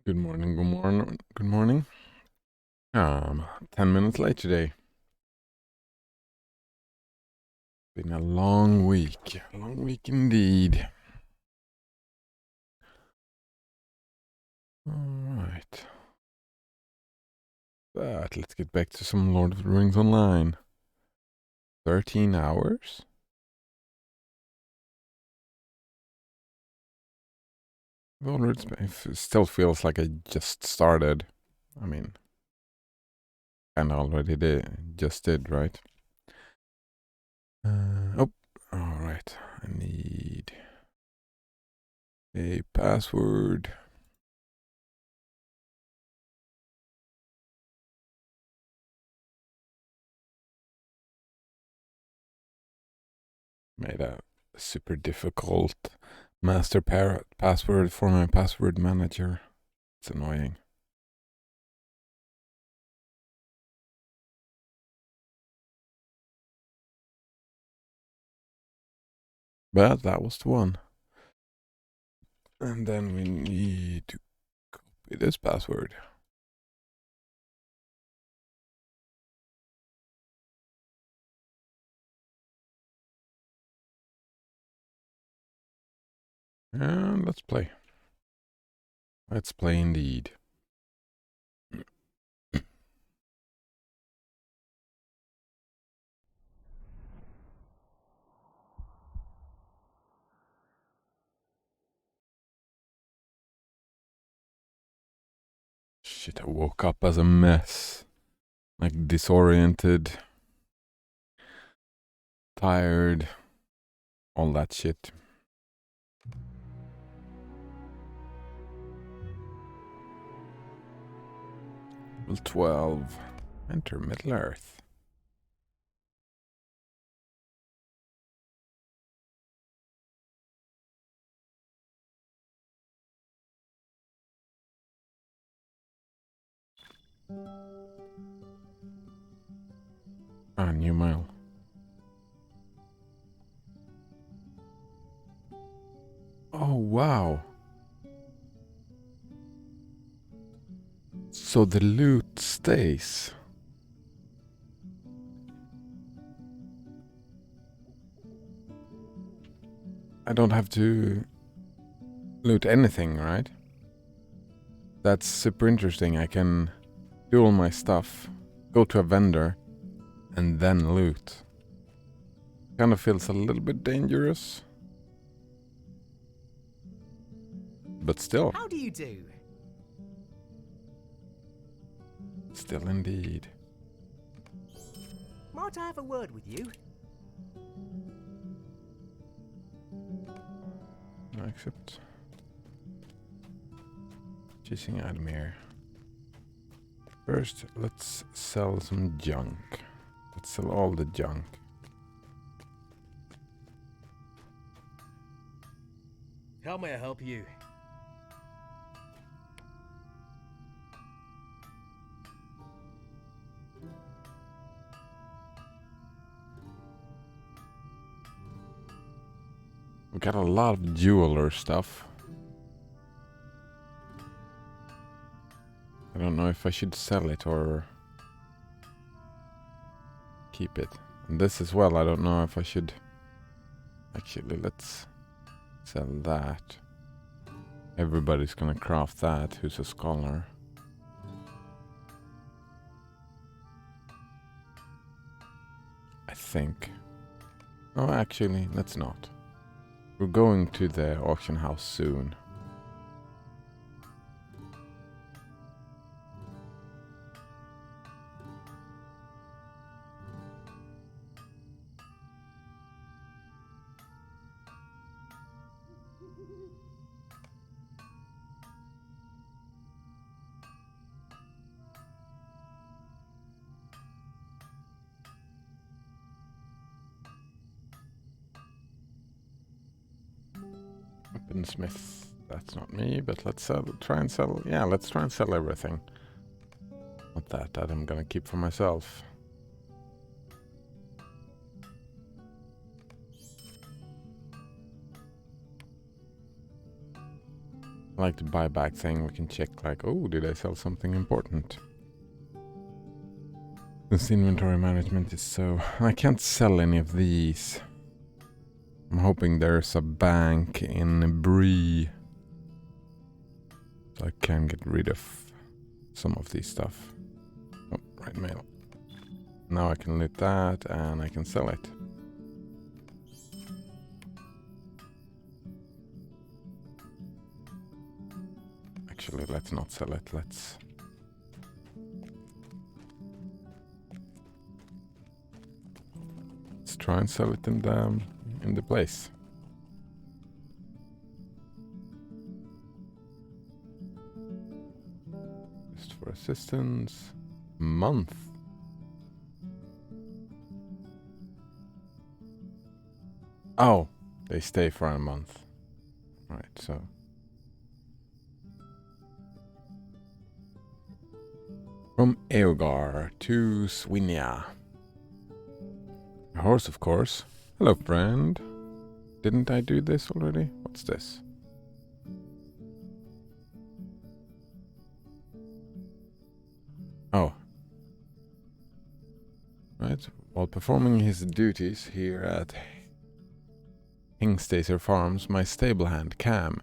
Good morning, good morning, good morning. 10 minutes late today. Been a long week indeed. Alright. But let's get back to some Lord of the Rings Online. 13 hours? It still feels like I just started. I mean, and already just did, right? Alright. I need a password. Made a super difficult master password for my password manager. It's annoying. But that was the one. And then we need to copy this password. And let's play. Let's play indeed. Shit, I woke up as a mess. Like disoriented, tired, all that shit. Level 12. Enter Middle Earth. New mail. Oh, wow. So the loot stays. I don't have to loot anything, right? That's super interesting. I can do all my stuff, go to a vendor, and then loot. Kind of feels a little bit dangerous. But still. How do you do? Still indeed. Might I have a word with you? Accept. Chasing Admir. First, let's sell some junk. Let's sell all the junk. How may I help you? We got a lot of jeweler stuff. I don't know if I should sell it or keep it. And this as well, I don't know if I should. Actually, let's sell that. Everybody's gonna craft that who's a scholar. I think. Oh, actually, let's not. We're going to the auction house soon. Weaponsmith. That's not me, but let's try and sell. Yeah, let's try and sell everything. Not that I'm gonna keep for myself. like the buyback thing. We can check like, oh, did I sell something important? This inventory management is so... I can't sell any of these. I'm hoping there's a bank in Bree, so I can get rid of some of these stuff. Oh, right mail. Now I can loot that and I can sell it. Actually, let's not sell it. Let's try and sell it in the place. Just for assistance. Month. Oh, they stay for a month. Right, so. From Eogar to Swinia. A horse, of course. Hello, friend. Didn't I do this already? What's this? Oh. Right. While performing his duties here at Hingstaser Farms, my stable hand, Cam,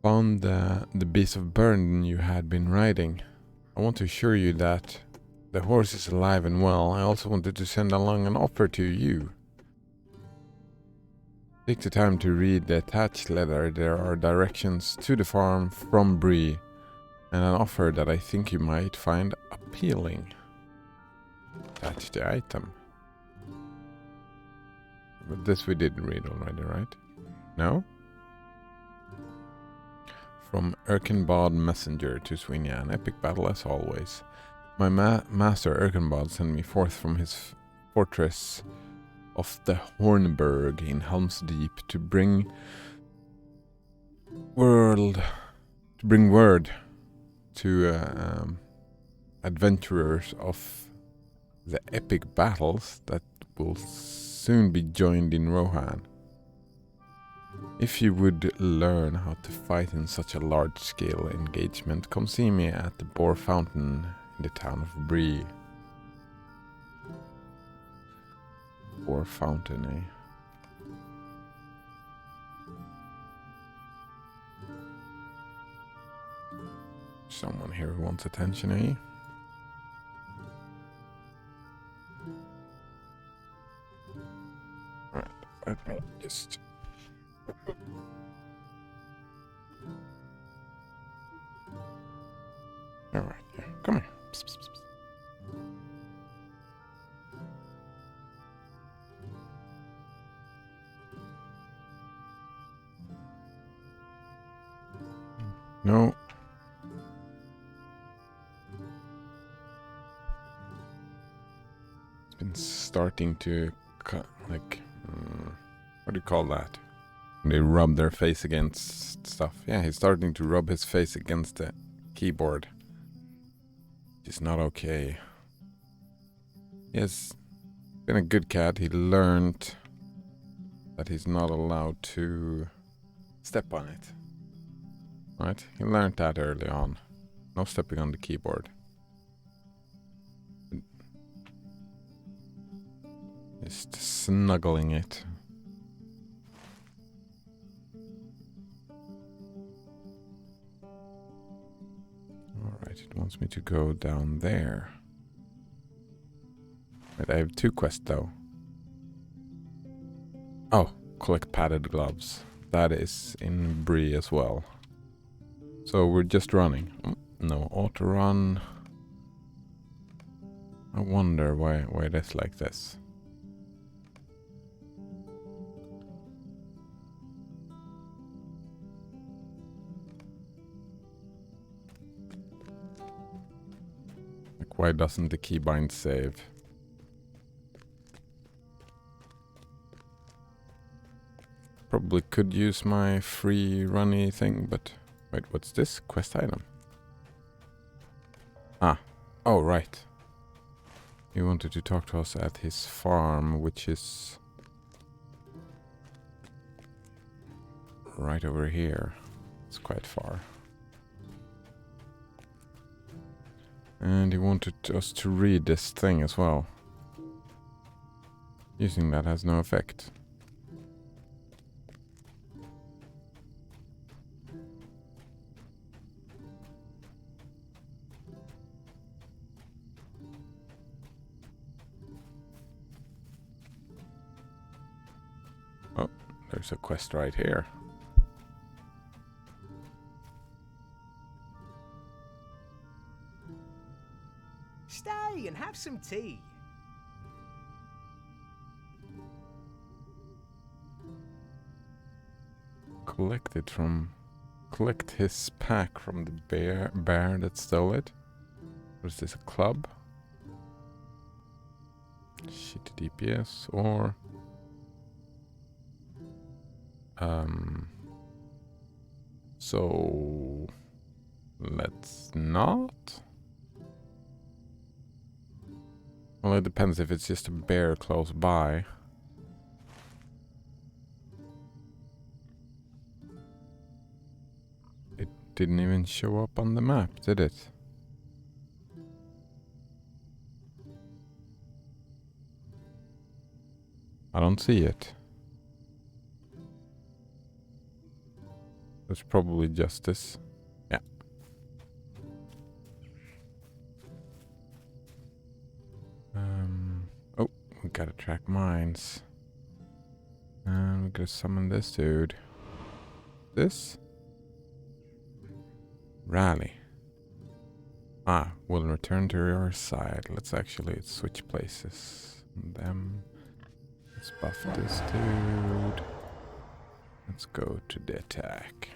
found the beast of burden you had been riding. I want to assure you that the horse is alive and well. I also wanted to send along an offer to you. Take the time to read the attached letter. There are directions to the farm from Bree, and an offer that I think you might find appealing. Attach the item. But this we did read already, right? No? From Erkenbod Messenger to Swinia, an epic battle as always. My master Erkenbod sent me forth from his fortress of the Hornburg in Helm's Deep to bring word to adventurers of the epic battles that will soon be joined in Rohan. If you would learn how to fight in such a large-scale engagement, come see me at the Boar Fountain in the town of Bree. Boar Fountain, eh? Someone here who wants attention, eh? Right, let me just... Alright, yeah, come here. Psst, psst, psst. No. It's been starting to cut, like, what do you call that? They rub their face against stuff. Yeah, he's starting to rub his face against the keyboard. It's not okay. He's been a good cat. He learned that he's not allowed to step on it. Right? He learned that early on. No stepping on the keyboard. Just snuggling it. Alright, it wants me to go down there. Wait, I have 2 quests though. Oh, collect padded gloves. That is in Bree as well. So we're just running. No, auto run. I wonder why it is like this. Like, why doesn't the keybind save? Probably could use my free runny thing, but wait, what's this? Quest item. Ah, oh right. He wanted to talk to us at his farm, which is right over here. That's quite far. And he wanted us to read this thing as well. Using that has no effect. Oh, there's a quest right here. Stay and have some tea. Collect his pack from the bear that stole it. Or is this a club? Shitty DPS or so let's not. Well, it depends if it's just a bear close by. It didn't even show up on the map, did it? I don't see it. There's probably justice. Yeah. Oh, we gotta track mines. And we gotta summon this dude. This? Rally. Ah, we'll return to your side. Let's actually switch places. Them. Let's buff this dude. Let's go to the attack.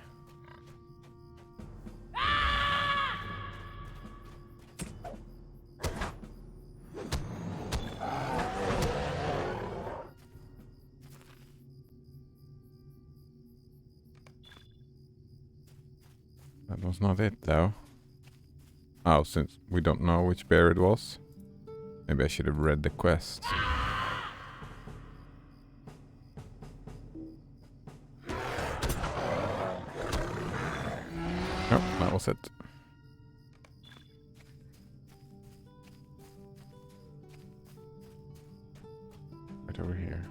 That was not it, though. Oh, since we don't know which bear it was, maybe I should have read the quest. Oh, that was it. Right over here.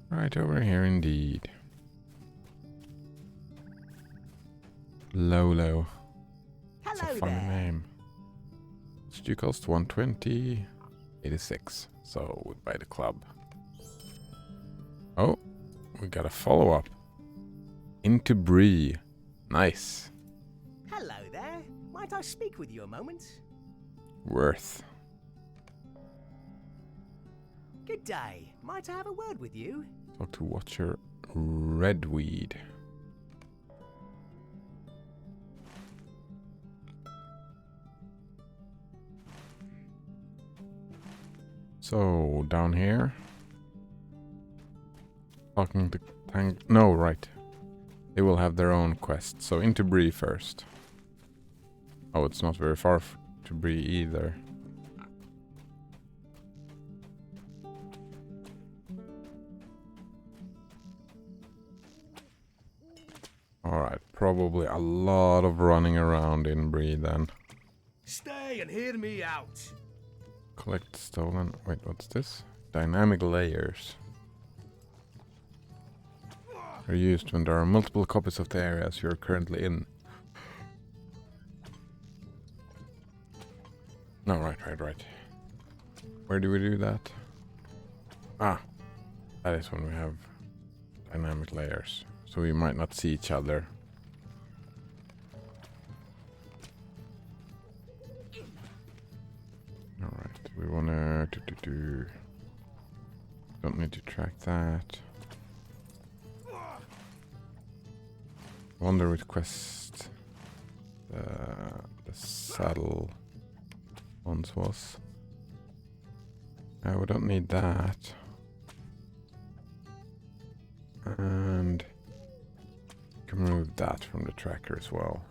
Right over here, indeed. Lolo. That's a Hello funny there. name. Stu cost 120, 86. So we'd buy the club. Oh, we got a follow-up. Into Bree. Nice. Hello there. Might I speak with you a moment? Worth. Good day. Might I have a word with you? Talk to Watcher Redweed. So, down here. Talking to Tank. No, right. They will have their own quest. So, into Bree first. Oh, it's not very far to Bree either. Alright, probably a lot of running around in Bree then. Stay and hear me out. Collect stolen. Wait, what's this? Dynamic layers. Are used when there are multiple copies of the areas you're currently in. No, right. Where do we do that? Ah, that is when we have dynamic layers. So we might not see each other. Alright, we wanna don't need to track that. Wonder which quest the saddle once was. We don't need that. And can remove that from the tracker as well.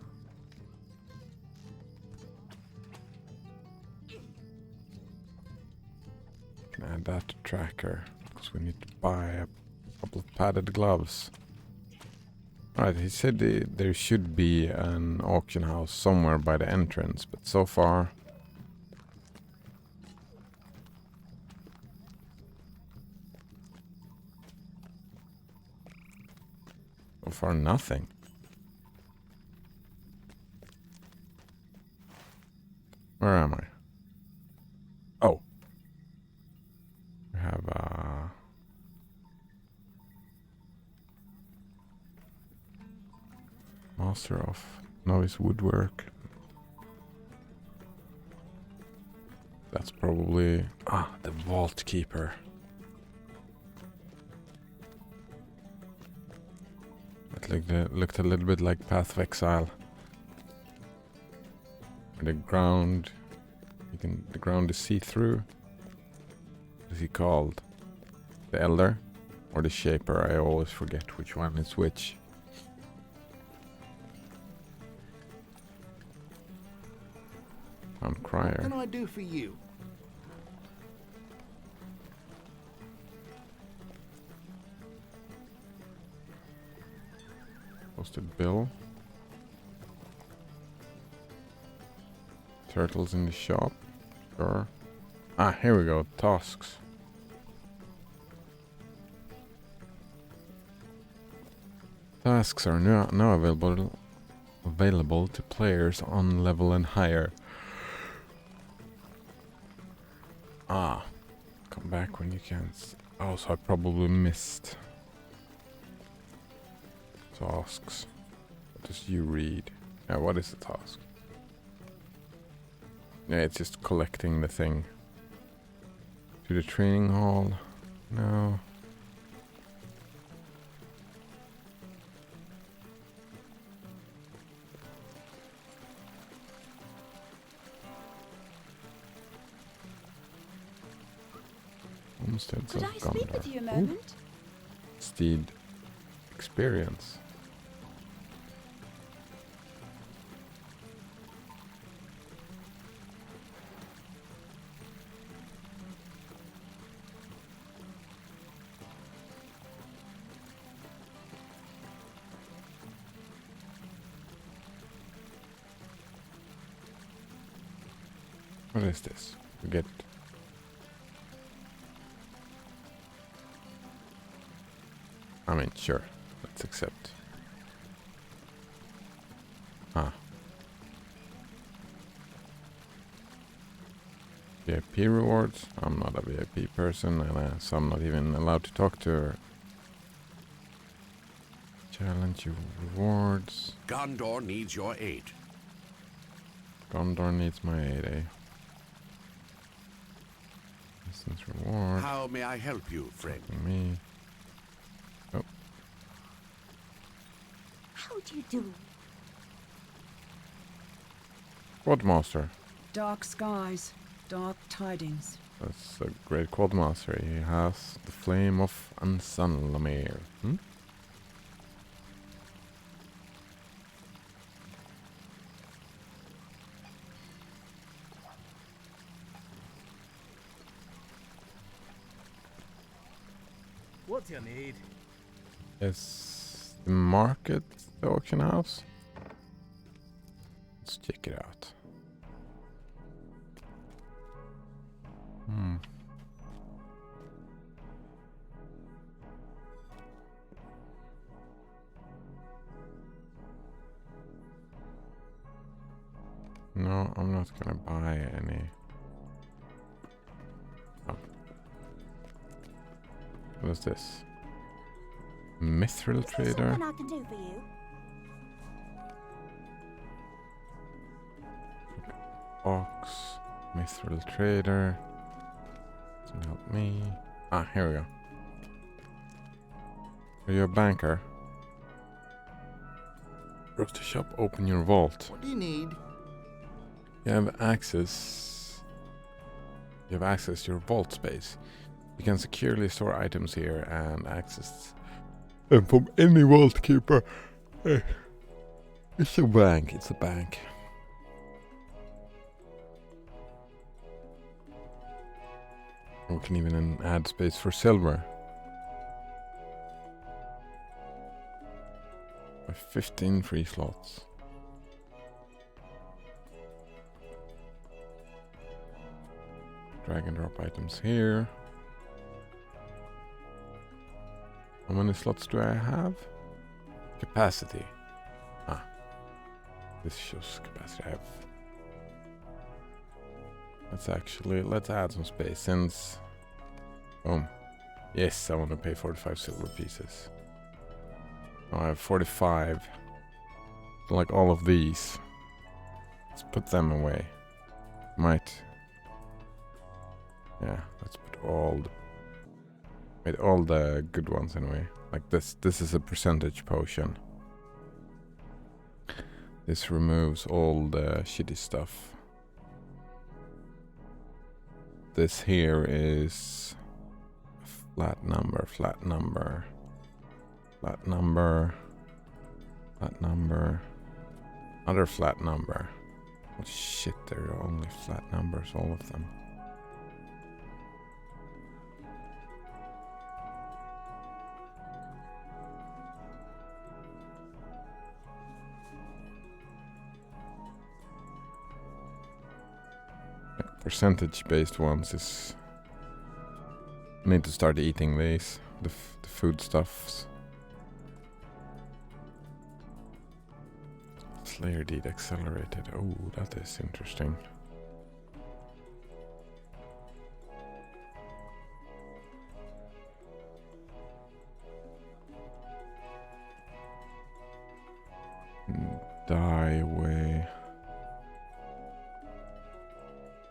Can add that to tracker because we need to buy a couple of padded gloves. Right, he said there should be an auction house somewhere by the entrance, but so far... So far, nothing. Where am I? Oh. We have Master of Novice Woodwork. That's probably... the Vault Keeper. It looked a little bit like Path of Exile. The ground... the ground is see-through. What is he called? The Elder? Or the Shaper? I always forget which one is which. Town Crier. What can I do for you? Posted bill. Turtles in the shop. Sure. Here we go. Tasks. Tasks are now available to players on level and higher. Come back when you can. So I probably missed tasks. What does you read? Yeah, what is the task? Yeah, it's just collecting the thing. To the training hall. No. Homesteads Could of I speak Gondor. with you a moment? Steed experience. What is this? We get... I mean, sure. Let's accept. VIP rewards. I'm not a VIP person, and so I'm not even allowed to talk to her. Challenge rewards. Gondor needs your aid. Gondor needs my aid, eh? Distance reward. How may I help you, friend? Me. How do you do? Quadmaster. Dark skies, dark tidings. That's a great Quadmaster. He has the flame of Ansanlamir. What do you need? Is the market the auction house? Let's check it out. No, I'm not gonna buy any. Oh. What is this? Mithril Is there trader. something I can do for you? Box. Mithril trader. Doesn't help me. Here we go. Are you a banker? Browse the shop, open your vault. What do you need? You have access to your vault space. You can securely store items here and access them from any vault keeper. It's a bank. It's a bank. We can even add space for silver. I 15 free slots. Drag and drop items here. How many slots do I have? Capacity. Ah. This shows capacity I have. Let's add some space since... Boom. Yes, I want to pay 45 silver pieces. Oh, I have 45. So like all of these. Let's put them away. Might. Yeah, let's put all the good ones anyway. Like this. This is a percentage potion. This removes all the shitty stuff. This here is flat number, flat number, flat number, flat number, other flat number. Oh shit, there are only flat numbers, all of them. Percentage-based ones is... I need to start eating these, the foodstuffs. Slayer deed accelerated. Oh, that is interesting. Die away.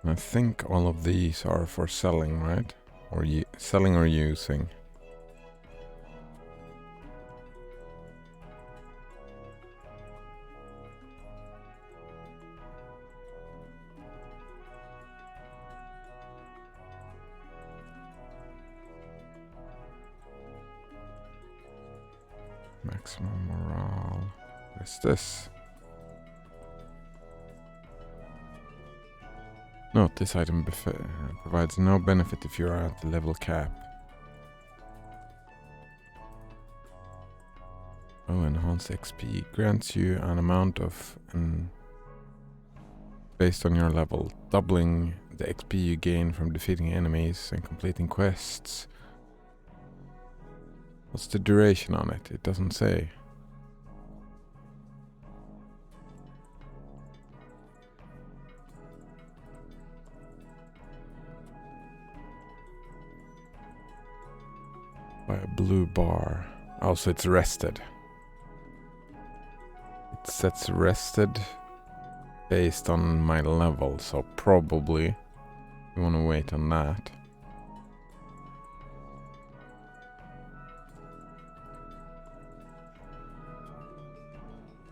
I think all of these are for selling, right? Or selling or using. Maximum morale. What is this? Note, this item provides no benefit if you are at the level cap. Oh, enhanced XP grants you an amount of based on your level, doubling the XP you gain from defeating enemies and completing quests. What's the duration on it? It doesn't say. By a blue bar. Also, it's rested. It sets rested based on my level, so probably you want to wait on that.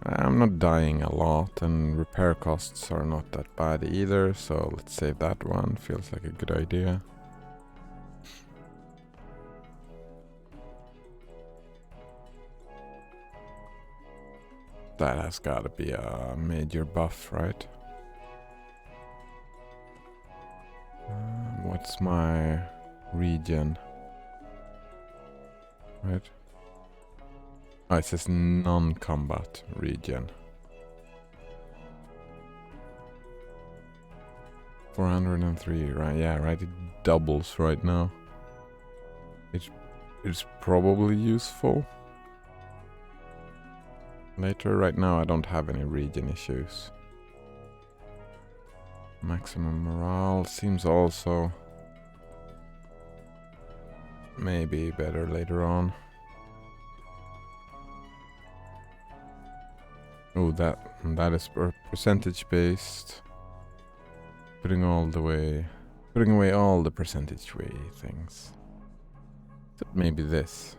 I'm not dying a lot, and repair costs are not that bad either, so let's save that one. Feels like a good idea. That has got to be a major buff, right? What's my region? Right? Oh, it says non-combat region. 403, right? Yeah, right. It doubles right now. It's probably useful later. Right now I don't have any region issues. Maximum morale seems also maybe better later on. Oh, that is percentage based. Putting away all the percentage way things. Except maybe this.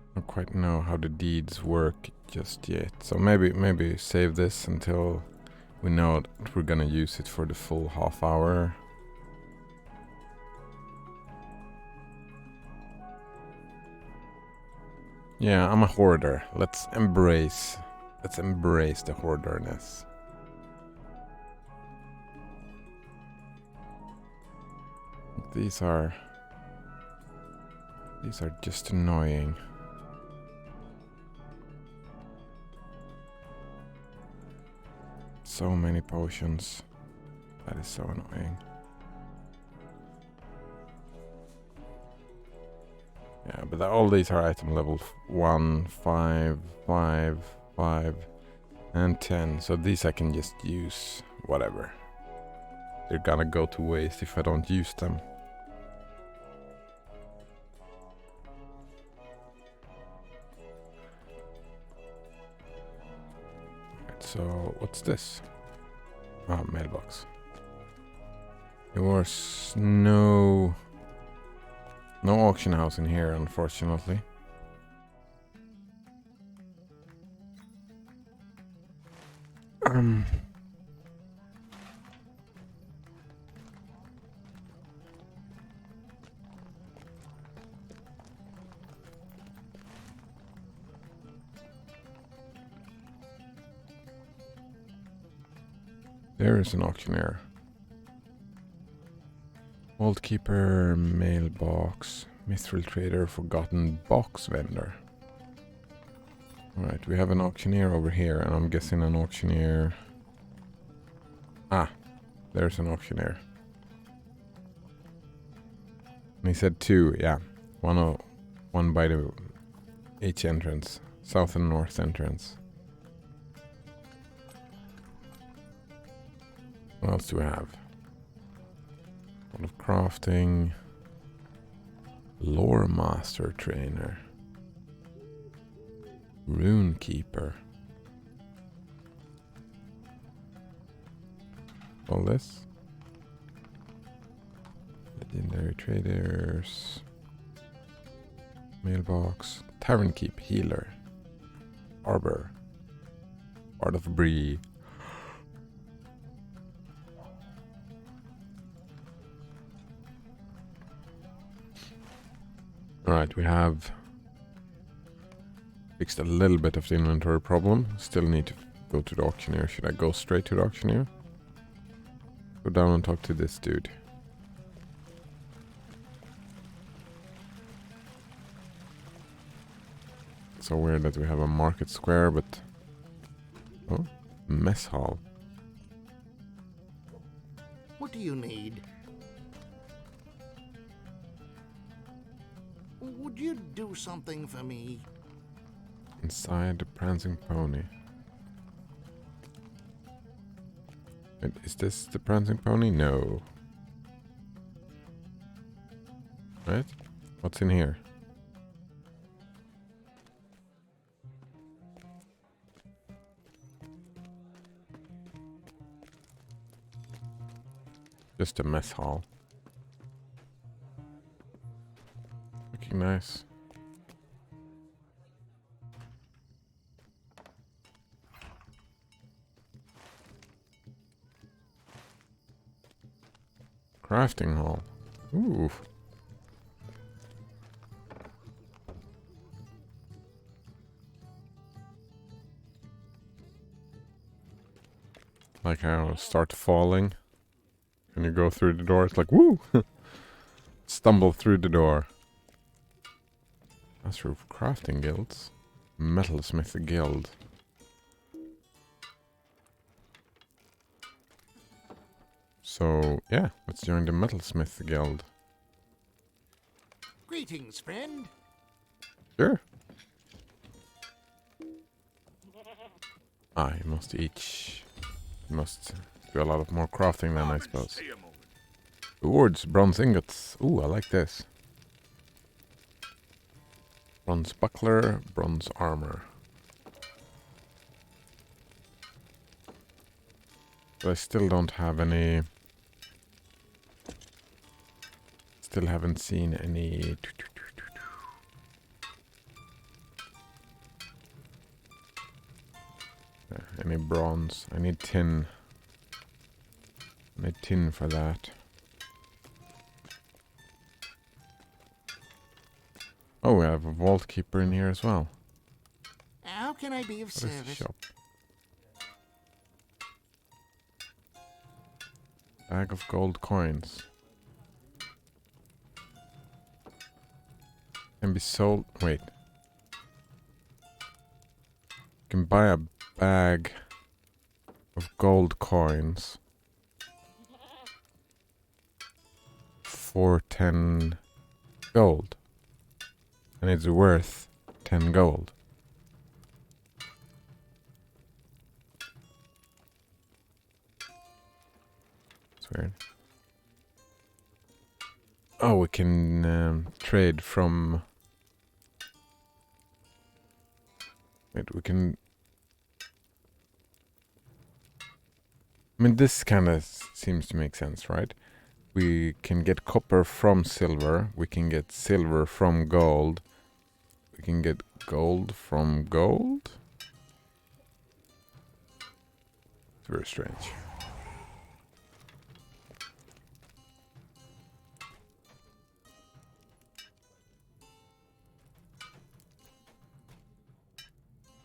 I don't quite know how the deeds work just yet, so maybe save this until we know that we're gonna use it for the full half hour. Yeah, I'm a hoarder. Let's embrace the hoarderness. These are just annoying. So many potions. That is so annoying. Yeah, but all these are item level 1, 5, 5, 5, and 10. So these I can just use whatever. They're gonna go to waste if I don't use them. Right, so what's this? Ah, mailbox. There was no auction house in here, unfortunately. There is an auctioneer. Vault keeper, mailbox, mithril trader, forgotten box vendor. Alright, we have an auctioneer over here, and I'm guessing an auctioneer... Ah, there's an auctioneer. And he said 2, yeah. One by the each entrance. South and north entrance. What else do we have? A lot of crafting. Lore master trainer. Rune keeper. All this. Legendary traders. Mailbox. Tavern keep healer. Arbor. Art of Bree. Alright, we have fixed a little bit of the inventory problem. Still need to go to the auctioneer. Should I go straight to the auctioneer? Go down and talk to this dude. So weird that we have a market square, but... Oh, mess hall. What do you need? Would you do something for me? Inside the prancing pony. Wait, is this the prancing pony? No. Right? What's in here? Just a mess hall. Looking nice. Crafting hall. Ooh. Like how it start falling. And you go through the door, it's like, woo! Stumble through the door. Master of Crafting Guilds. Metalsmith Guild. So, yeah, let's join the Metalsmith Guild. Greetings, friend. Sure. Ah, you must each... You must do a lot of more crafting then, I suppose. Awards, bronze ingots. Ooh, I like this. Bronze buckler, bronze armor. But I still don't have any... Still haven't seen any... Any bronze. I need tin. I need tin for that. Oh, we have a vault keeper in here as well. How can I be of What is the service? shop? Bag of gold coins. Can be sold. Wait. You can buy a bag of gold coins for 10 gold. And it's worth 10 gold. It's weird. Oh, we can trade from... Wait, we can... I mean, this kind of seems to make sense, right? We can get copper from silver. We can get silver from gold. We can get gold from gold? It's very strange.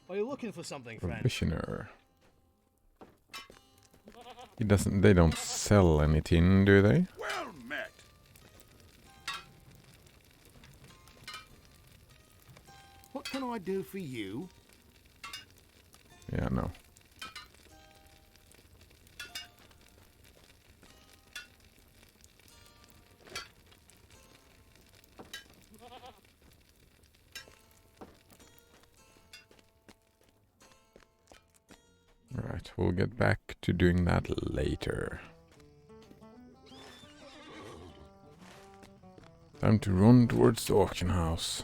Are you looking for something, friend? Provisioner. He doesn't. They don't sell anything, do they? Well met. What can I do for you? Yeah, no. Alright, we'll get back to doing that later. Time to run towards the auction house.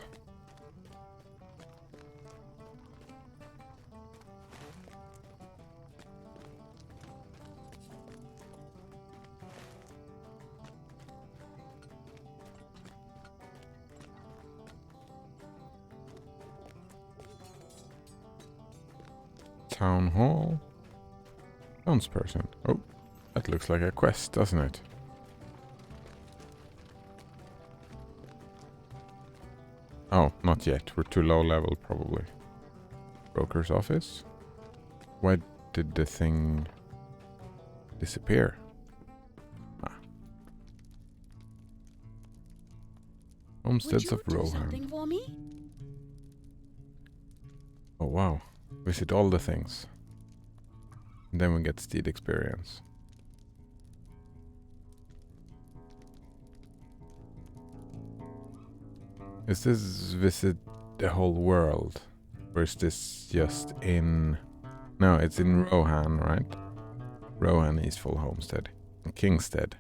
Town hall. Townsperson. Oh, that looks like a quest, doesn't it? Oh, not yet. We're too low level, probably. Broker's office? Why did the thing disappear? Ah. Homesteads of Would you do Rohan. something for me? Oh wow. Visit all the things. And then we get steed experience. Is this visit the whole world? Or is this just in... No, it's in Rohan, right? Rohan, Eastfall Homestead. And Kingstead.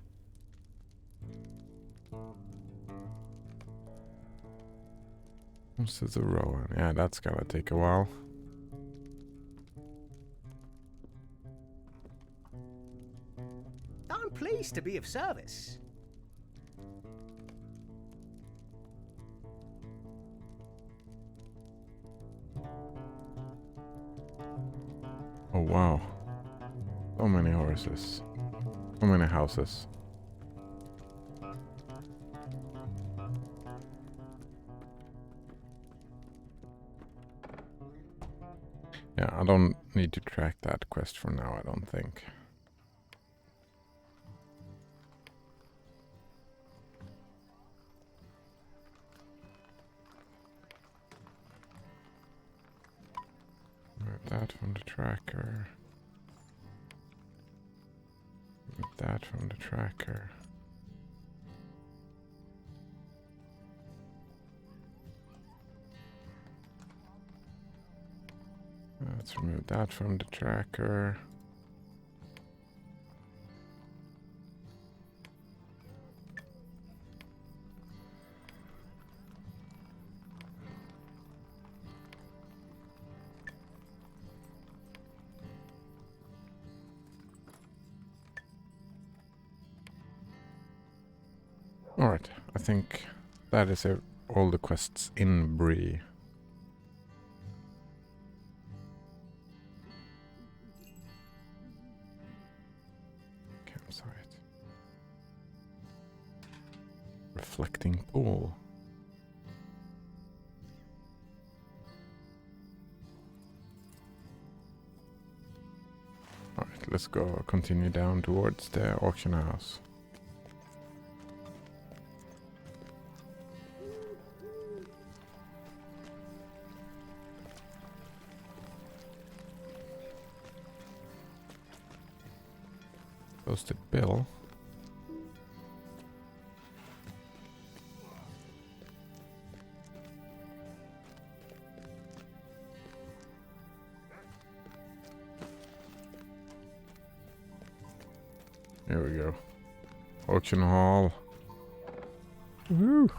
Homesteads of Rohan. Yeah, that's gonna take a while. I'm pleased to be of service. Oh wow. So many horses. So many houses. Yeah, I don't need to track that quest for now, I don't think. Remove that from the tracker. Remove that from the tracker. Let's remove that from the tracker. Alright, I think that is all the quests in Bree. Campsite. Reflecting pool. Alright, let's go continue down towards the auction house. posted bill. Here we go. Auction hall. Woo!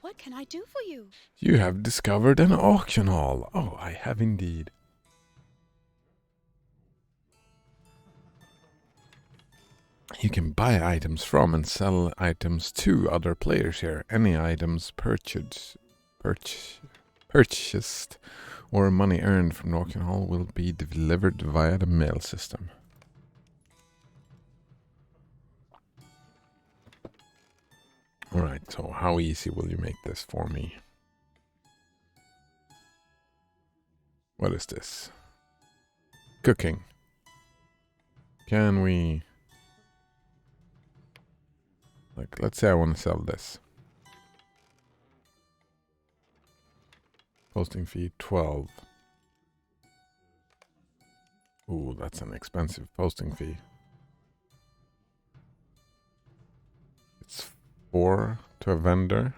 What can I do for you? You have discovered an auction hall. Oh, I have indeed. You can buy items from and sell items to other players here. Any items purchased or money earned from the auction hall will be delivered via the mail system. Alright, so how easy will you make this for me? What is this? Cooking. Can we... Like, let's say I want to sell this. Posting fee 12. Ooh, that's an expensive posting fee. It's 4 to a vendor.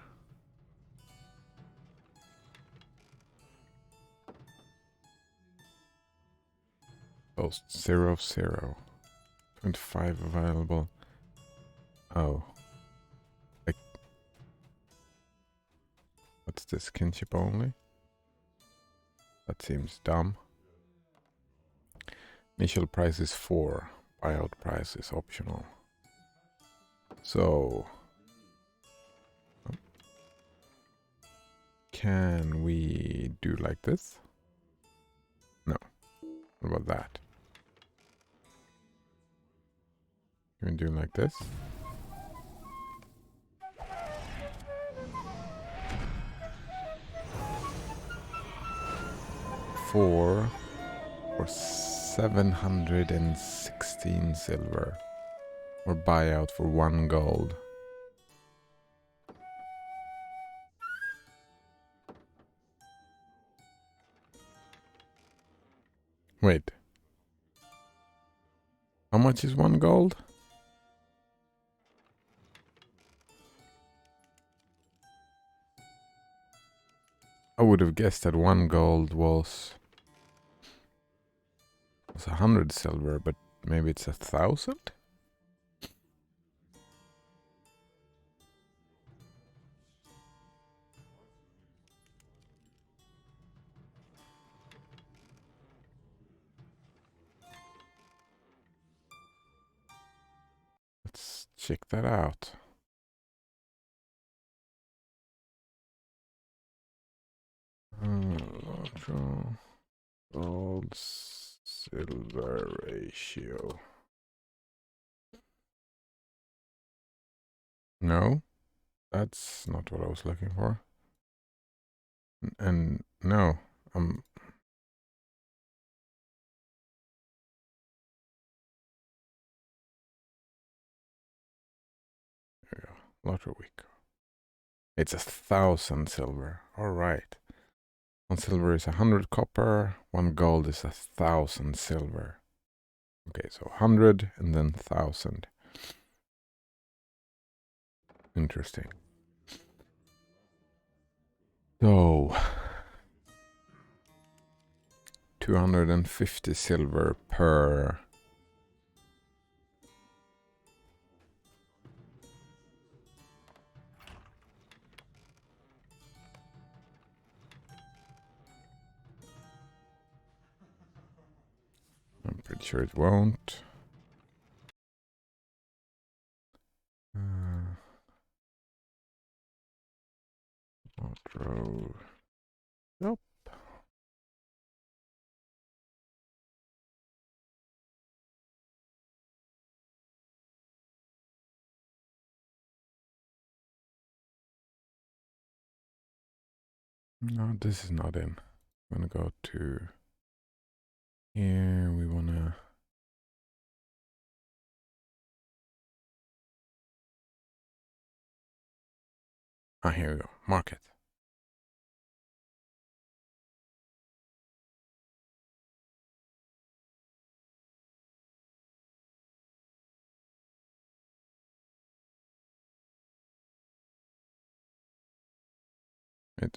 Post 0, 0. 25 available. Oh. Like, what's this? Kinship only? That seems dumb. Initial price is 4. Buyout price is optional. So, can we do like this? No. What about that? Can we do like this? For 716 silver, or buyout for 1 gold. Wait. How much is 1 gold? I would have guessed that 1 gold was 100 silver, but maybe it's 1,000? Let's check that out. Gold silver ratio. No, that's not what I was looking for. And no, there we go. Lottery week. It's 1,000 silver. All right. 1 silver is 100 copper. 1 gold is 1,000 silver. Okay, so 100 and then 1,000. Interesting. So 250 silver per I'm pretty sure it won't. Outro. Nope. No, this is not in. I'm gonna go to here. We wanna Ah, here we go. Market.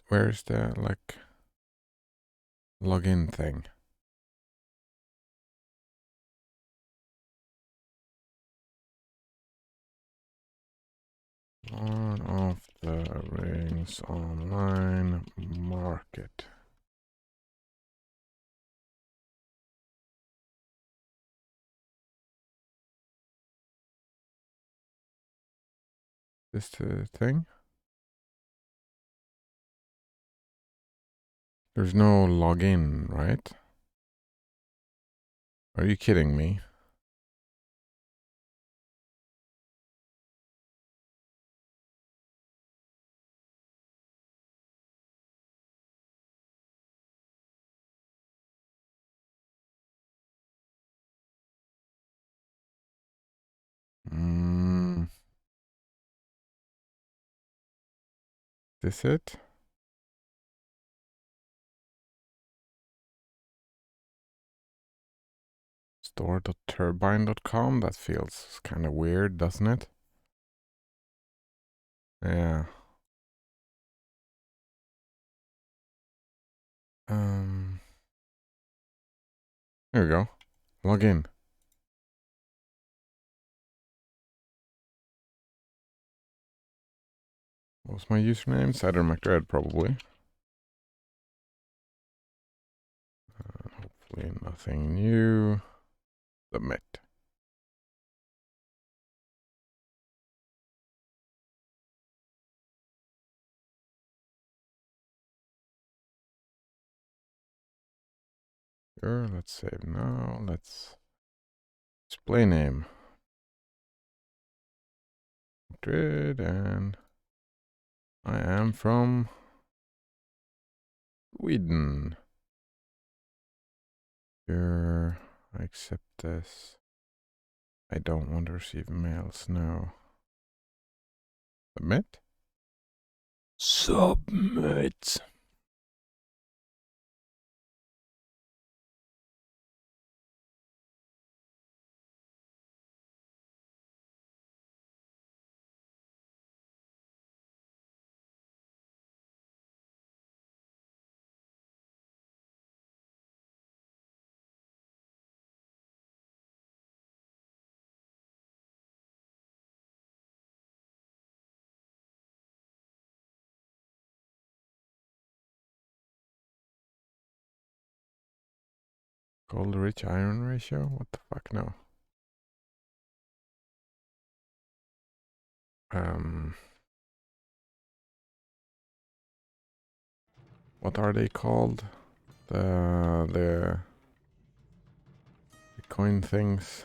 Where's the like login thing? Lord of the Rings online market. This the thing? There's no login, right? Are you kidding me? This it? Store.turbine.com? That feels kind of weird, doesn't it? Yeah. Here we go. Log in. What's my username? Saturn McDread, probably. Hopefully nothing new. Submit. Sure, let's save now. Let's display name. Madrid, and I am from Sweden. Sure, I accept this. I don't want to receive mails, no. Submit? Submit. Gold rich iron ratio? What the fuck, no. What are they called? The coin things.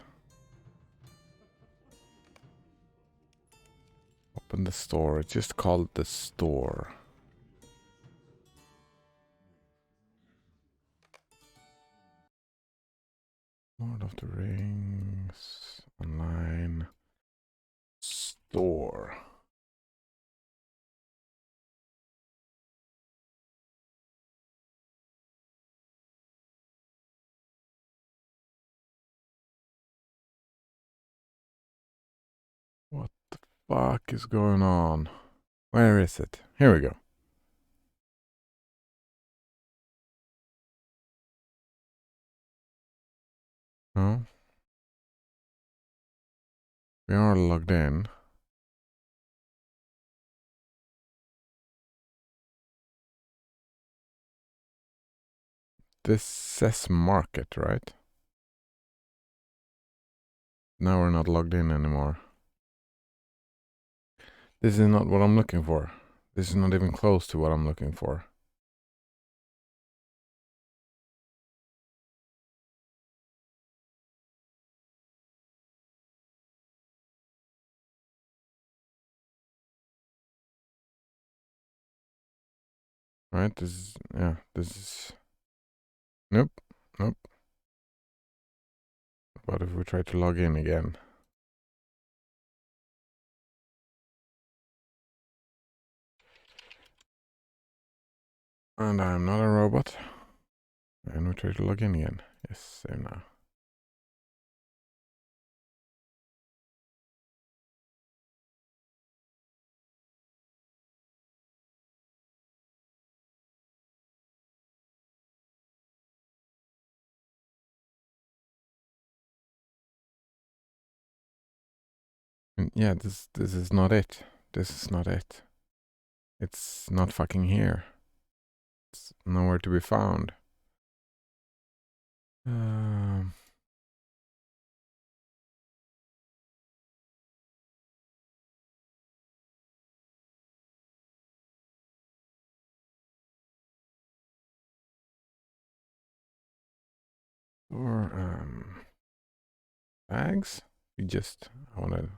Open the store. It's just called the store. Lord of the Rings online store. What the fuck is going on? Where is it? Here we go. Oh. We are logged in. This says market, right? Now we're not logged in anymore. This is not what I'm looking for. This is not even close to what I'm looking for. Right? This is, yeah, this is, nope, nope. What if we try to log in again? And I'm not a robot. And we try to log in again. Yes, save now. And yeah, this is not it. This is not it. It's not fucking here. It's nowhere to be found. Or bags. I want to.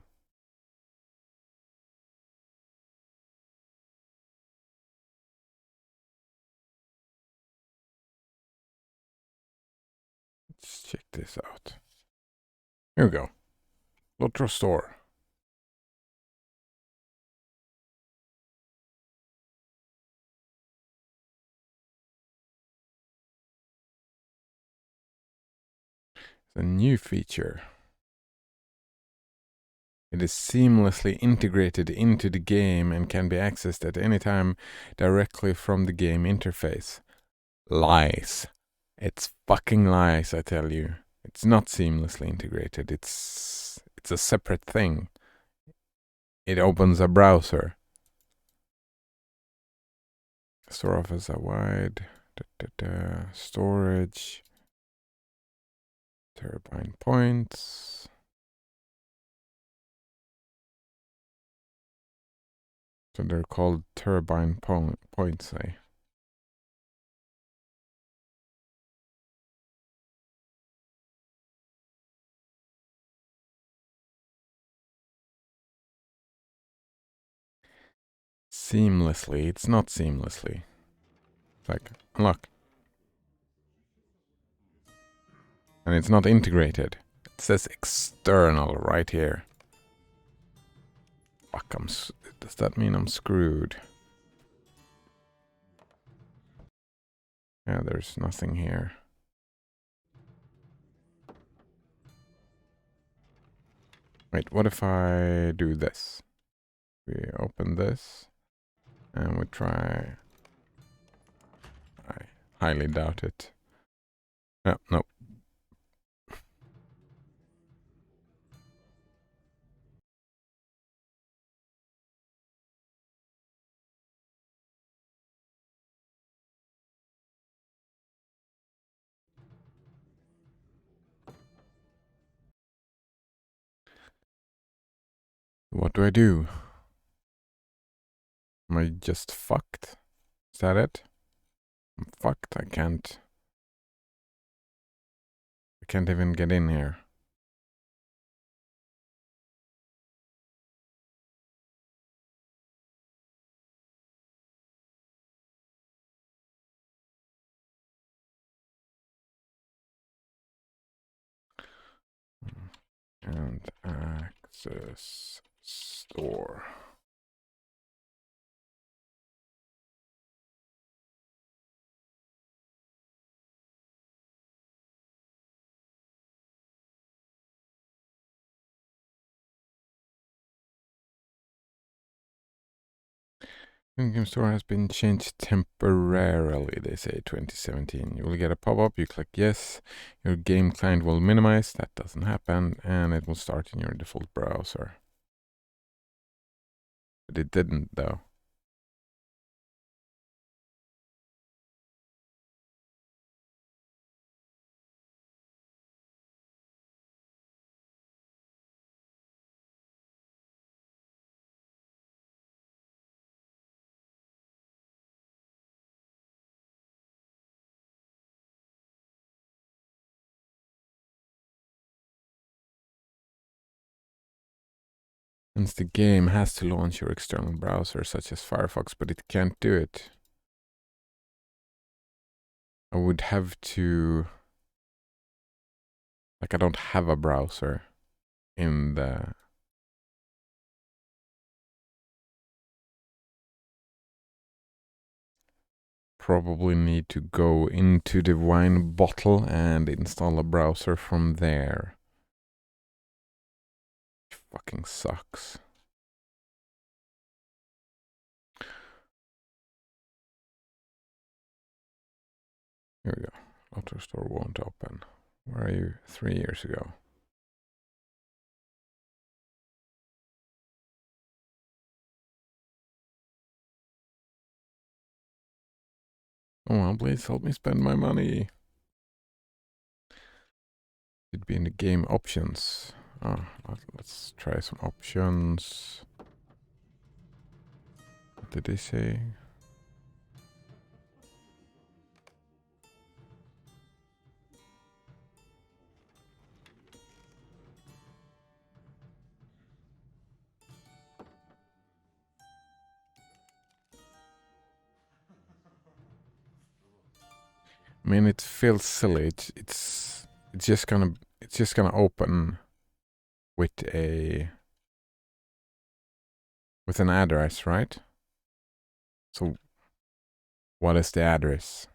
Let's check this out. Here we go. Lotro store. It's a new feature. It is seamlessly integrated into the game and can be accessed at any time directly from the game interface. Lies. It's fucking lies, I tell you. It's not seamlessly integrated. It's a separate thing. It opens a browser. Store offers a wide storage. Terabyte points. So they're called terabyte points, eh? Seamlessly. It's not seamlessly. It's like, unlock. And it's not integrated. It says external right here. Fuck, does that mean I'm screwed? Yeah, there's nothing here. Wait, what if I do this? We open this and we try. I highly doubt it. Oh, no. What do I do? Am I just fucked? Is that it? I'm fucked. I can't even get in here. And access store. In-game store has been changed temporarily, they say 2017. You will get a pop-up, you click yes, your game client will minimize, that doesn't happen, and it will start in your default browser. But it didn't though. Since the game has to launch your external browser such as Firefox, but it can't do it. I would have to, like, I don't have a browser in the probably need to go into the wine bottle and install a browser from there. Which fucking sucks. Here we go. Lottery store won't open. Where are you 3 years ago? Oh well, please help me spend my money. It'd be in the game options. Oh, let's try some options. What did they say? I mean, it feels silly. It's just gonna open with an address, right? So, what is the address?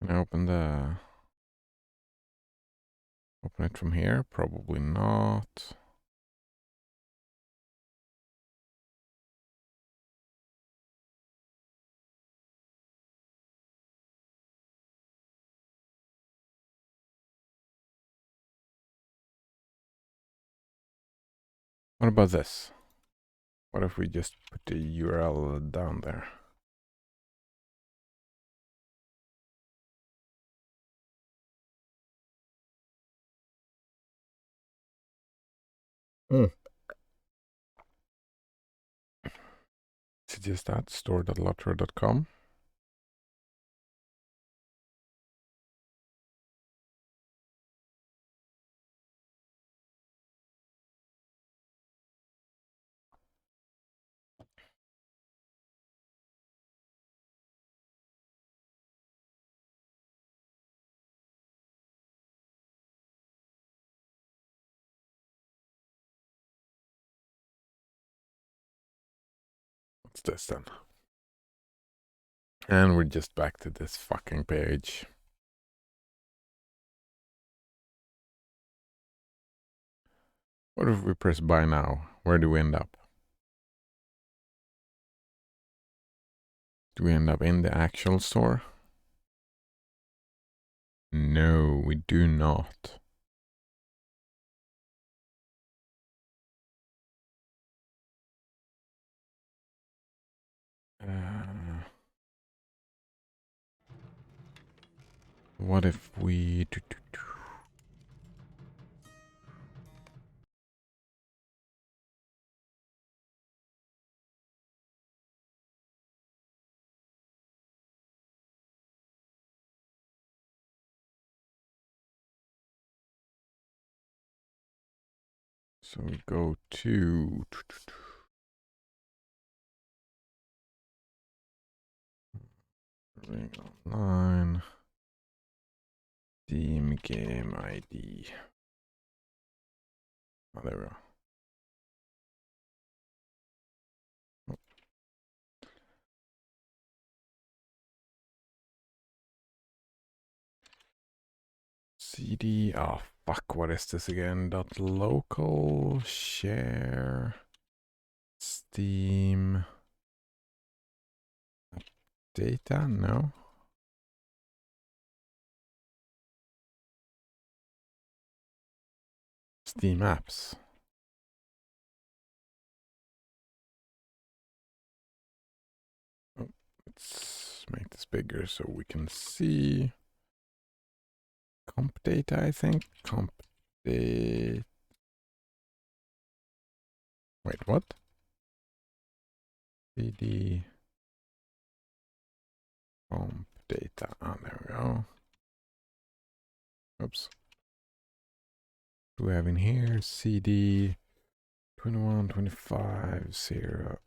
Can I open it from here? Probably not. What about this? What if we just put the URL down there? Is it just that? store.lottery.com? What's this then? And we're just back to this fucking page. What if we press buy now? Where do we end up? Do we end up in the actual store? No, we do not. What if we so we go to Ring Online, Steam Game ID. Oh, there we go. Oh. CD. Oh fuck! What is this again? .local share Steam data? No. Steam apps. Oh, let's make this bigger so we can see. Comp data, I think. Comp data. Wait, what? CD comp data. Oh, there we go. Oops. What do we have in here? CD 21, 25, 0.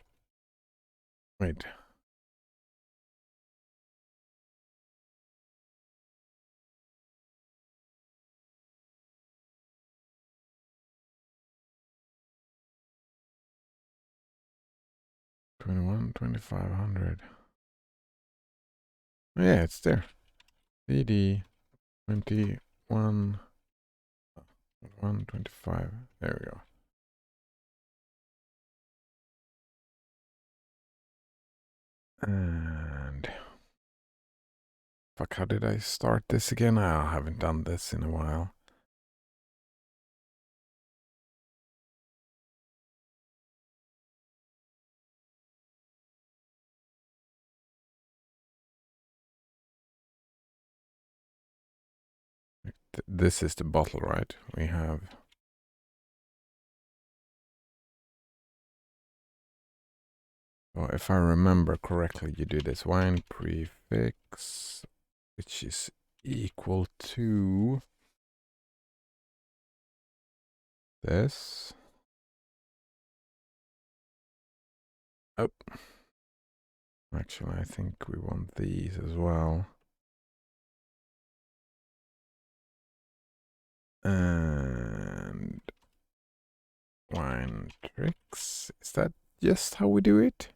Wait. $21,500. Yeah, it's there. CD 21 125. There we go. And fuck, how did I start this again? I haven't done this in a while. This is the bottle, right? We have. Well, if I remember correctly, you do this wine prefix, which is equal to this. Oh. Actually, I think we want these as well. And wine tricks. Is that just how we do it?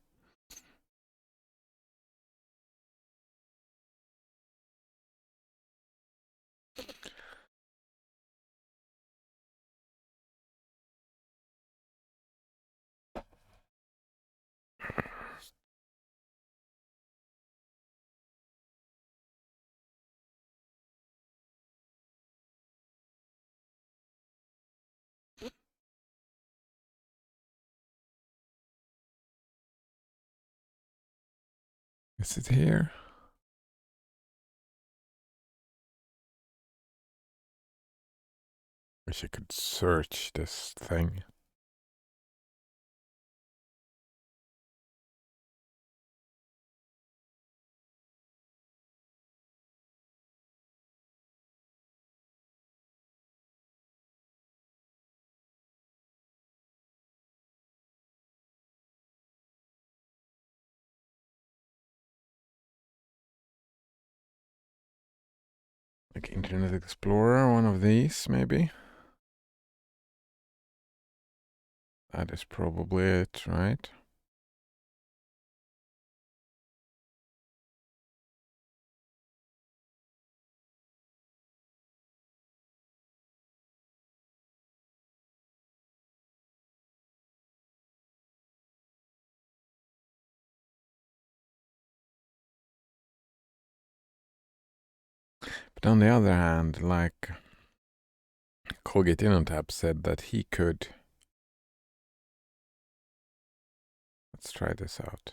Is it here? Wish I could search this thing. Like Internet Explorer, one of these, maybe? That is probably it, right? But on the other hand, like Colgate InnoTap said that he could. Let's try this out.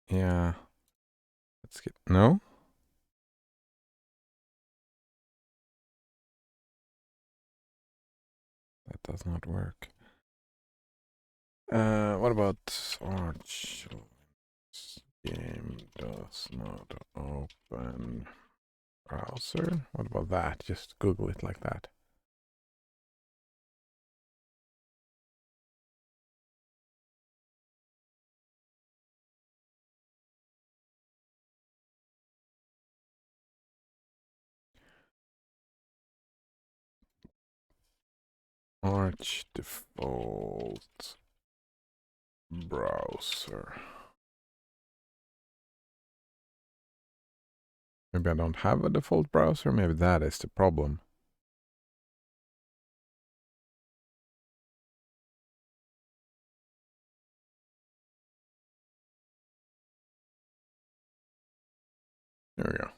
Yeah. Let's get. No? That does not work. What about Arch? Game does not open browser. What about that? Just Google it like that. Arch default browser. Maybe I don't have a default browser. Maybe that is the problem. There we go.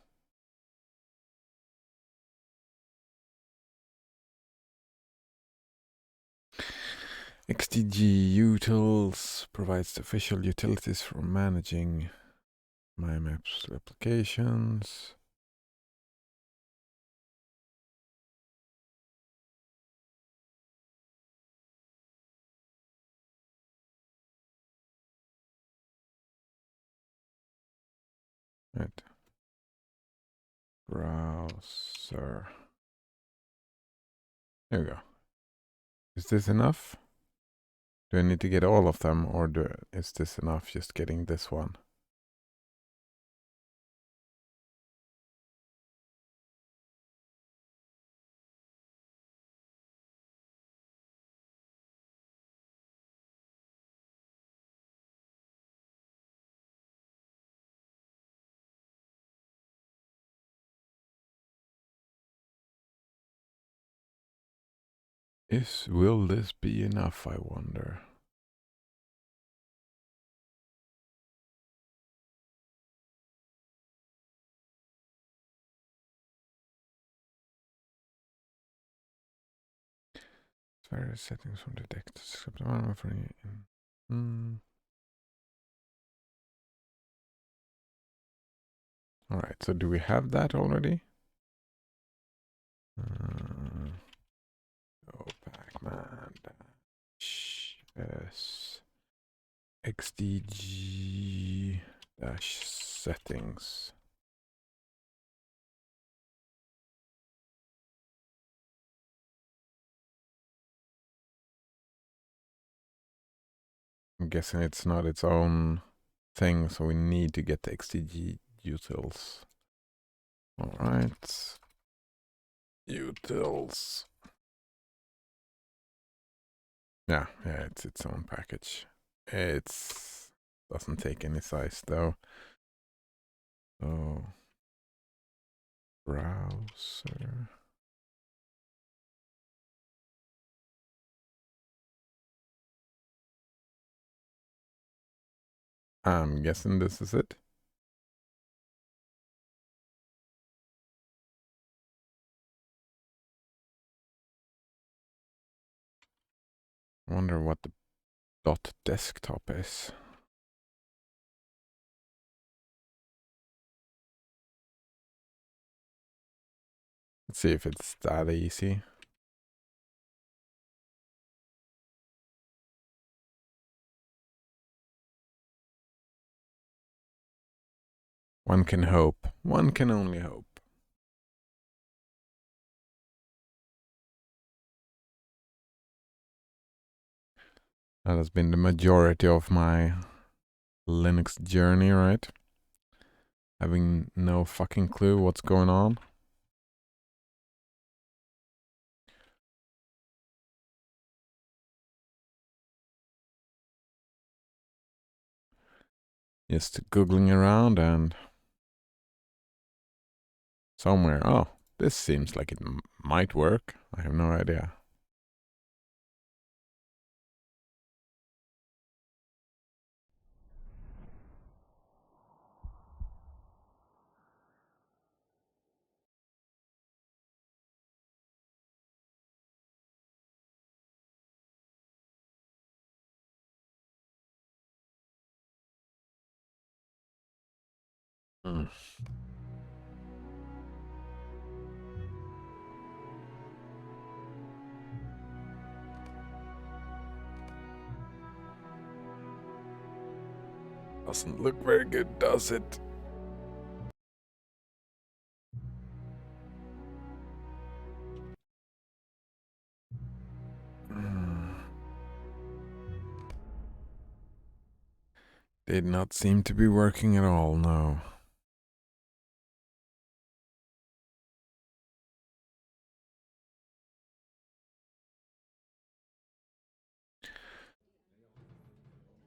XDG Utils provides the official utilities for managing My Maps applications. Right. Browser. There we go. Is this enough? Do I need to get all of them, or is this enough just getting this one? Will this be enough, I wonder? Various settings from the deck to script one for Alright, so do we have that already? Go Pac-Man -S XDG settings. I'm guessing it's not its own thing, so we need to get the XDG utils. Alright. Utils. Yeah, it's its own package. It's doesn't take any size though. So browser. I'm guessing this is it. Wonder what the dot desktop is. Let's see if it's that easy. One can hope. One can only hope. That has been the majority of my Linux journey, right? Having no fucking clue what's going on. Just googling around and somewhere. Oh, this seems like it might work. I have no idea. Hmm. Doesn't look very good, does it? Did not seem to be working at all, no.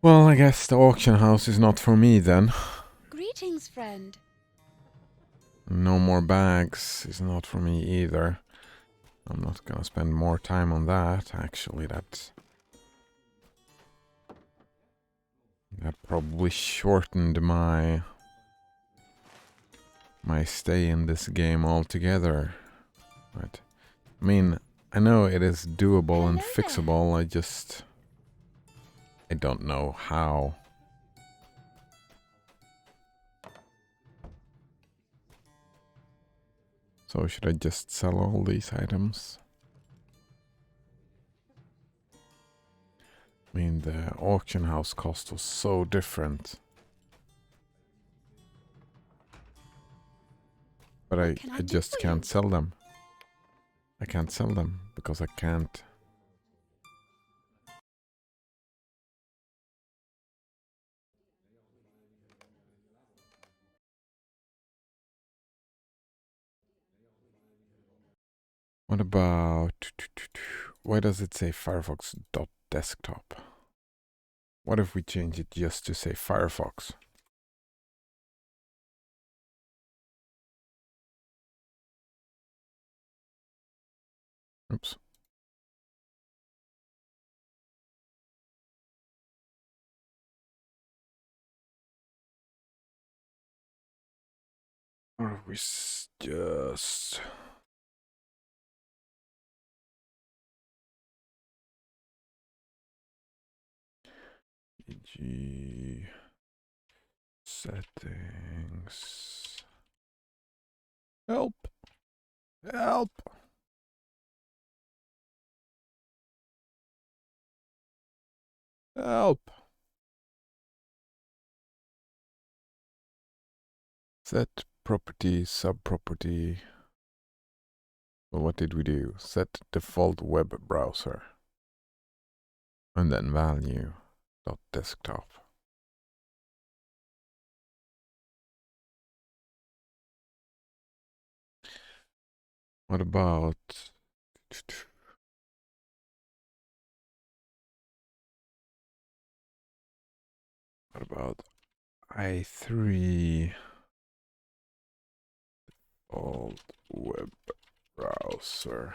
Well, I guess the auction house is not for me then. Greetings, friend. No more bags is not for me either. I'm not gonna spend more time on that. Actually, that probably shortened my stay in this game altogether. Right. I mean, I know it is doable and Hello there. fixable. I don't know how. So should I just sell all these items? I mean, the auction house cost was so different. But I do just for can't you? sell them. I can't sell them because I can't. What about... Why does it say Firefox.desktop? What if we change it just to say Firefox? Oops. Or we just EG settings. Help! Help! Help! Set property, subproperty. Well, what did we do? Set default web browser. And then value dot desktop. What about i3 default web browser?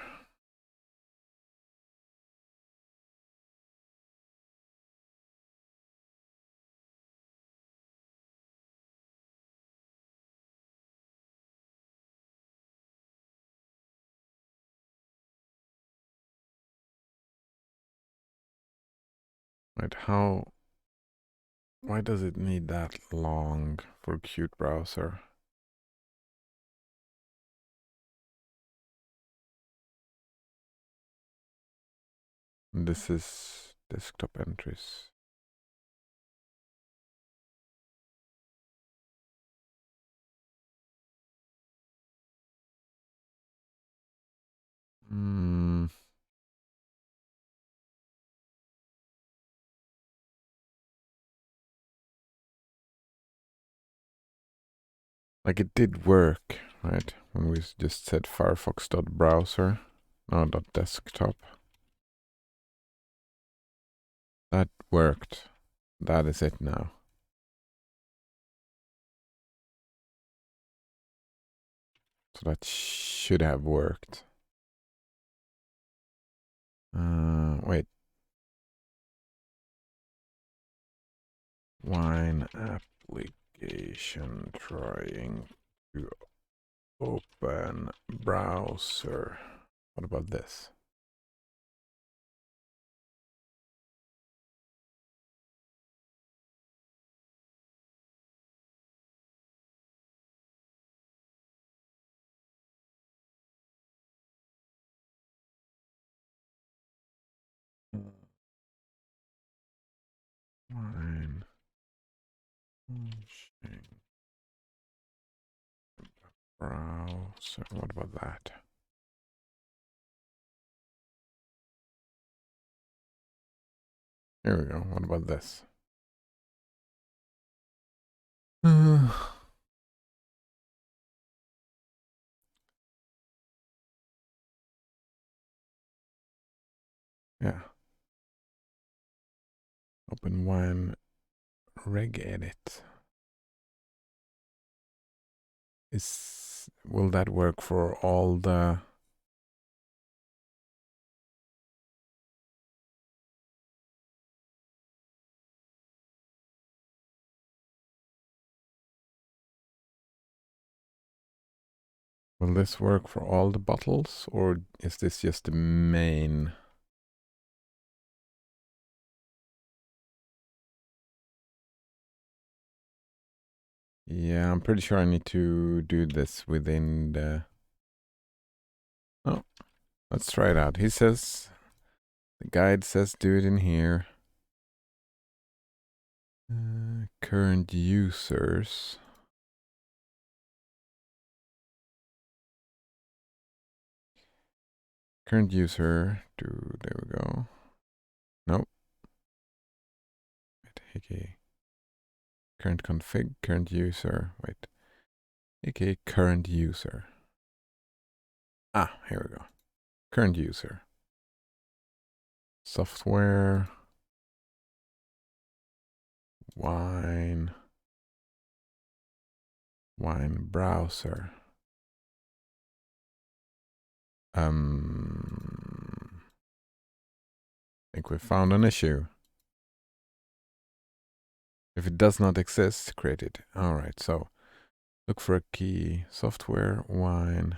Wait, why does it need that long for Qt browser? And this is desktop entries. Like it did work, right? When we just said firefox.browser, no, .desktop. That worked. That is it now. So that should have worked. Wait. Wine application trying to open browser. What about this? Wine. Browser. What about that? Here we go. What about this? Yeah. Open wine regedit. Will that work for all the Will this work for all the bottles, or is this just the main? Yeah, I'm pretty sure I need to do this within the... Oh, let's try it out. He says, the guide says do it in here. Current users. Current user, there we go. Nope. Wait, okay. Current config, current user, wait. Okay, current user. Ah, here we go. Current user. Software. Wine browser. I think we found an issue. If it does not exist, create it. All right, so Look for a key. Software, wine.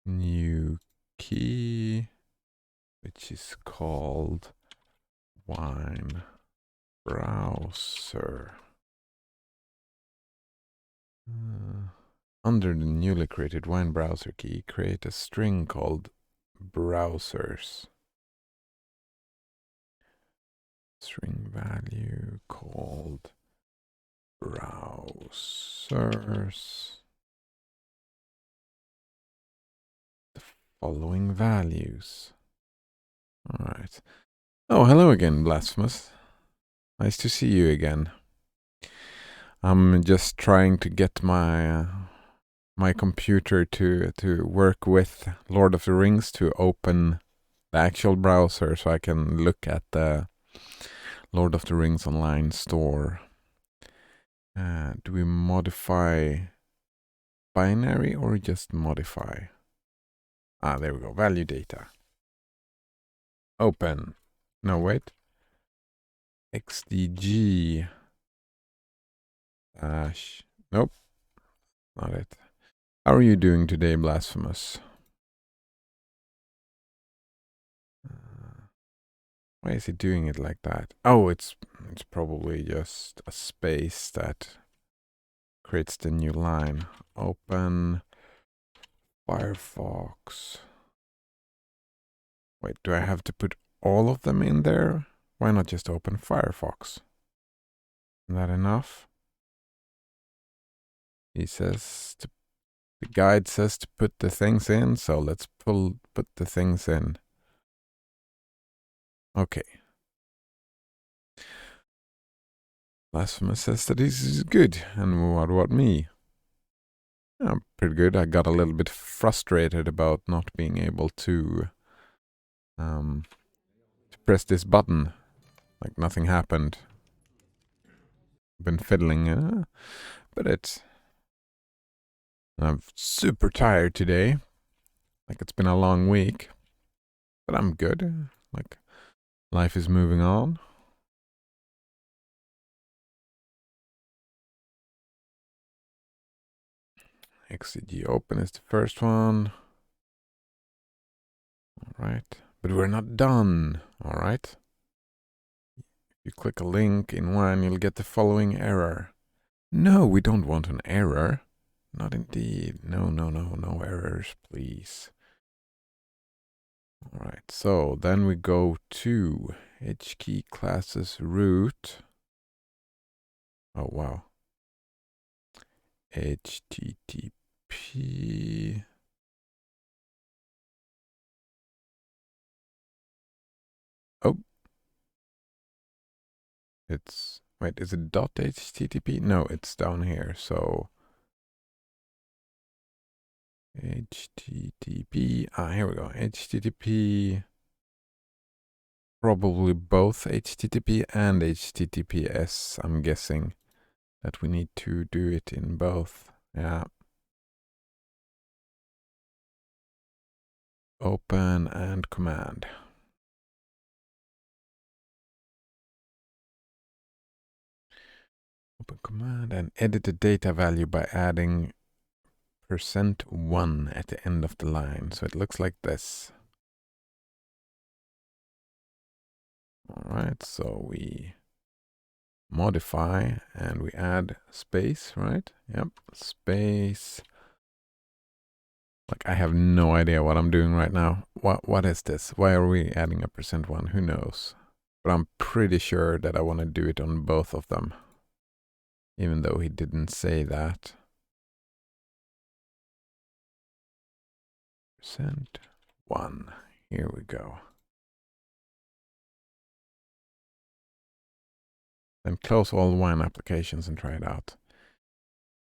New key, which is called wine browser. Under the newly created wine browser key, create a string called browsers. String value called browsers. The following values. All right. Oh, hello again, Blasphemous. Nice to see you again. I'm just trying to get my my computer to work with Lord of the Rings to open the actual browser so I can look at the Lord of the Rings online store. Do we modify binary or just modify? Ah, there we go. Value data. Open. No, wait. XDG. Nope. Not it. How are you doing today, Blasphemous? Why is he doing it like that? Oh, it's probably just a space that creates the new line. Open Firefox. Wait, do I have to put all of them in there? Why not just open Firefox? Isn't that enough? He says the guide says to put the things in, so let's put the things in. Okay. Blasphemous says that this is good, and what about me? I'm pretty good. I got a little bit frustrated about not being able to press this button. Like nothing happened. Been fiddling, but I'm super tired today. Like it's been a long week, but I'm good. Like life is moving on. XCG open is the first one. All right, but we're not done. All right. If you click a link in one, you'll get the following error. No, we don't want an error. Not indeed. No errors, please. All right, so then we go to HKey classes root. Oh, wow. HTTP. Oh. Wait, is it .http? No, it's down here, so HTTP, here we go, HTTP, probably both HTTP and HTTPS, I'm guessing that we need to do it in both, yeah. Open and command. Open command and edit the data value by adding %1 at the end of the line. So it looks like this. All right, so we modify and we add space, right? Yep, space. Like I have no idea what I'm doing right now. What is this? Why are we adding a %1? Who knows? But I'm pretty sure that I want to do it on both of them. Even though he didn't say that. %1. Here we go. Then close all wine applications and try it out.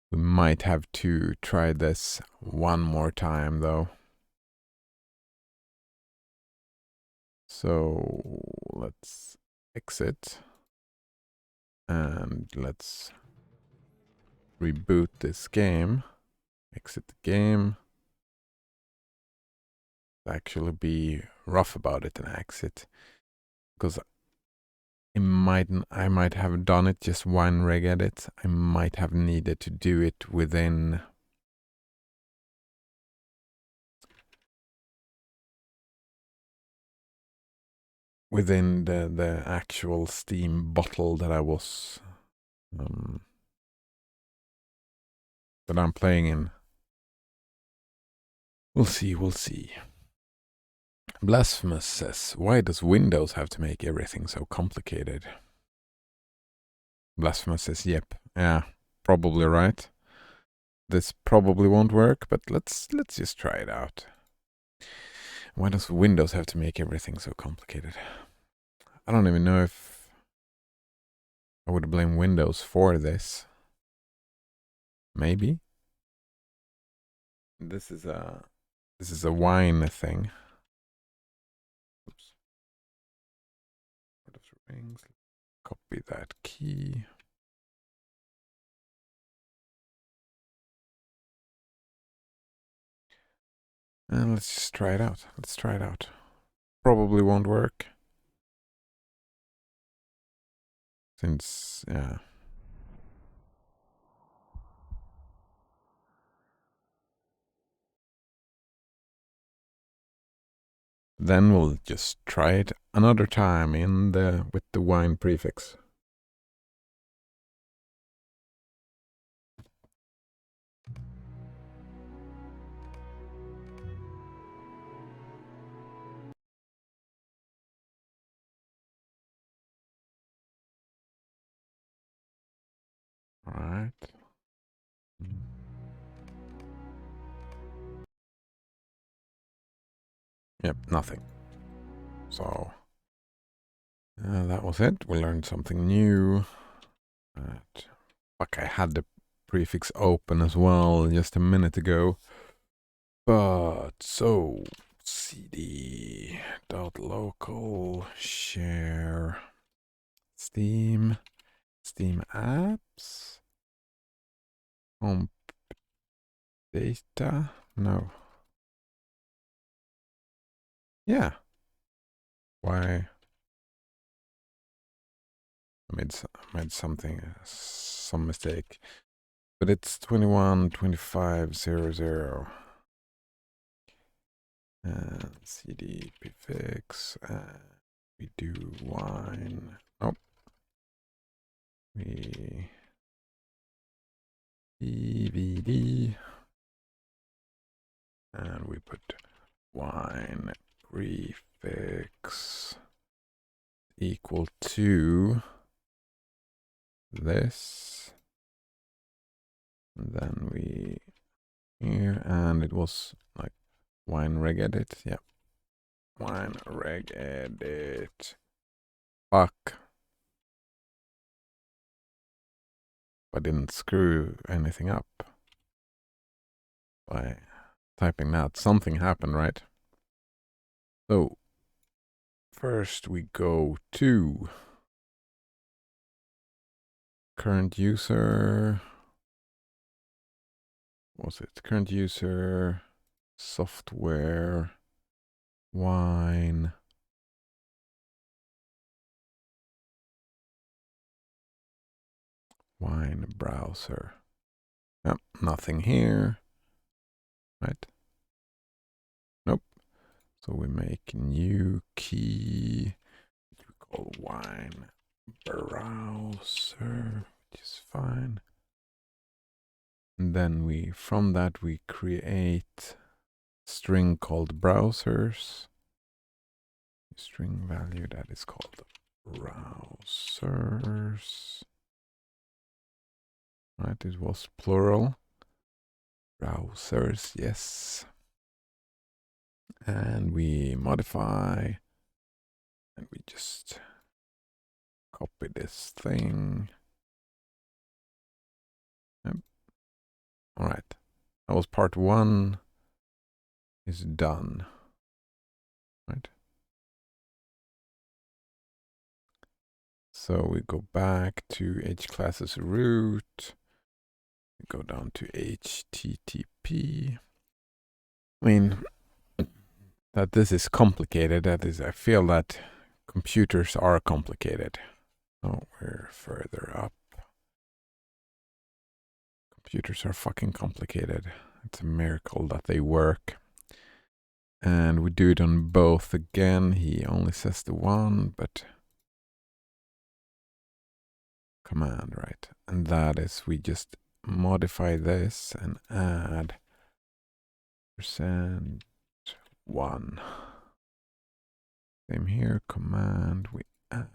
We might have to try this one more time though. So let's exit and let's reboot this game. Exit the game. Actually be rough about it and exit, because I might have done it just one regedit. I might have needed to do it within the actual Steam bottle that I was that I'm playing in. We'll see. Blasphemous says, why does Windows have to make everything so complicated? Blasphemous says, yep, yeah, probably right. This probably won't work, but let's just try it out. Why does Windows have to make everything so complicated? I don't even know if I would blame Windows for this. Maybe. This is a wine thing. Oops. Lord of the Rings. Copy that key. And let's just try it out. Probably won't work. Since, yeah. Then we'll just try it another time with the wine prefix. All right. Yep, nothing. So that was it. We learned something new. Fuck, I had the prefix open as well just a minute ago. But so cd.local share Steam apps home data. No. Yeah. Why? I made some mistake. But it's 212500. And cd prefix. We do wine. Nope. We DVD. And we put wine prefix equal to this. And then we here, and it was like wine regedit. Yeah. Wine regedit. Fuck. I didn't screw anything up by typing that. Something happened, right? So first we go to current user. Was it current user, software, wine, browser. Yep, nothing here, right? Nope. So we make new key, which we call wine browser, which is fine. And then from that we create string called browsers. String value that is called browsers. Right, it was plural. Browsers, yes. And we modify, and we just copy this thing. Yep. All right, that was part 1 is done, right? So we go back to hclasses root. We go down to HTTP. I mean, that this is complicated. That is, I feel that computers are complicated. Oh, we're further up. Computers are fucking complicated. It's a miracle that they work. And we do it on both again. He only says the one, but command, right? And that is, we just modify this and add %1. Same here, command, we add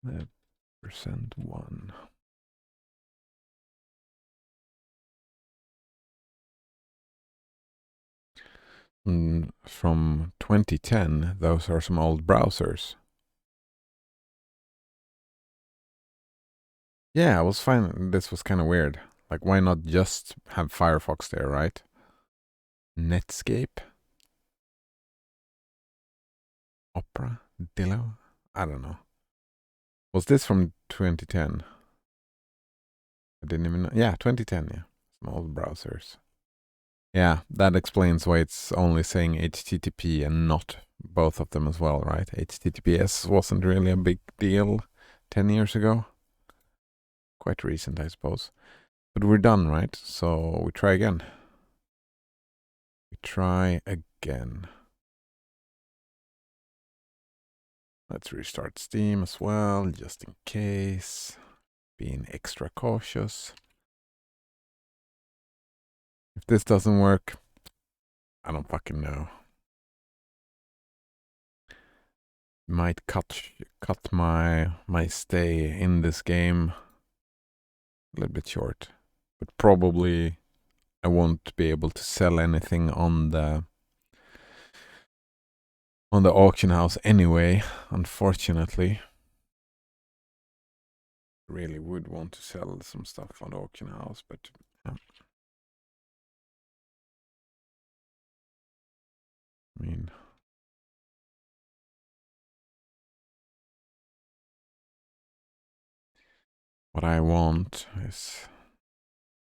the %1. From 2010, those are some old browsers. Yeah, I was fine. This was kind of weird. Like, why not just have Firefox there, right? Netscape? Opera? Dillo? I don't know. Was this from 2010? I didn't even know. Yeah, 2010, yeah. Some old browsers. Yeah, that explains why it's only saying HTTP and not both of them as well, right? HTTPS wasn't really a big deal 10 years ago. Quite recent, I suppose. But we're done, right? So we try again. We try again. Let's restart Steam as well, just in case. Being extra cautious. If this doesn't work, I don't fucking know. Might cut my stay in this game a little bit short, but probably I won't be able to sell anything on the auction house anyway, unfortunately. Really would want to sell some stuff on the auction house, but yeah. I mean, what I want is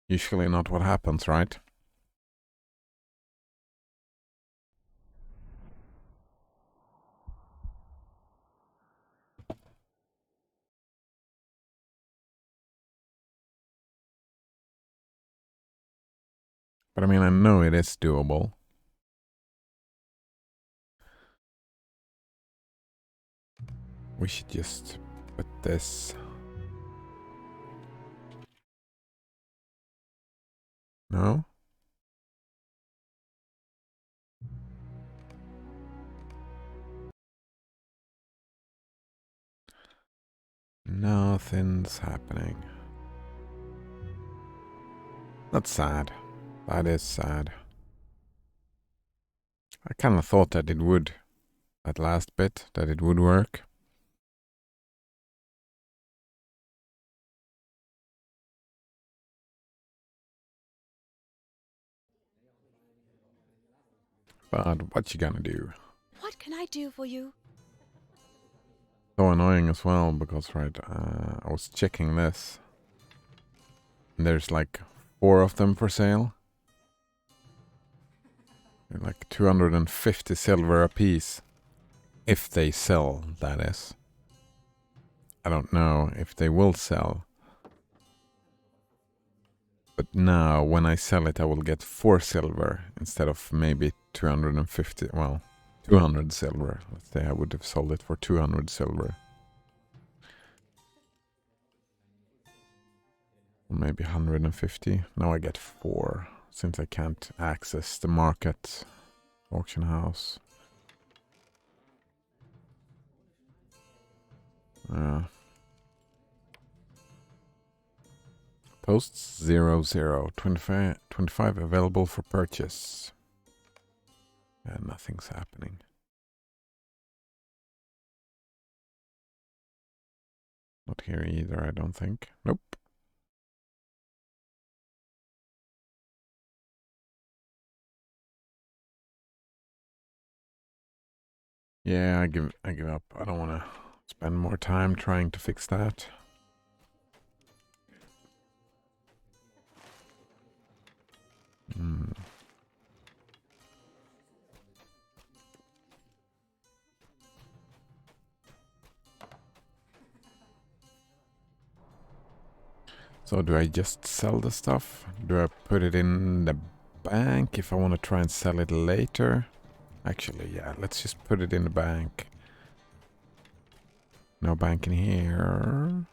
usually not what happens, right? But I mean, I know it is doable. We should just put this. No? Nothing's happening. That's sad. That is sad. I kind of thought that it would. That last bit, that it would work. But what you gonna do? What can I do for you? So annoying as well, because right, I was checking this. And there's like 4 of them for sale. They're like 250 silver a piece. If they sell, that is. I don't know if they will sell. But now, when I sell it, I will get 4 silver instead of maybe 250. Well, 200 silver. Let's say I would have sold it for 200 silver. Or maybe 150. Now I get 4, since I can't access the market auction house. Posts 00. 25 available for purchase. And nothing's happening. Not here either, I don't think. Nope. Yeah, I give up. I don't want to spend more time trying to fix that. So do I just sell the stuff? Do I put it in the bank if I want to try and sell it later? Actually, yeah, let's just put it in the bank. No bank in here.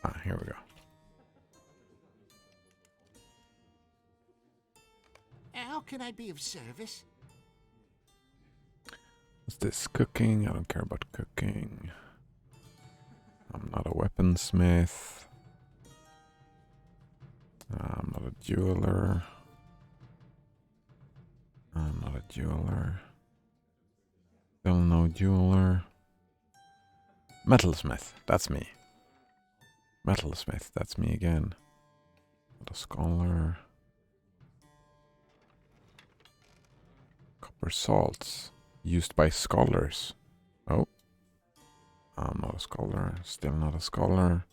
Ah, here we go. How can I be of service? What's this? Cooking? I don't care about cooking. I'm not a weaponsmith. I'm not a jeweler. I'm not a jeweler. Still no jeweler. Metalsmith, that's me. Metalsmith, that's me again. Not a scholar. Copper salts, used by scholars. Oh. I'm not a scholar, still not a scholar.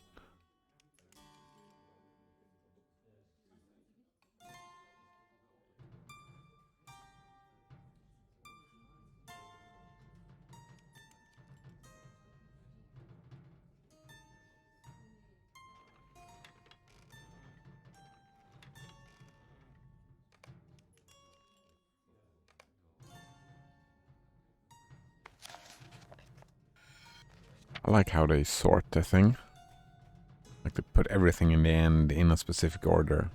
I like how they sort the thing. Like they put everything in the end in a specific order.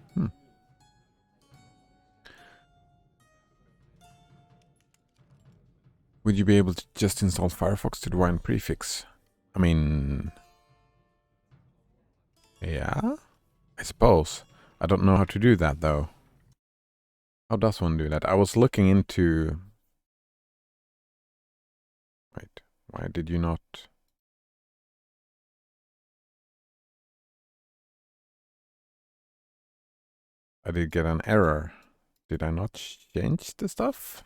Would you be able to just install Firefox to the Wine prefix? I mean... Yeah? I suppose. I don't know how to do that though. How does one do that? I was looking into... Wait, why did you not... I did get an error. Did I not change the stuff?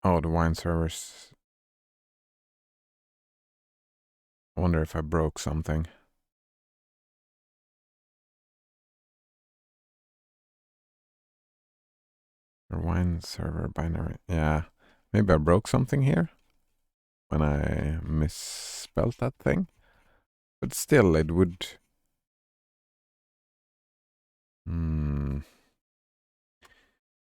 Oh, the wine servers. I wonder if I broke something. The wine server binary. Yeah, maybe I broke something here when I misspelled that thing. But still, it would...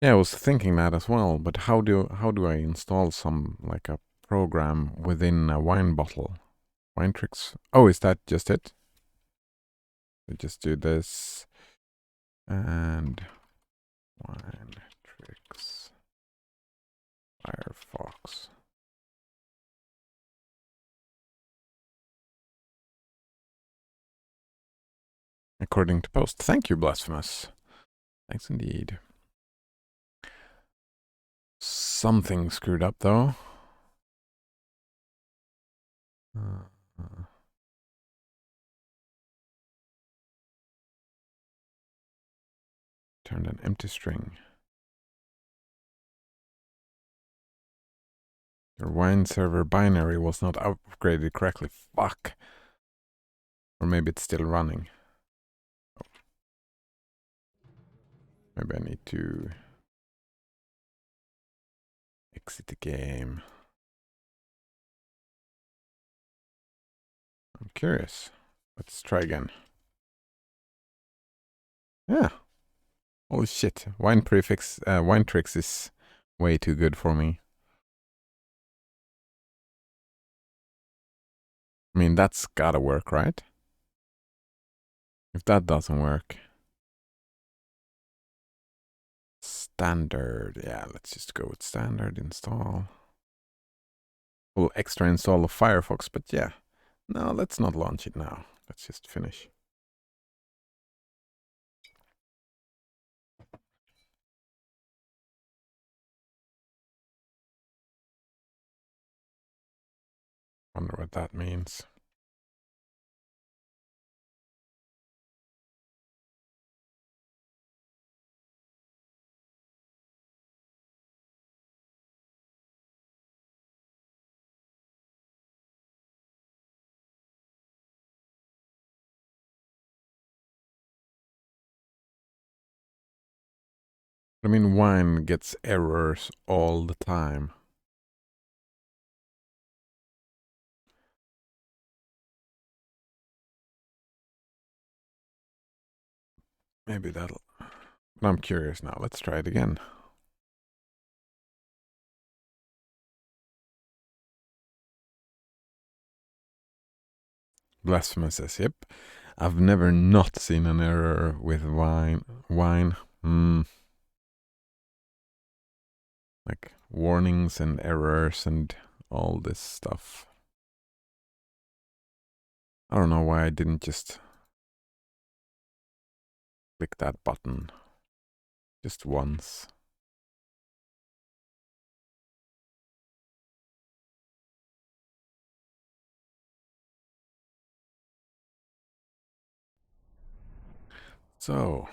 Yeah, I was thinking that as well. But how do I install some like a program within a wine bottle? Winetricks. Oh, is that just it? We just do this and Winetricks Firefox. According to post. Thank you, Blasphemous. Thanks indeed. Something screwed up though. Turned an empty string. Your wine server binary was not upgraded correctly. Fuck. Or maybe it's still running. Oh. Maybe I need to exit the game. I'm curious. Let's try again. Yeah. Holy shit. Winetricks is way too good for me. I mean, that's gotta work, right? If that doesn't work. Standard. Yeah, let's just go with standard install. Well, extra install of Firefox, but yeah. No, let's not launch it now. Let's just finish. Wonder what that means. I mean, wine gets errors all the time. Maybe that'll... But I'm curious now. Let's try it again. Blasphemous says, yep. I've never not seen an error with wine. Like warnings and errors and all this stuff. I don't know why I didn't just click that button just once. So,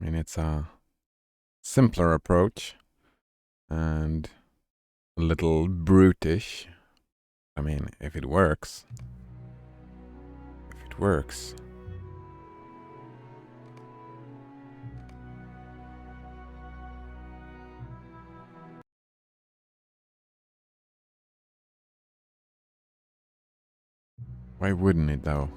I mean, it's a simpler approach and a little brutish. I mean, if it works. If it works. Why wouldn't it though?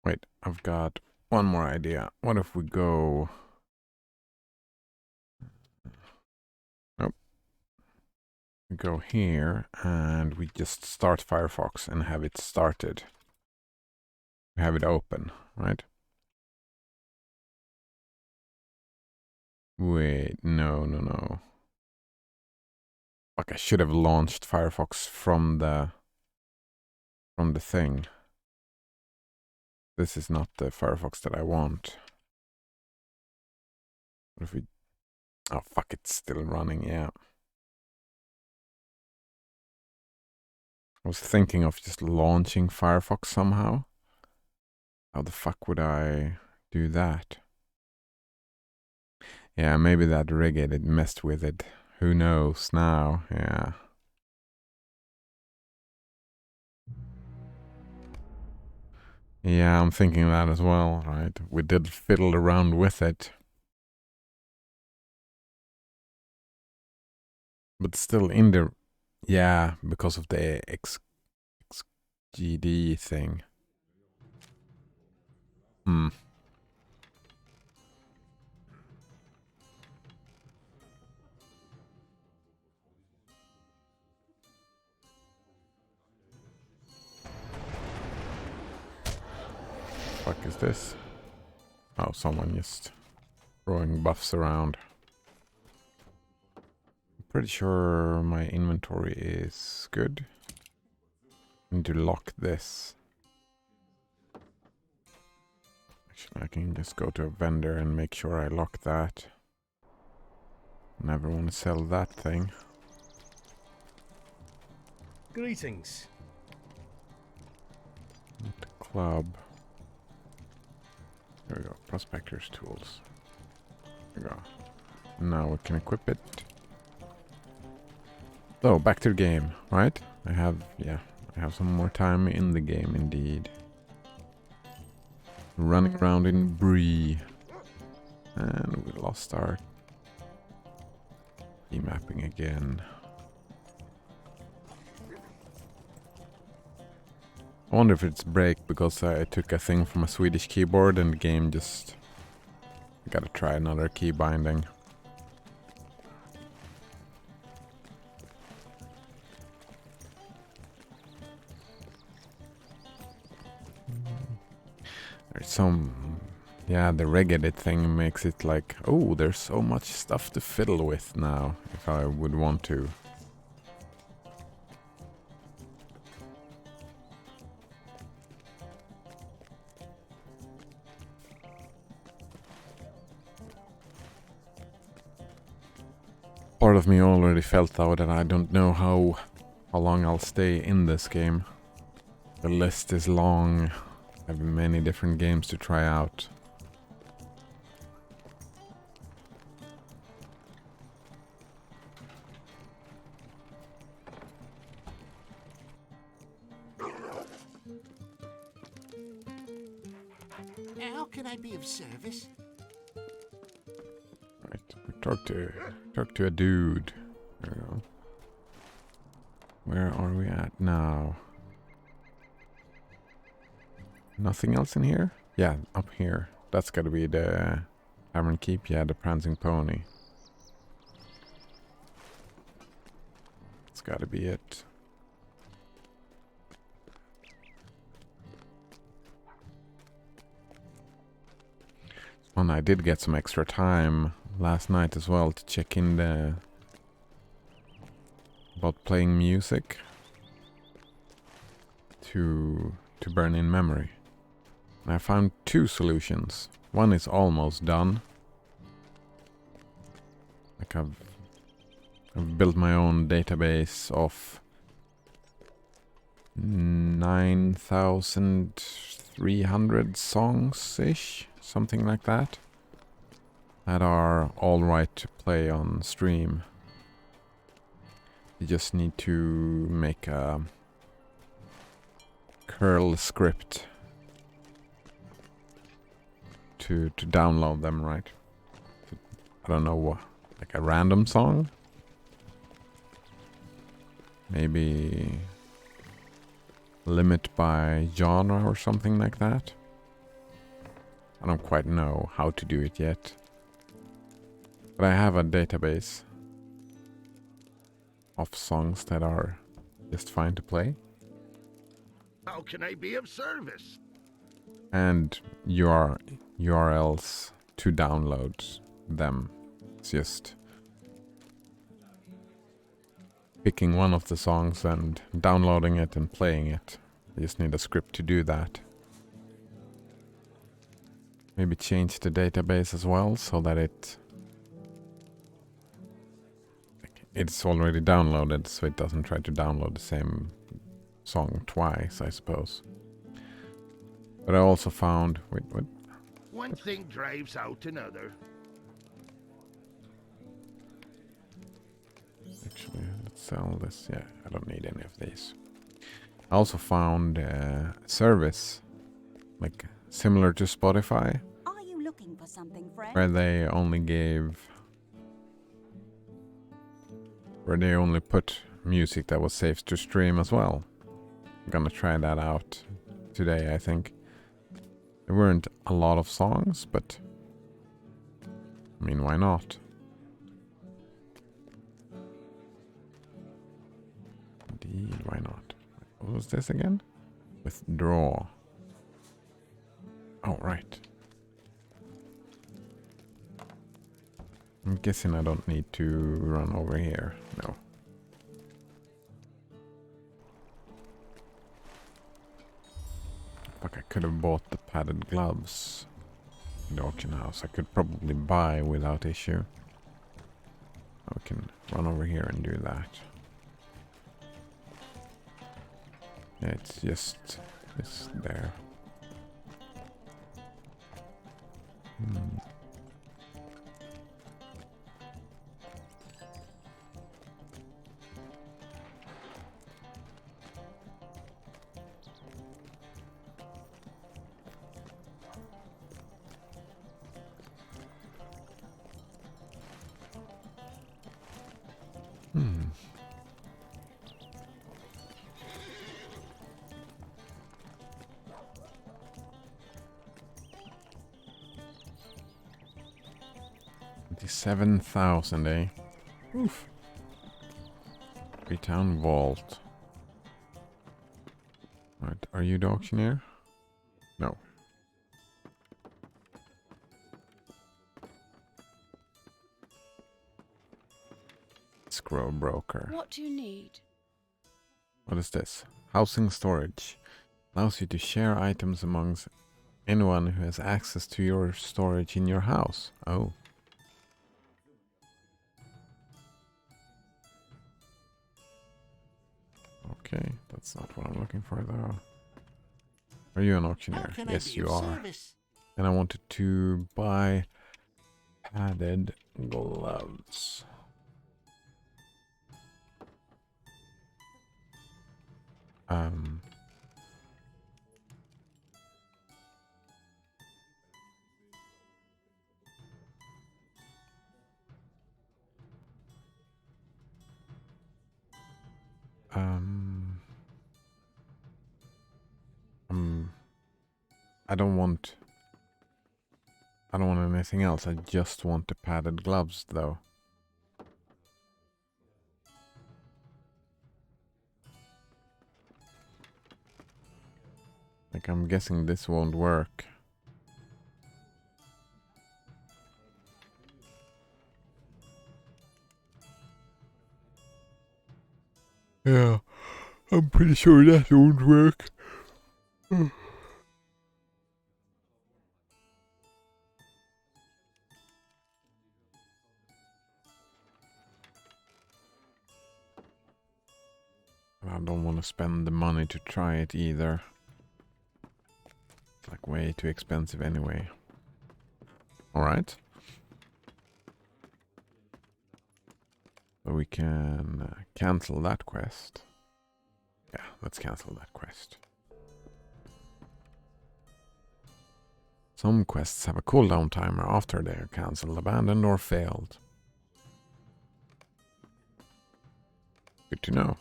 Wait, I've got one more idea. What if we go... Nope. We go here and we just start Firefox and have it started. We have it open, right? Wait, no. Fuck, I should have launched Firefox from the thing. This is not the Firefox that I want. What if we... Oh, fuck, it's still running, yeah. I was thinking of just launching Firefox somehow. How the fuck would I do that? Yeah, maybe that reggae messed with it. Who knows now? Yeah. Yeah, I'm thinking that as well, right? We did fiddle around with it. But still in the... Yeah, because of the XGD thing. Fuck is this? Oh, someone just throwing buffs around. I'm pretty sure my inventory is good. I need to lock this. Actually, I can just go to a vendor and make sure I lock that. Never want to sell that thing. Greetings. The club. There we go. Prospector's tools. There we go. Now we can equip it. So, back to the game, right? I have some more time in the game indeed. Running around in Bree. And we lost our key mapping again. I wonder if it's break because I took a thing from a Swedish keyboard and the game just... I gotta try another key binding. There's some... Yeah, the regedit thing makes it like, oh, there's so much stuff to fiddle with now, if I would want to. Part of me already felt though that I don't know how long I'll stay in this game. The list is long. I have many different games to try out. How can I be of service? Right. We talk to a dude. There we go. Where are we at now? Nothing else in here? Yeah, up here. That's gotta be the Tavern Keep. Yeah, the Prancing Pony. It's gotta be it. And I did get some extra time last night as well to check in the about playing music to burn in memory. And I found two solutions. One is almost done. Like I've built my own database of 9,300 songs-ish, something like that are all right to play on stream. You just need to make a curl script to download them, right? I don't know what, like a random song? Maybe limit by genre or something like that. I don't quite know how to do it yet. But I have a database of songs that are just fine to play. How can I be of service? And URLs to download them. It's just picking one of the songs and downloading it and playing it. You just need a script to do that. Maybe change the database as well so that it's already downloaded, so it doesn't try to download the same song twice, I suppose. But I also found... Wait, what? One thing drives out another. Actually, let's sell this. Yeah, I don't need any of these. I also found a service, like similar to Spotify, Are you looking for something, friend? where they only put music that was safe to stream as well. I'm gonna try that out today, I think. There weren't a lot of songs, but I mean, why not? Indeed, why not? What was this again? Withdraw. Oh, right. I'm guessing I don't need to run over here. No. Fuck, I could have bought the padded gloves in the auction house. I could probably buy without issue. I can run over here and do that. Yeah, it's just this there. Hmm. 27,000, eh? Oof. Freetown Vault. Right, are you the auctioneer? No. Scroll broker. What do you need? What is this? Housing storage. Allows you to share items amongst anyone who has access to your storage in your house. Oh. Okay, that's not what I'm looking for though. Are you an How auctioneer? can I Yes, be you of are. service? And I wanted to buy padded gloves. I don't want anything else. I just want the padded gloves, though. Like, I'm guessing this won't work. Yeah, I'm pretty sure that won't work. I don't want to spend the money to try it either. It's like way too expensive anyway. Alright. So we can cancel that quest. Yeah, let's cancel that quest. Some quests have a cooldown timer after they are cancelled, abandoned, or failed. Good to know.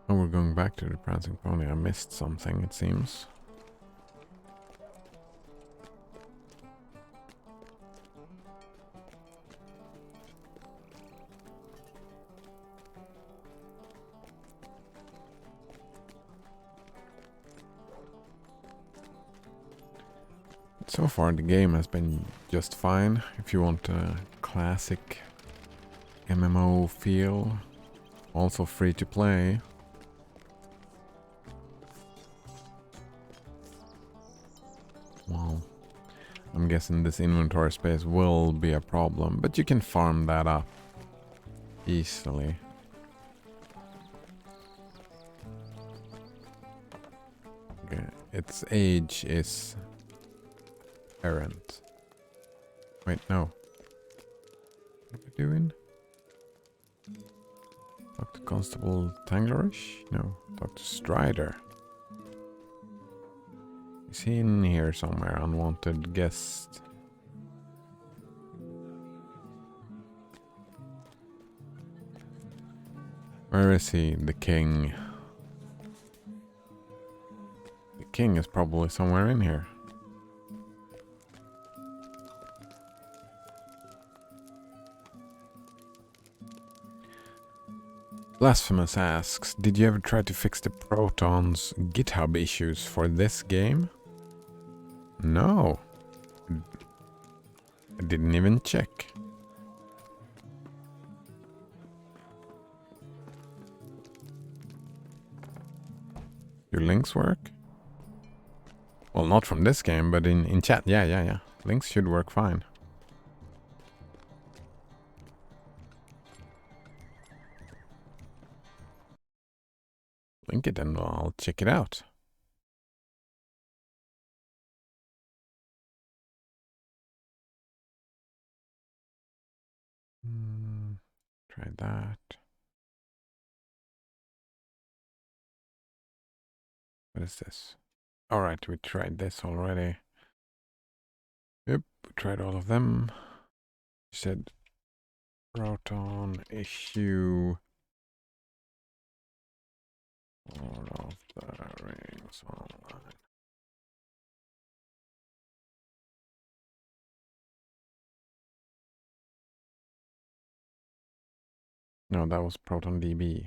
Oh, we're going back to the Prancing Pony. I missed something, it seems. So far the game has been just fine. If you want a classic MMO feel, also free to play. Well, I'm guessing this inventory space will be a problem, but you can farm that up easily. Okay, its age is errant. Wait, no. What are we doing? Dr. Constable Tanglerish? No, Dr. Strider. Is he in here somewhere? Unwanted guest. Where is he? The king. The king is probably somewhere in here. Blasphemous asks, did you ever try to fix the Proton's GitHub issues for this game? No. I didn't even check. Do links work? Well, not from this game, but in chat. Yeah. Links should work fine. Link it and I'll check it out. Try that. What is this? Alright, we tried this already. Yep, we tried all of them. You said Proton issue Lord of the Rings Online. No, that was ProtonDB.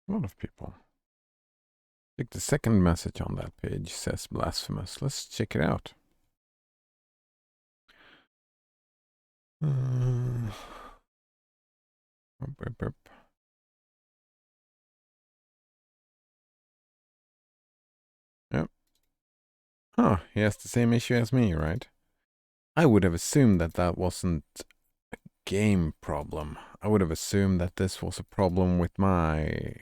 A lot of people. I think the second message on that page says blasphemous. Let's check it out. Yep. Huh, he has the same issue as me, right? I would have assumed that that wasn't a game problem. I would have assumed that this was a problem with my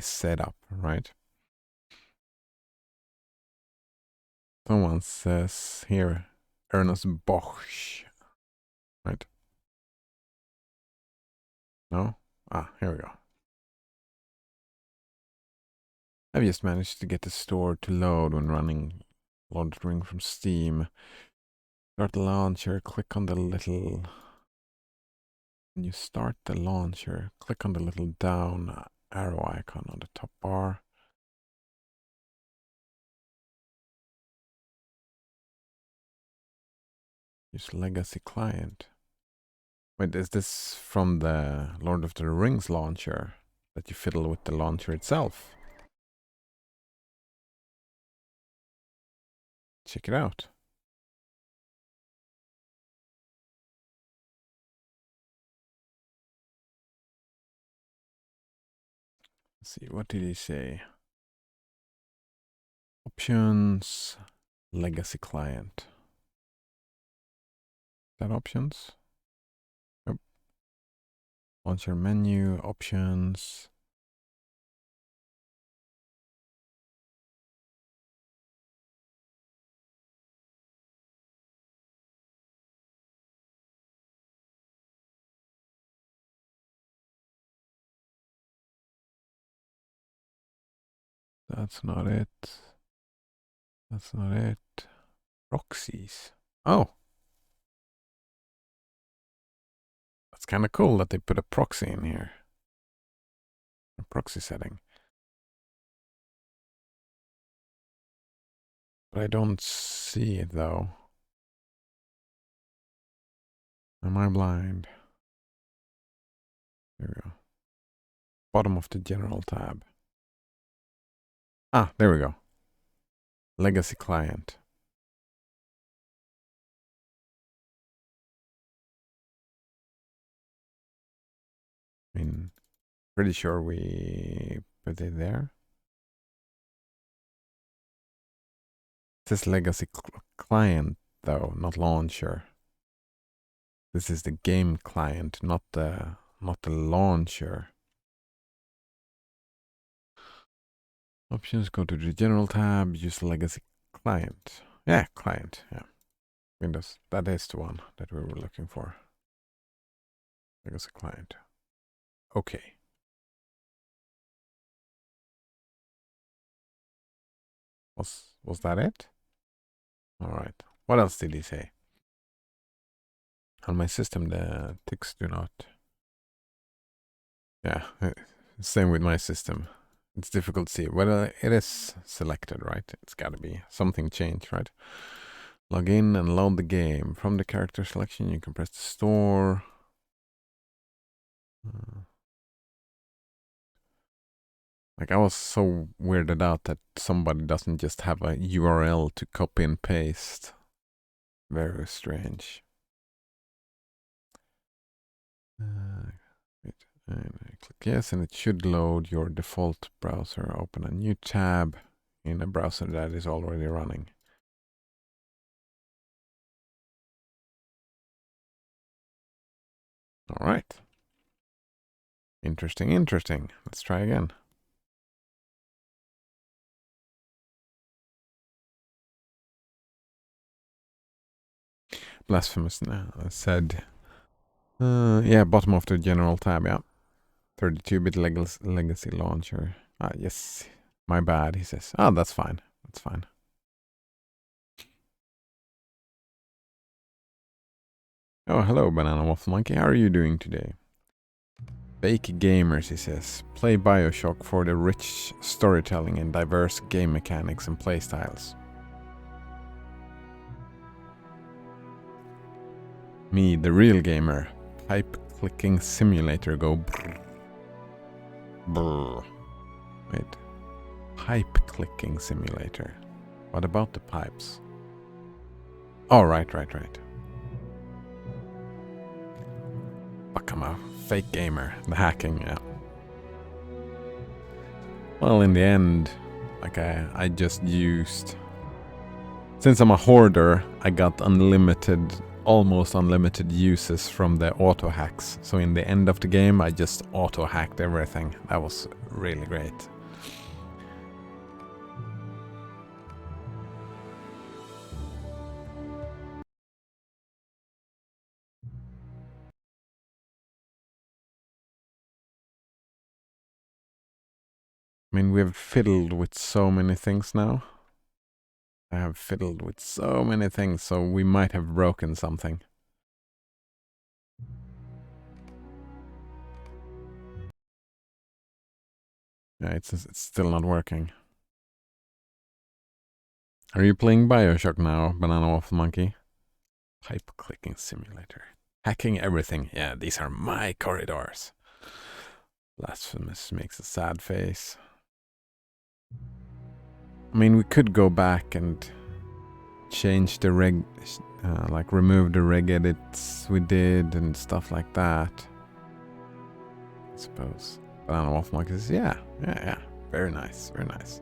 setup, right? Someone says here, Ernest Bosch, right? No? Ah, here we go. I've just managed to get the store to load when running Lord of the Ring from Steam. Start the launcher, click on the little... When you start the launcher, click on the little down arrow icon on the top bar. Use Legacy Client. Wait, is this from the Lord of the Rings launcher that you fiddle with the launcher itself? Check it out. Let's see, what did he say? Options, Legacy Client. Is that options? Nope. Launcher menu, options. That's not it. That's not it. Proxies. Oh. That's kind of cool that they put a proxy in here. A proxy setting. But I don't see it though. Am I blind? There we go. Bottom of the general tab. Ah, there we go. Legacy Client. I mean, pretty sure we put it there. It says Legacy Client though, not launcher. This is the game client, not the launcher. Options, go to the general tab, use Legacy Client. Yeah, client, yeah. Windows, that is the one that we were looking for. Legacy Client. Okay. Was that it? All right. What else did he say? On my system, the ticks do not. Yeah, same with my system. It's difficult to see whether it is selected, right? It's got to be something changed, right? Log in and load the game. From the character selection, you can press the store. Like, I was so weirded out that somebody doesn't just have a URL to copy and paste. Very strange. And I click yes, and it should load your default browser. Open a new tab in a browser that is already running. All right. Interesting, interesting. Let's try again. Blasphemous said, yeah, bottom of the general tab, yeah. 32-bit legacy launcher. Ah, yes, my bad, he says. Ah, that's fine. That's fine. Oh, hello, Banana Waffle Monkey. How are you doing today? Fake gamers, he says. Play Bioshock for the rich storytelling and diverse game mechanics and playstyles. Me, the real gamer. Pipe-clicking simulator go brr. Brr. Wait. Pipe-clicking simulator. What about the pipes? Oh, right. Fuck, I'm a fake gamer. The hacking, yeah. Well, in the end, like I just used... Since I'm a hoarder, I got almost unlimited uses from the auto hacks. So in the end of the game, I just auto hacked everything. That was really great. I mean, we've fiddled with so many things now. I have fiddled with so many things, so we might have broken something. Yeah, it's still not working. Are you playing BioShock now, Banana Waffle Monkey? Pipe clicking simulator. Hacking everything. Yeah, these are my corridors. Blasphemous makes a sad face. I mean, we could go back and change the like remove the reg edits we did and stuff like that. I suppose. Banana Waffle Monkey says, yeah. Very nice, very nice.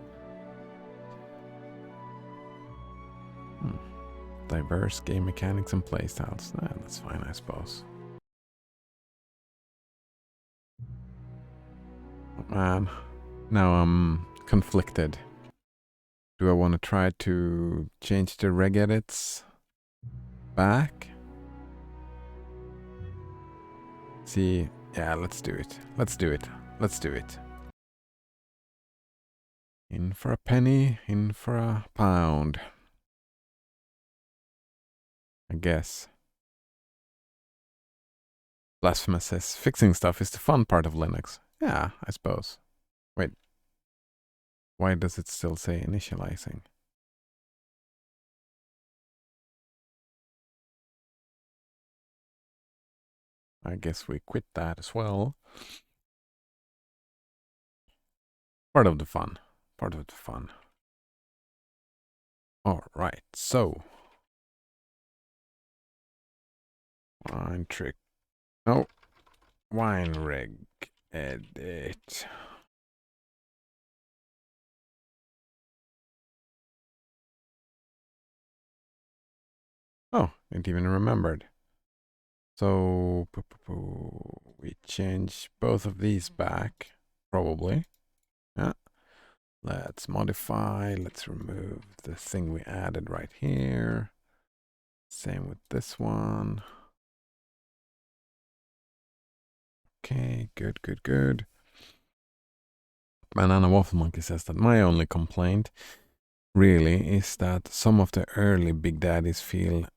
Diverse game mechanics and playstyles. That's fine, I suppose. Man, now I'm conflicted. Do I want to try to change the reg edits back? See, yeah, let's do it. Let's do it. Let's do it. In for a penny, in for a pound. I guess. Blasphemous says, fixing stuff is the fun part of Linux. Yeah, I suppose. Wait. Why does it still say initializing? I guess we quit that as well. Part of the fun. Part of the fun. Alright, so. Wine trick. No. Wine reg edit. Oh, it even remembered. So we change both of these back, probably. Yeah. Let's modify. Let's remove the thing we added right here. Same with this one. Okay, good. Banana Waffle Monkey says that my only complaint really is that some of the early Big Daddies feel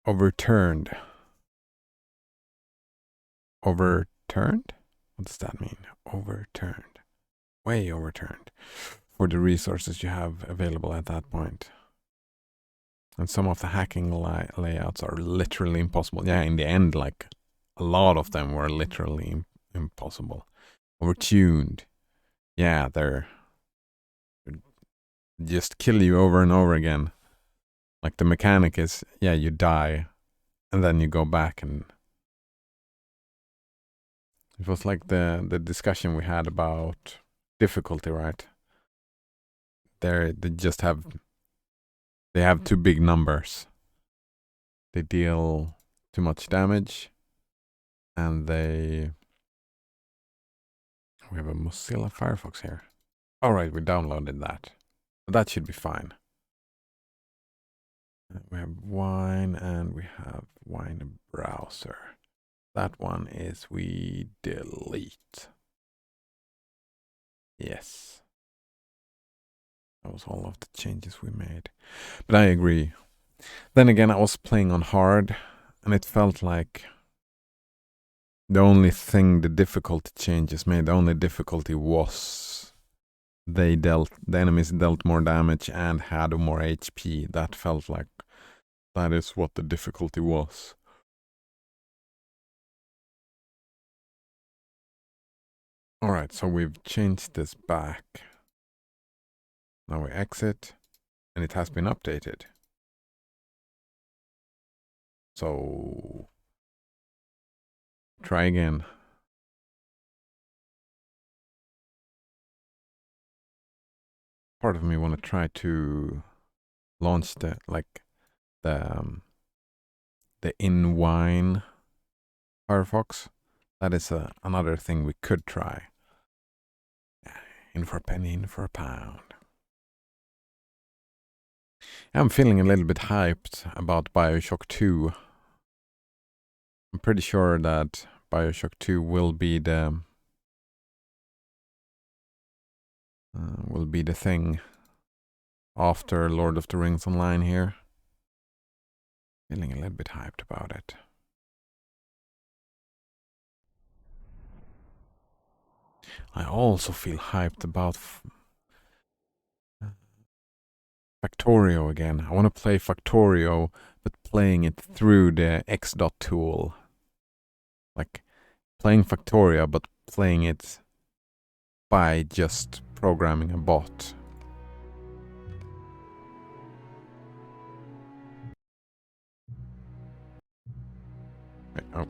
overturned. Overturned? What does that mean? Overturned. Way overturned for the resources you have available at that point. And some of the hacking layouts are literally impossible. Yeah, in the end, like, a lot of them were literally impossible. Overtuned. Yeah, they're just kill you over and over again. Like, the mechanic is, yeah, you die, and then you go back and... It was like the discussion we had about difficulty, right? They just have... They have too big numbers. They deal too much damage. And we have a Mozilla Firefox here. Alright, we downloaded that. That should be fine. We have wine and we have wine browser. That one is we delete. Yes. That was all of the changes we made. But I agree. Then again, I was playing on hard and it felt like the only thing the difficulty changes made, the only difficulty was the enemies dealt more damage and had more HP. That felt like that is what the difficulty was. Alright, so we've changed this back. Now we exit and it has been updated. So try again. Part of me want to try to launch the in-wine Firefox. That is another thing we could try. In for a penny, in for a pound. I'm feeling a little bit hyped about BioShock 2. I'm pretty sure that BioShock 2 will be the will be the thing after Lord of the Rings Online here. Feeling a little bit hyped about it. I also feel hyped about Factorio again. I want to play Factorio, but playing it through the Xdot tool. Like playing Factorio, but playing it by just programming a bot. Wait, oh.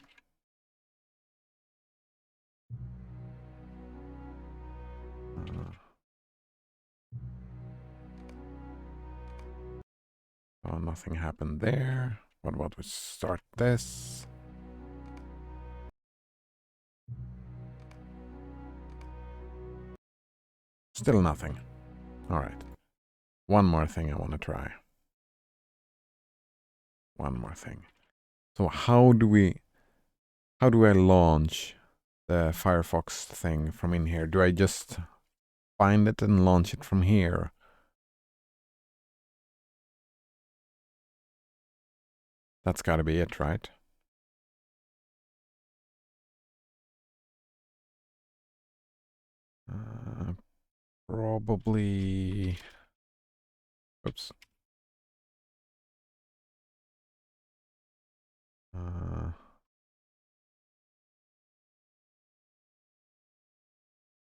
Oh, nothing happened there. What about we start this? Still nothing. All right. One more thing I want to try. One more thing. So how do I launch the Firefox thing from in here? Do I just find it and launch it from here? That's got to be it, right? Probably. Oops.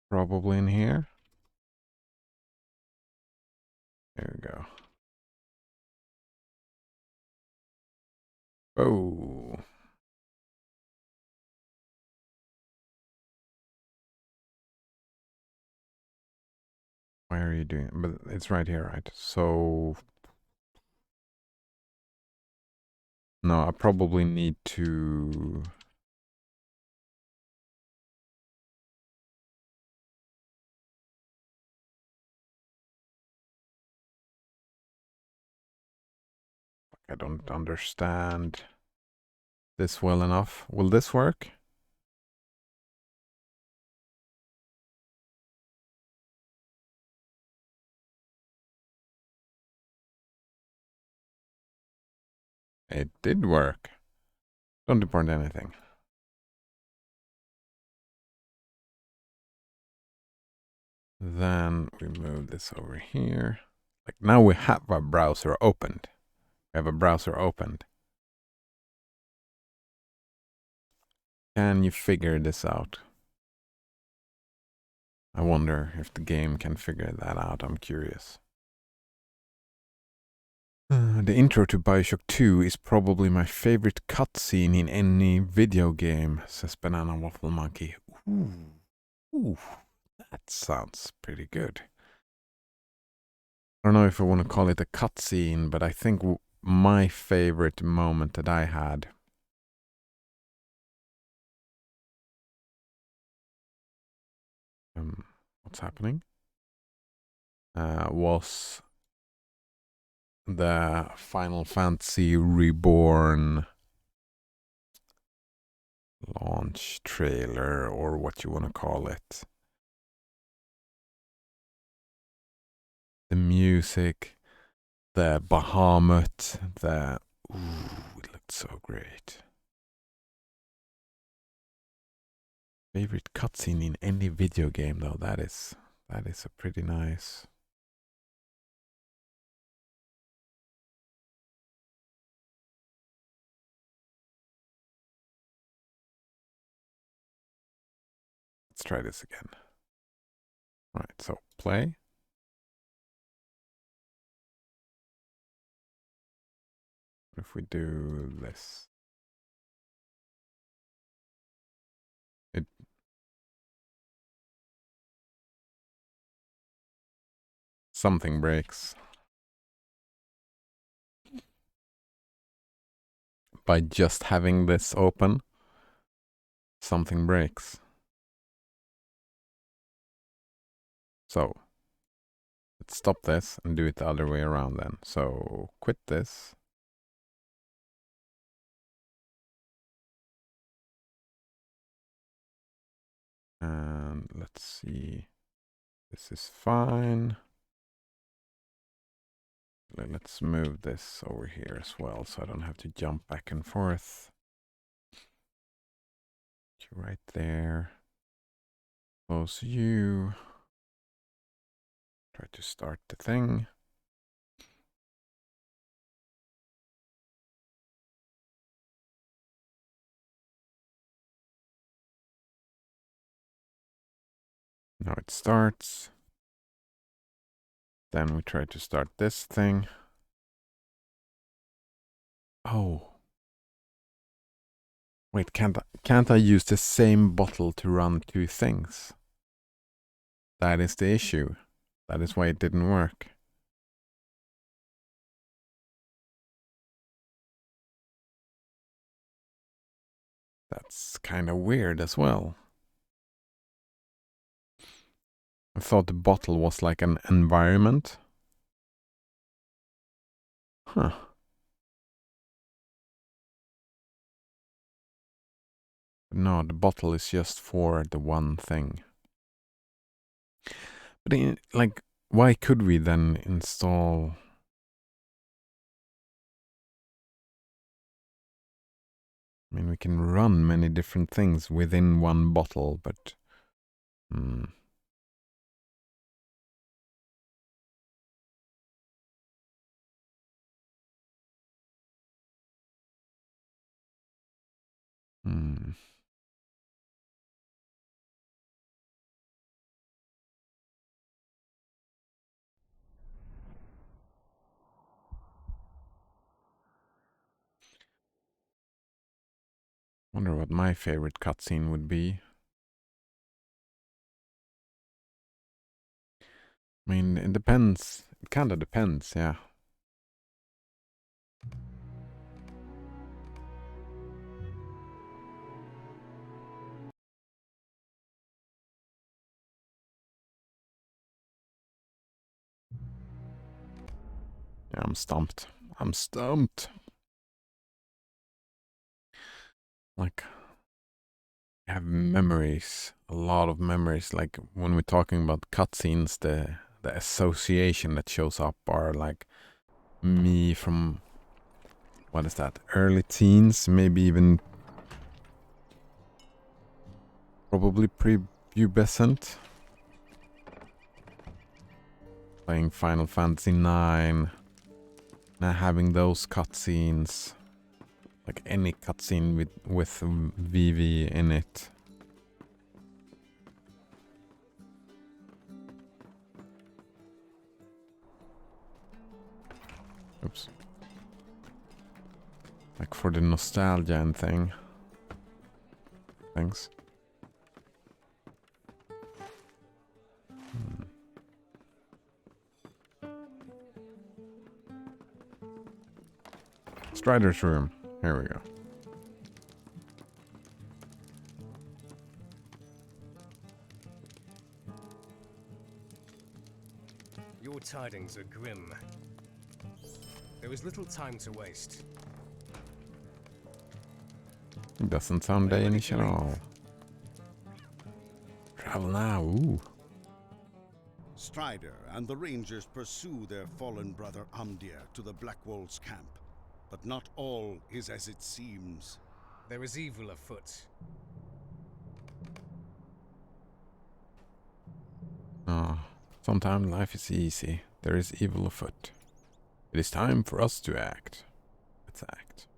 Probably in here. There we go. Oh. Why are you doing it? But it's right here, right? So no, I probably need to. I don't understand this well enough. Will this work? It did work. Don't import anything. Then we move this over here. Like now we have a browser opened. We have a browser opened. Can you figure this out? I wonder if the game can figure that out. I'm curious. The intro to Bioshock 2 is probably my favorite cutscene in any video game, says Banana Waffle Monkey. Ooh, that sounds pretty good. I don't know if I want to call it a cutscene, but I think my favorite moment that I had what's happening was the Final Fantasy Reborn launch trailer, or what you want to call it. The music, the Bahamut, it looked so great. Favorite cutscene in any video game, though, that is a pretty nice. Let's try this again. All right, so play. If we do this, something breaks. By just having this open, something breaks. So let's stop this and do it the other way around then. So quit this. And let's see. This is fine. Let's move this over here as well, so I don't have to jump back and forth. Right there. Close you. Try to start the thing. Now it starts. Then we try to start this thing. Oh. Wait, can't I use the same bottle to run two things? That is the issue. That is why it didn't work. That's kind of weird as well. I thought the bottle was like an environment. Huh. No, the bottle is just for the one thing. But like, why could we then install... I mean, we can run many different things within one bottle, but... Wonder what my favorite cutscene would be. I mean, it depends. It kind of depends, yeah. Yeah, I'm stumped. I'm stumped. Like, I have memories, a lot of memories. Like when we're talking about cutscenes, the association that shows up are like me from, what is that, early teens, maybe even probably pre-pubescent. Playing Final Fantasy IX, now having those cutscenes. Like any cutscene with Vivi in it. Oops. Like for the nostalgia and thing. Thanks. Strider's room. Here we go. Your tidings are grim. There is little time to waste. It doesn't sound Danish at all. Travel now, ooh. Strider and the Rangers pursue their fallen brother Amdir to the Blackwolves camp. But not all is as it seems. There is evil afoot. Oh, sometimes life is easy. There is evil afoot. It is time for us to act. Let's act.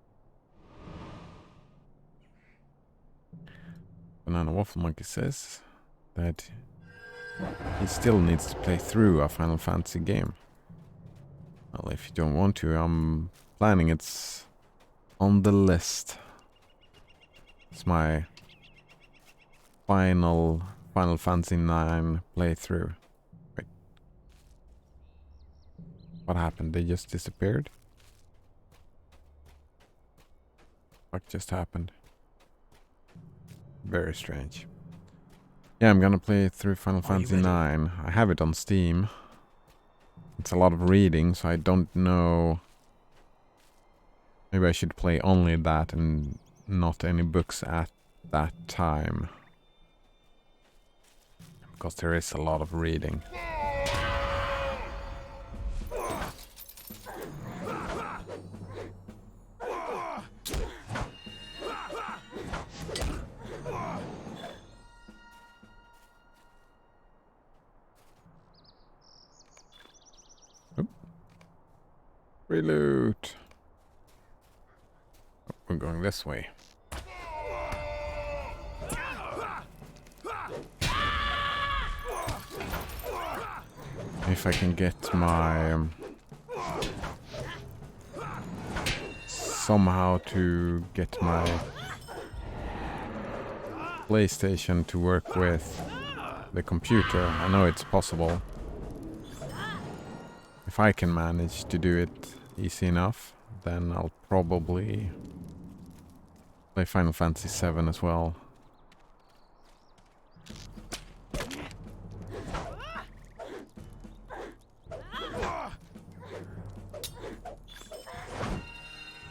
Banana Waffle Monkey says that he still needs to play through a Final Fantasy game. Well, if you don't want to, I'm planning. It's on the list. It's my final Final Fantasy IX playthrough. Wait. What happened? They just disappeared? What just happened? Very strange. Yeah, I'm gonna play through Final Fantasy IX. I have it on Steam. It's a lot of reading, so I don't know. Maybe I should play only that and not any books at that time. I'm because there is a lot of reading. Reloot. We're going this way. If I can get my somehow to get my PlayStation to work with the computer. I know it's possible. If I can manage to do it easy enough, then I'll probably play Final Fantasy VII as well.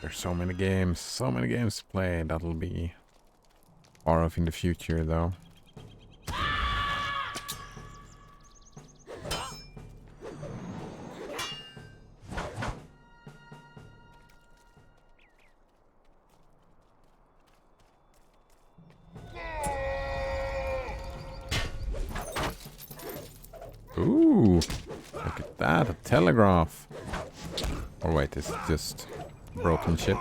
There's so many games to play. That'll be far off in the future though. Ooh, look at that, a telegraph. Or wait, it's just broken shit.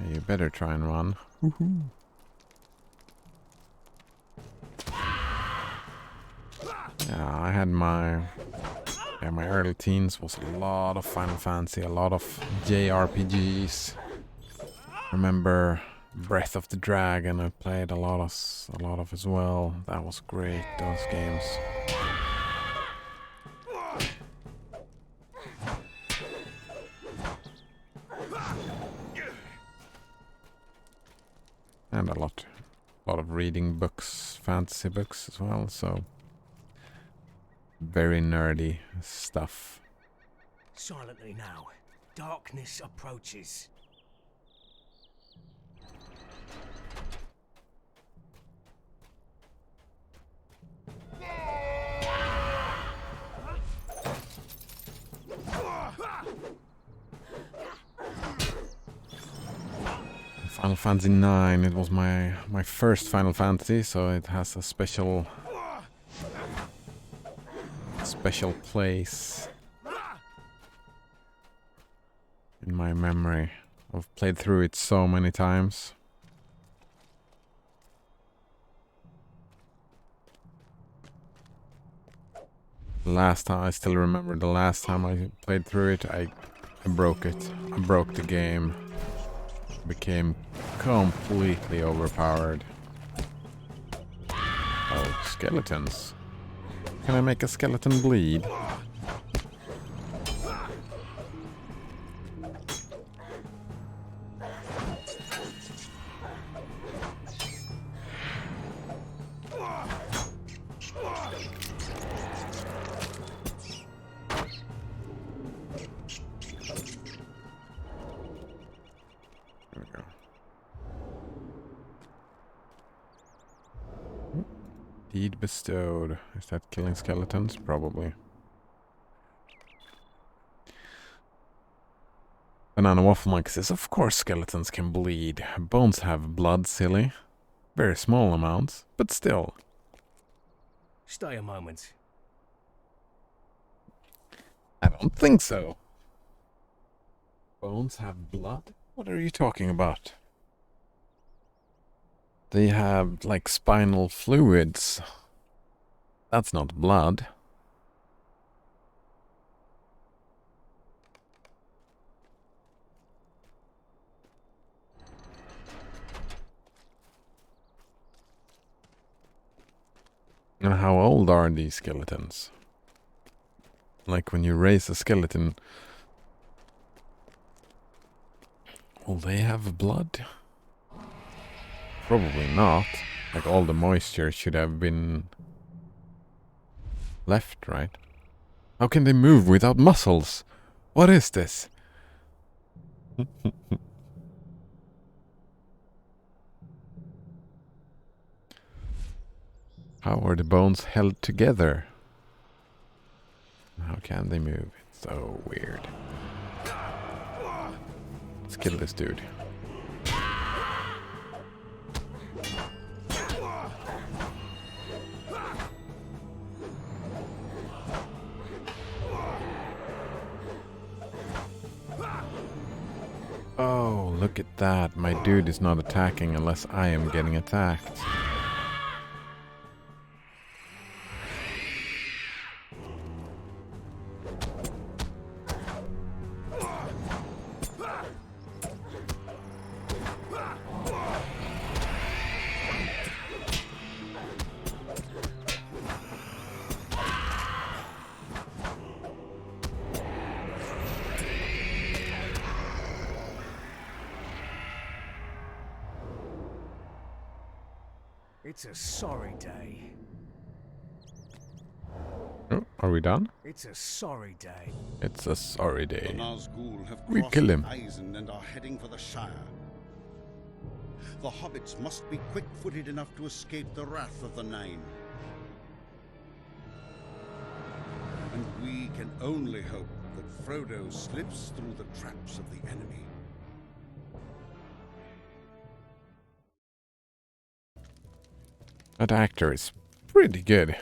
You better try and run. Woohoo. Yeah, I had my early teens was a lot of Final Fantasy, a lot of JRPGs. Remember Breath of the Dragon, I played a lot of as well. That was great, those games. And a lot of reading books, fantasy books as well, so very nerdy stuff. Silently now. Darkness approaches. Final Fantasy IX, it was my first Final Fantasy, so it has a special place in my memory. I've played through it so many times. Last time, I still remember the last time I played through it, I broke it. I broke the game. Became completely overpowered. Oh, skeletons. Can I make a skeleton bleed? Deed bestowed. Is that killing skeletons? Probably. Banana Waffle Mike says, of course skeletons can bleed. Bones have blood, silly. Very small amounts, but still. Stay a moment. I don't think so. Bones have blood? What are you talking about? They have, like, spinal fluids. That's not blood. And how old are these skeletons? Like, when you raise a skeleton... Will they have blood? Probably not. Like, all the moisture should have been left, right? How can they move without muscles? What is this? How are the bones held together? How can they move? It's so weird. Let's kill this dude. Oh, look at that. My dude is not attacking unless I am getting attacked. It's a sorry day. Oh, are we done? It's a sorry day. It's a sorry The day. Nazgul have We crossed kill him. Eisen and are heading for the Shire. The hobbits must be quick-footed enough to escape the wrath of the Nine. And we can only hope that Frodo slips through the traps of the enemy. That actor is pretty good.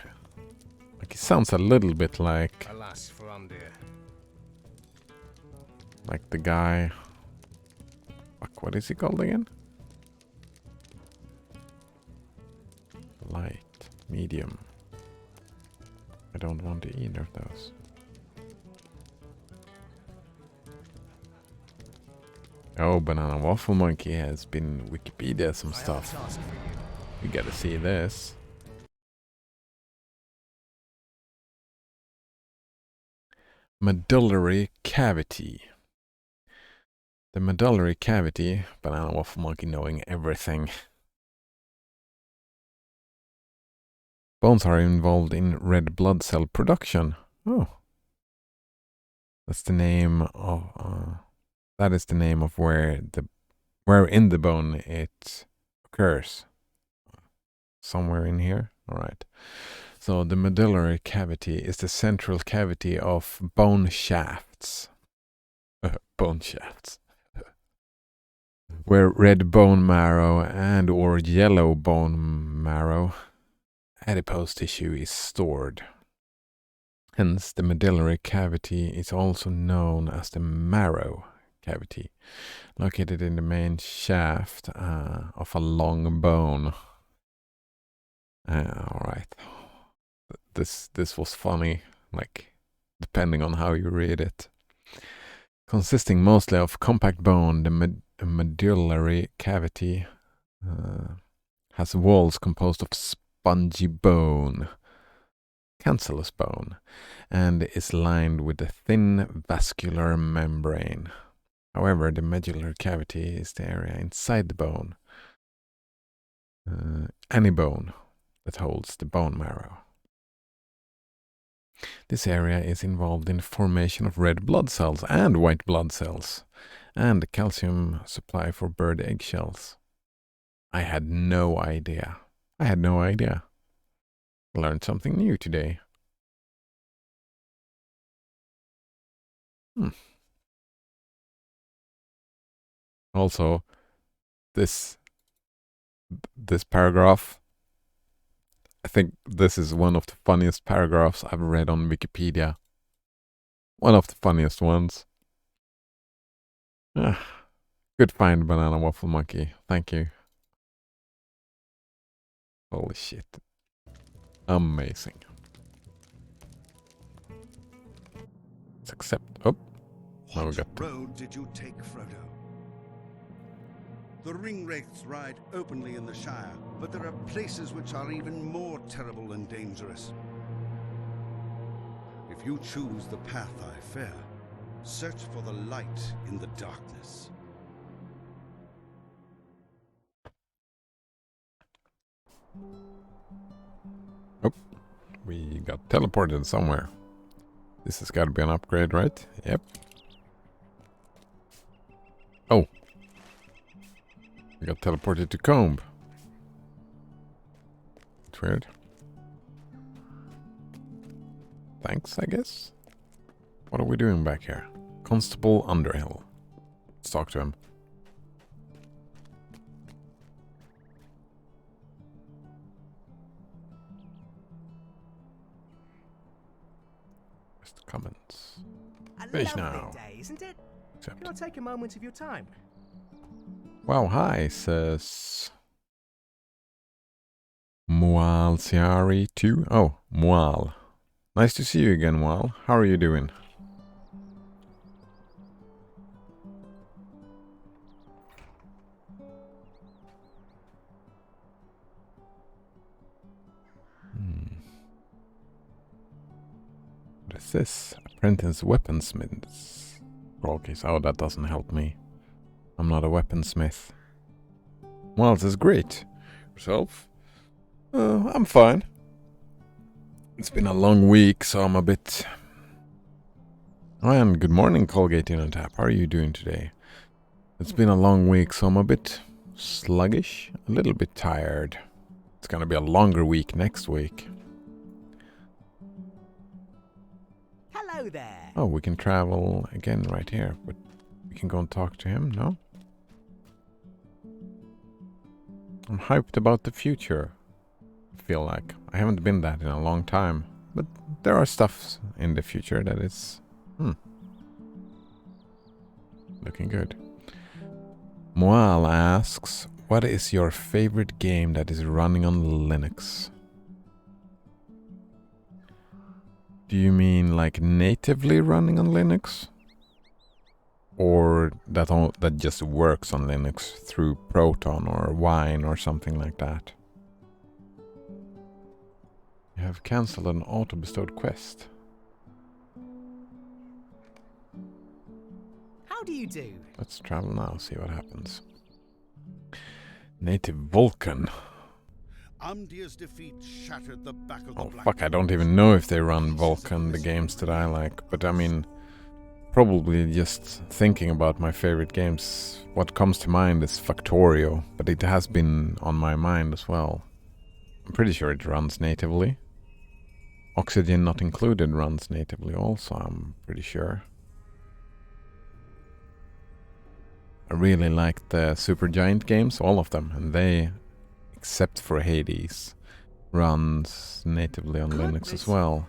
Like, he sounds a little bit like Alas for Umdir. the guy. Fuck, what is he called again? Light, medium. I don't want either of those. Oh, Banana Waffle Monkey has been Wikipedia some I have a stuff. task for you. We gotta see this. Medullary cavity. The medullary cavity, Banana Waffle Monkey knowing everything. Bones are involved in red blood cell production. Oh. That's the name of that is the name of where in the bone it occurs. Somewhere in here. All right. So the medullary cavity is the central cavity of bone shafts. Bone shafts. Where red bone marrow and or yellow bone marrow adipose tissue is stored. Hence, the medullary cavity is also known as the marrow cavity, located in the main shaft of a long bone. All right. This was funny, like, depending on how you read it. Consisting mostly of compact bone, the medullary cavity has walls composed of spongy bone, cancellous bone, and is lined with a thin vascular membrane. However, the medullary cavity is the area inside the bone, any bone that holds the bone marrow. This area is involved in the formation of red blood cells and white blood cells, and the calcium supply for bird eggshells. I had no idea. Learned something new today. Also, this paragraph, I think this is one of the funniest paragraphs I've read on Wikipedia. One of the funniest ones. Good find, Banana Waffle Monkey. Thank you. Holy shit. Amazing. Let's accept. Oh, now we What got road did you take, Frodo? The ringwraiths ride openly in the Shire, but there are places which are even more terrible and dangerous. If you choose the path I fear, search for the light in the darkness. Oh, we got teleported somewhere. This has got to be an upgrade, right? Yep. Oh. We got teleported to Combe. It's weird. thanks, I guess. What are we doing back here? Constable Underhill. Let's talk to him. Just comments. A Finish lovely now. day, isn't it? Accept. Can I take a moment of your time? Wow, hi, says Mual Ciari 2. Oh, Mual. Nice to see you again, Mual. How are you doing? What is this? Apprentice weaponsmiths. Okay, oh, that doesn't help me. I'm not a weaponsmith. Well, this is great. Yourself? I'm fine. It's been a long week, so I'm a bit... Oh, and good morning, Colgate in on tap. How are you doing today? It's been a long week, so I'm a bit sluggish, a little bit tired. It's gonna be a longer week next week. Hello there. Oh, we can travel again right here, but we can go and talk to him, no? I'm hyped about the future, I feel like. I haven't been that in a long time, but there are stuff in the future that is... looking good. Moal asks, what is your favorite game that is running on Linux? Do you mean like natively running on Linux? Or that just works on Linux through Proton or Wine or something like that? You have cancelled an auto-bestowed quest. How do you do? Let's travel now, see what happens. Native Vulcan. Amdir's defeat shattered the back of the Oh Black fuck, I don't Wolves. even know if they run Vulcan, the games that I like. But I mean, probably just thinking about my favorite games, what comes to mind is Factorio. But it has been on my mind as well. I'm pretty sure it runs natively. Oxygen Not Included runs natively also, I'm pretty sure. I really like the Supergiant games, all of them, and they, except for Hades, runs natively on Linux as well.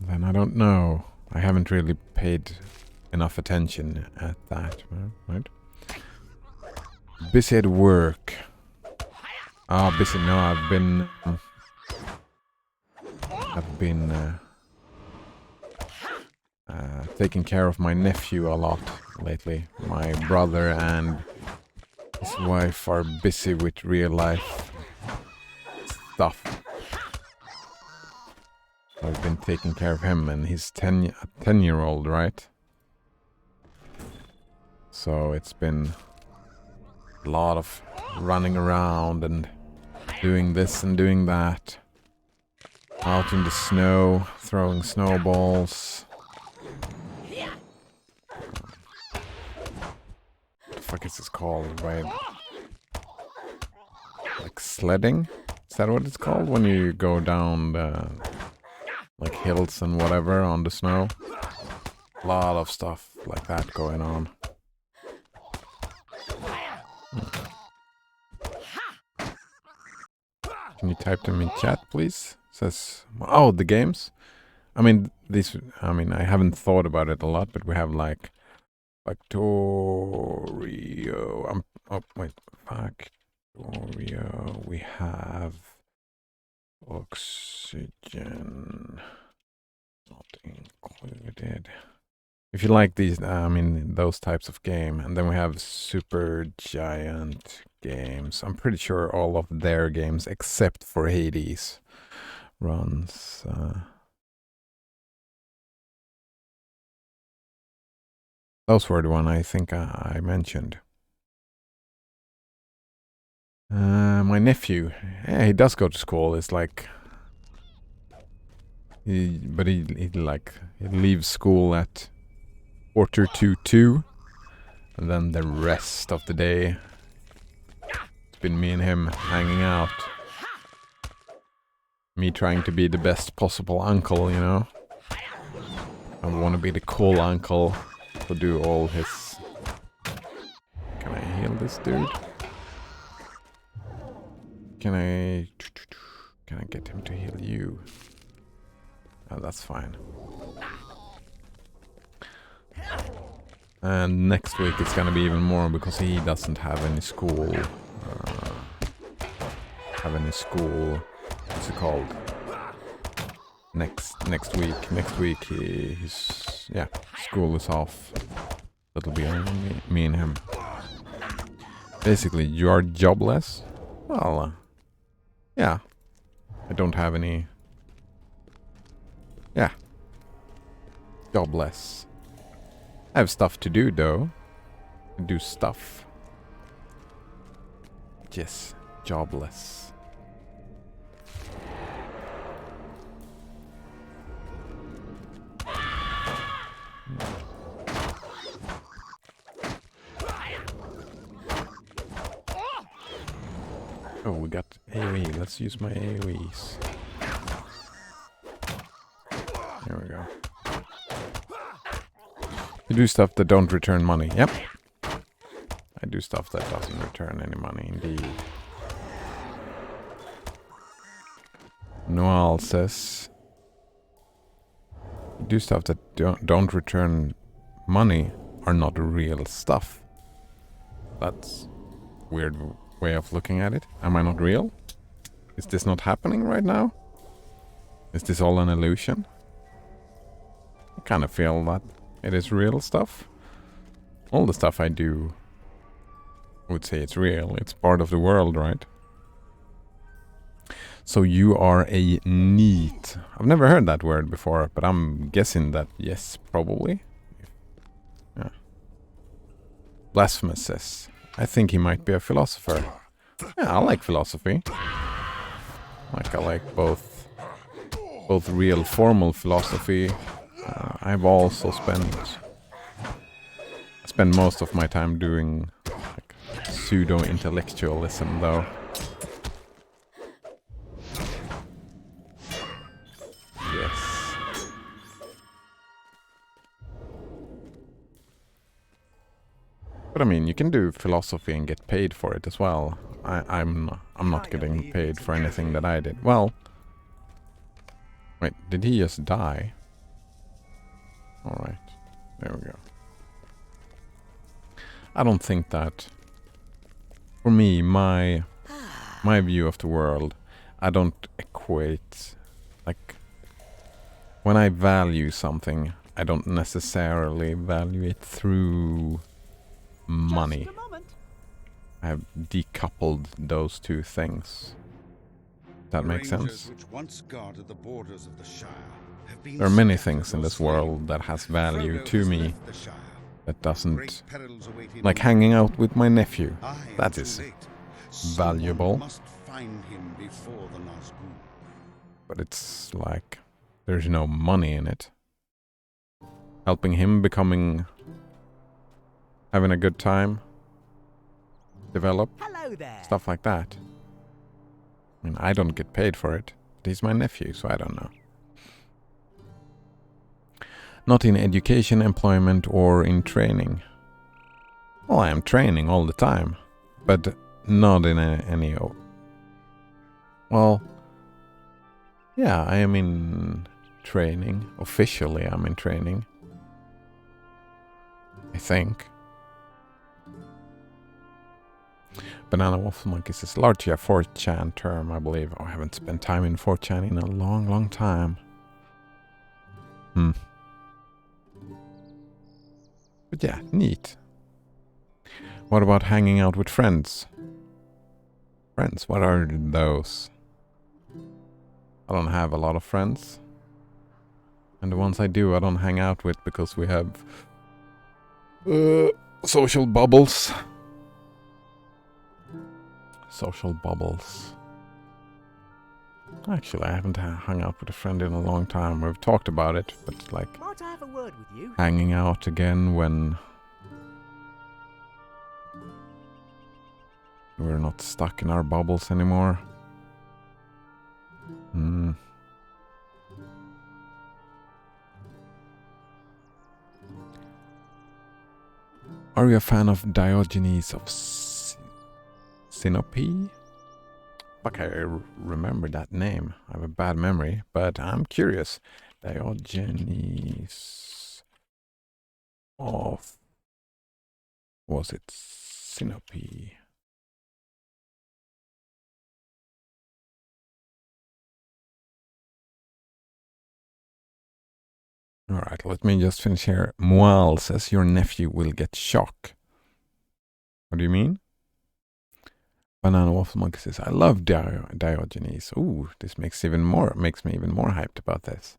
Then I don't know. I haven't really paid enough attention at that, right? Busy at work. Busy. No, I've been taking care of my nephew a lot lately. My brother and his wife are busy with real life stuff. I've been taking care of him, and he's a 10-year-old, right? So it's been a lot of running around and doing this and doing that. Out in the snow, throwing snowballs. What the fuck is this called? Right? Like sledding? Is that what it's called? When you go down the like hills and whatever on the snow? A lot of stuff like that going on. Can you type them in chat, please? Says, oh, the games. I mean, I haven't thought about it a lot, but we have like Factorio. Factorio. We have Oxygen Not Included. If you like these, those types of game, and then we have Supergiant games. I'm pretty sure all of their games, except for Hades, runs. Those were the one I think I mentioned. My nephew, yeah, he does go to school. It's like, he leaves school at 1:45, and then the rest of the day it's been me and him hanging out. me trying to be the best possible uncle, you know? I want to be the cool uncle to do all his... Can I heal this dude? Can I get him to heal you? Oh, that's fine. And next week it's gonna be even more because he doesn't have any school. What's it called? Next week. Next week his school is off. That'll be only me and him. Basically, you are jobless. Well, yeah. I don't have any. Yeah. Jobless. I have stuff to do though. I do stuff. Yes, jobless. Oh, we got AoE. Let's use my AoEs. There we go. You do stuff that don't return money. Yep. I do stuff that doesn't return any money, indeed. Noel says... You do stuff that don't return money are not real stuff. That's weird way of looking at it. Am I not real? Is this not happening right now? Is this all an illusion? I kind of feel that it is real stuff. All the stuff I do, I would say it's real. It's part of the world, right? So you are a NEET. I've never heard that word before, but I'm guessing that yes, probably. Yeah. Blasphemous says, I think he might be a philosopher. Yeah, I like philosophy. I like both real formal philosophy. I've also spent most of my time doing like pseudo-intellectualism though. Yes. But I mean, you can do philosophy and get paid for it as well. I'm not getting paid for anything that I did. Well, wait, did he just die? All right, there we go. I don't think that. For me, my view of the world, I don't equate like when I value something, I don't necessarily value it through money. I have decoupled those two things. That makes sense. Which once guarded the borders of the Shire have been There are many scattered things in this or slain. world that has value to Frodo me has left the Shire. that doesn't, Great perils await him like in hanging out with my nephew. I am That too is late. valuable. Someone must find him before the Nazgûl. But it's like there's no money in it. Helping him having a good time, develop, Hello there. stuff like that. I mean, I don't get paid for it. But he's my nephew, so I don't know. Not in education, employment, or in training. Well, I am training all the time, but not in any... Well, yeah, I am in training. Officially, I'm in training. I think. Banana Waffle Monkey says, largely a 4chan term, I believe. Oh, I haven't spent time in 4chan in a long, long time. But yeah, neat. What about hanging out with friends? Friends, what are those? I don't have a lot of friends. And the ones I do, I don't hang out with because we have social bubbles. Social bubbles. Actually, I haven't hung out with a friend in a long time. We've talked about it, but like Might I have a word with you? hanging out again when we're not stuck in our bubbles anymore. Are you a fan of Diogenes of Sinope? Fuck, I remember that name. I have a bad memory, but I'm curious. Diogenes of... Was it Sinope? Alright, let me just finish here. Moal says your nephew will get shock. What do you mean? Banana Waffle Monkey says, I love Diogenes. Ooh, this makes me even more hyped about this.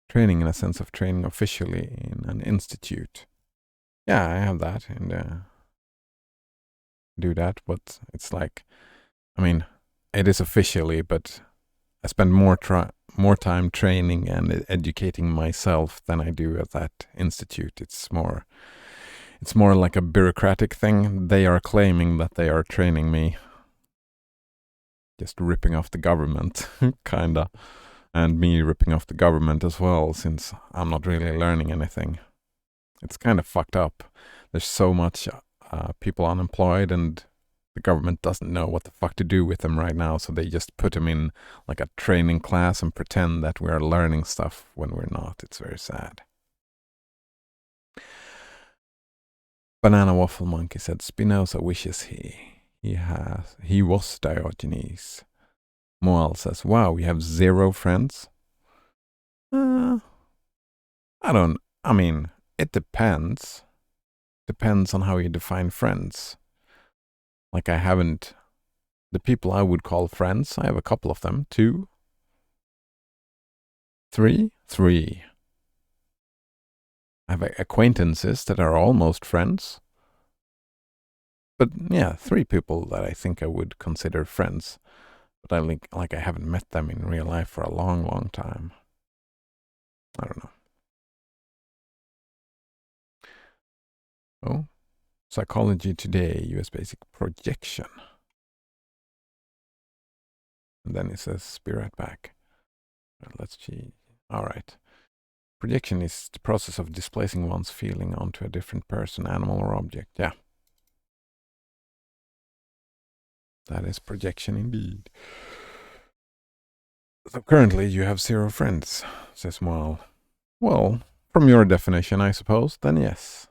Training in a sense of training officially in an institute. Yeah, I have that and do that, but it's like, I mean, it is officially, but I spend more time training and educating myself than I do at that institute. It's more like a bureaucratic thing. They are claiming that they are training me. Just ripping off the government, kinda. And me ripping off the government as well, since I'm not really learning anything. It's kind of fucked up. There's so much people unemployed and the government doesn't know what the fuck to do with them right now, so they just put them in like a training class and pretend that we're learning stuff when we're not. It's very sad. Banana Waffle Monkey said Spinoza wishes he was Diogenes. Moal says, wow, we have 0 friends. I mean, it depends. Depends on how you define friends. Like the people I would call friends, I have a couple of them. 2? 3? 3. I have acquaintances that are almost friends. But yeah, 3 people that I think I would consider friends. But I like I haven't met them in real life for a long, long time. I don't know. Oh, Psychology Today, US Basic Projection. And then it says, be right back. Let's see. All right. Projection is the process of displacing one's feeling onto a different person, animal, or object. Yeah. That is projection indeed. So currently you have 0 friends, says Moal. Well, from your definition, I suppose, then yes.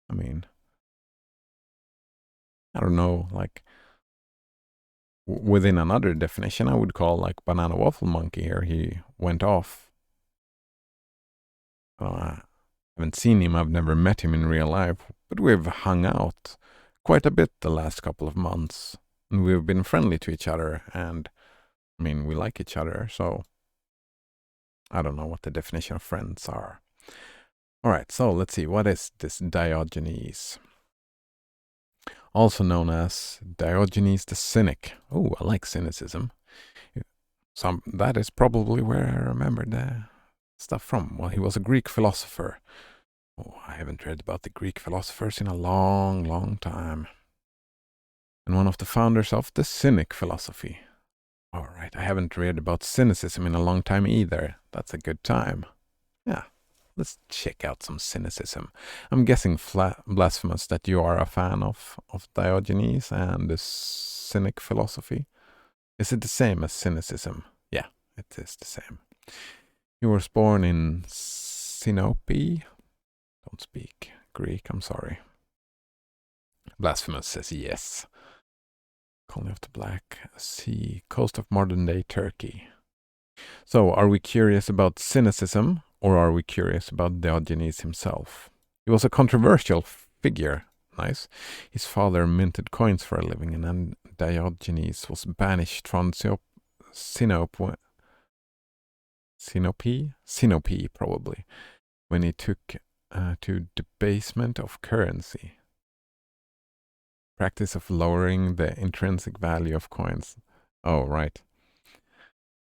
I mean, I don't know, like, within another definition, I would call like Banana Waffle Monkey here. He went off. I haven't seen him, I've never met him in real life, but we've hung out quite a bit the last couple of months. And we've been friendly to each other, and I mean, we like each other, so I don't know what the definition of friends are. All right, so let's see, what is this Diogenes? Also known as Diogenes the Cynic. Oh, I like cynicism. That is probably where I remember the stuff from. Well, he was a Greek philosopher. Oh, I haven't read about the Greek philosophers in a long, long time. And one of the founders of the Cynic philosophy. All right, I haven't read about cynicism in a long time either. That's a good time. Yeah, let's check out some cynicism. I'm guessing, Blasphemous, that you are a fan of Diogenes and the Cynic philosophy. Is it the same as cynicism? Yeah, it is the same. He was born in Sinope. Don't speak Greek, I'm sorry. Blasphemous says yes. Colony of the Black Sea, coast of modern-day Turkey. So, are we curious about cynicism, or are we curious about Diogenes himself? He was a controversial figure. Nice. His father minted coins for a living, and then Diogenes was banished from Sinope, probably, when he took to debasement of currency. Practice of lowering the intrinsic value of coins. Oh, right.